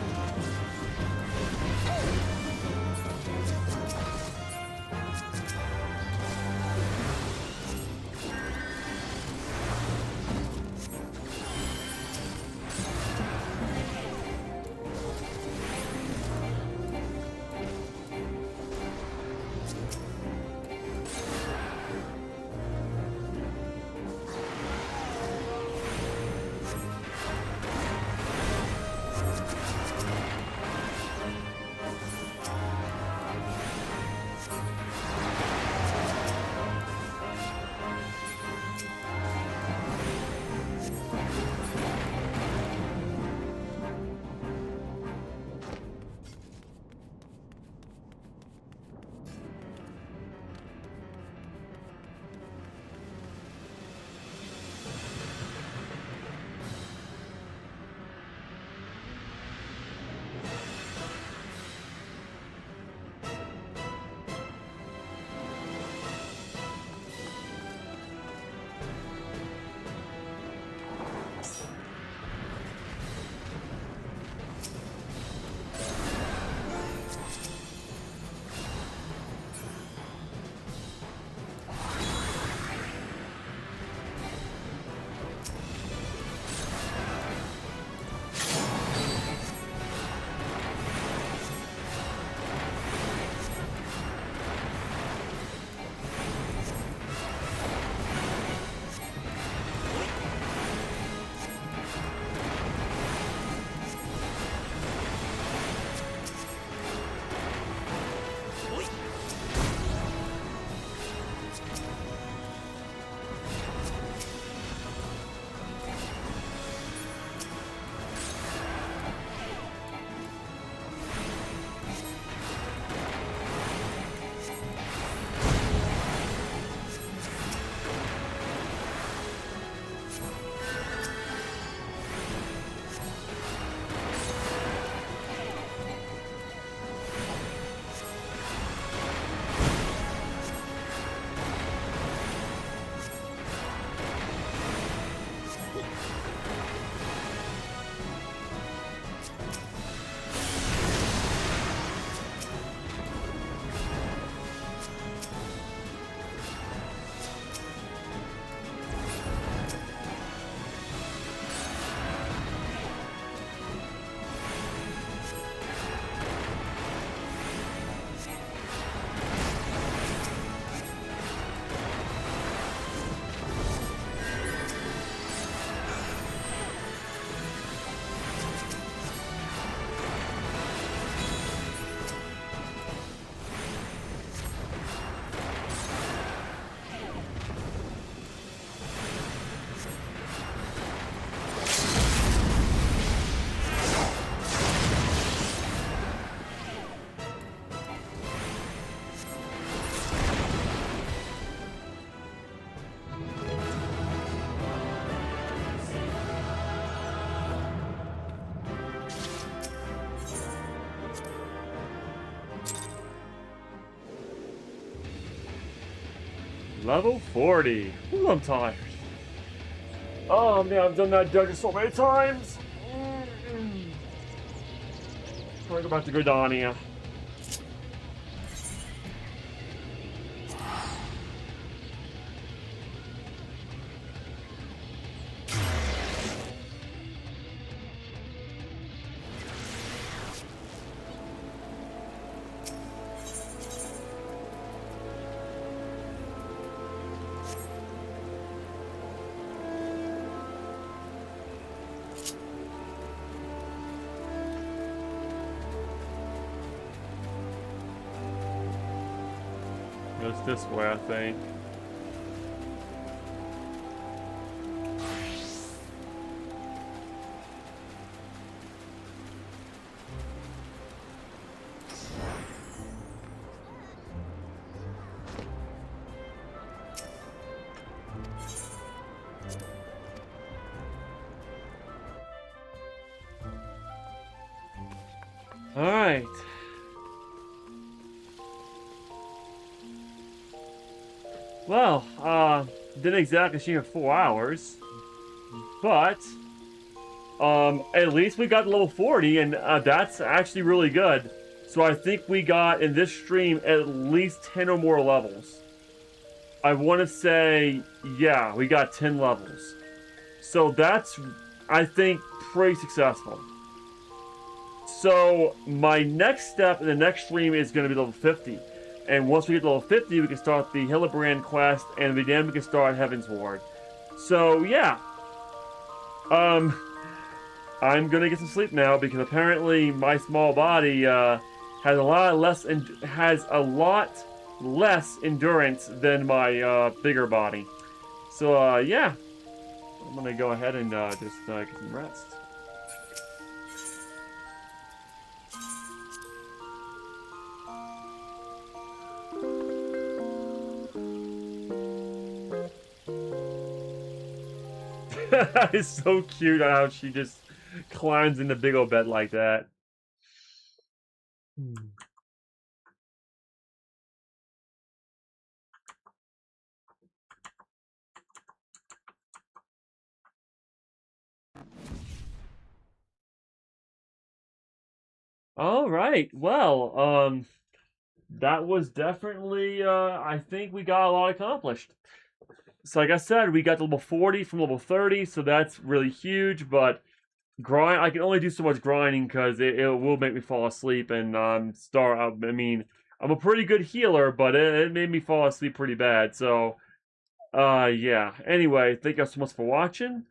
Level 40. Ooh, I'm tired. Oh man, I've done that dungeon so many times. I'm gonna go back to Gridania. It's this way, I think. All right. Well, didn't exactly see in 4 hours, but at least we got to level 40, and that's actually really good. So I think we got in this stream at least 10 or more levels. I want to say, yeah, we got 10 levels. So that's, I think, pretty successful. So my next step in the next stream is going to be level 50. And once we get to level 50, we can start the Hillebrand quest, and then we can start Heaven's Ward. So, yeah. I'm gonna get some sleep now, because apparently my small body has a lot less endurance than my bigger body. So, yeah. I'm gonna go ahead and just get some rest. It's so cute how she just climbs in the big old bed like that. All right. Well, that was definitely, I think we got a lot accomplished. So like I said, we got to level 40 from level 30, so that's really huge, but I can only do so much grinding because it will make me fall asleep, and I mean, I'm a pretty good healer, but it made me fall asleep pretty bad, so, yeah. Anyway, thank you guys so much for watching.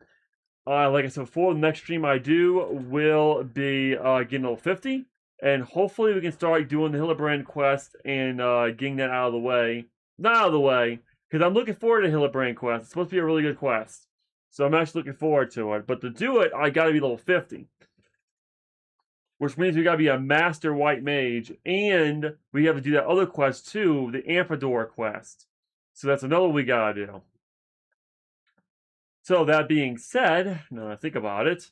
Like I said before, the next stream I do will be getting level 50, and hopefully we can start doing the Hillebrand quest and getting that out of the way. Not out of the way, because I'm looking forward to Hillebrand quest. It's supposed to be a really good quest. So I'm actually looking forward to it. But to do it, I gotta be level 50. Which means we gotta be a Master White Mage, and we have to do that other quest too, the Amphidoor quest. So that's another one we gotta do. So that being said, now that I think about it,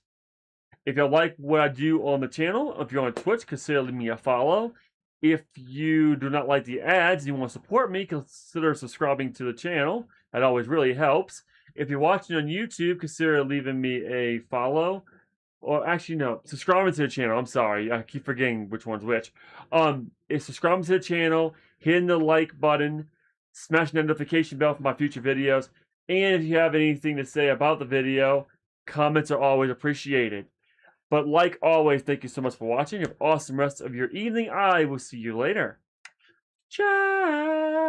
if you like what I do on the channel, if you're on Twitch, consider leaving me a follow. If you do not like the ads and you want to support me, consider subscribing to the channel. That always really helps. If you're watching on YouTube, consider leaving me a follow. Or actually, no, subscribing to the channel. I'm sorry, I keep forgetting which one's which. Is subscribing to the channel, hitting the like button, smashing the notification bell for my future videos. And if you have anything to say about the video, comments are always appreciated. But like always, thank you so much for watching. Have an awesome rest of your evening. I will see you later. Ciao.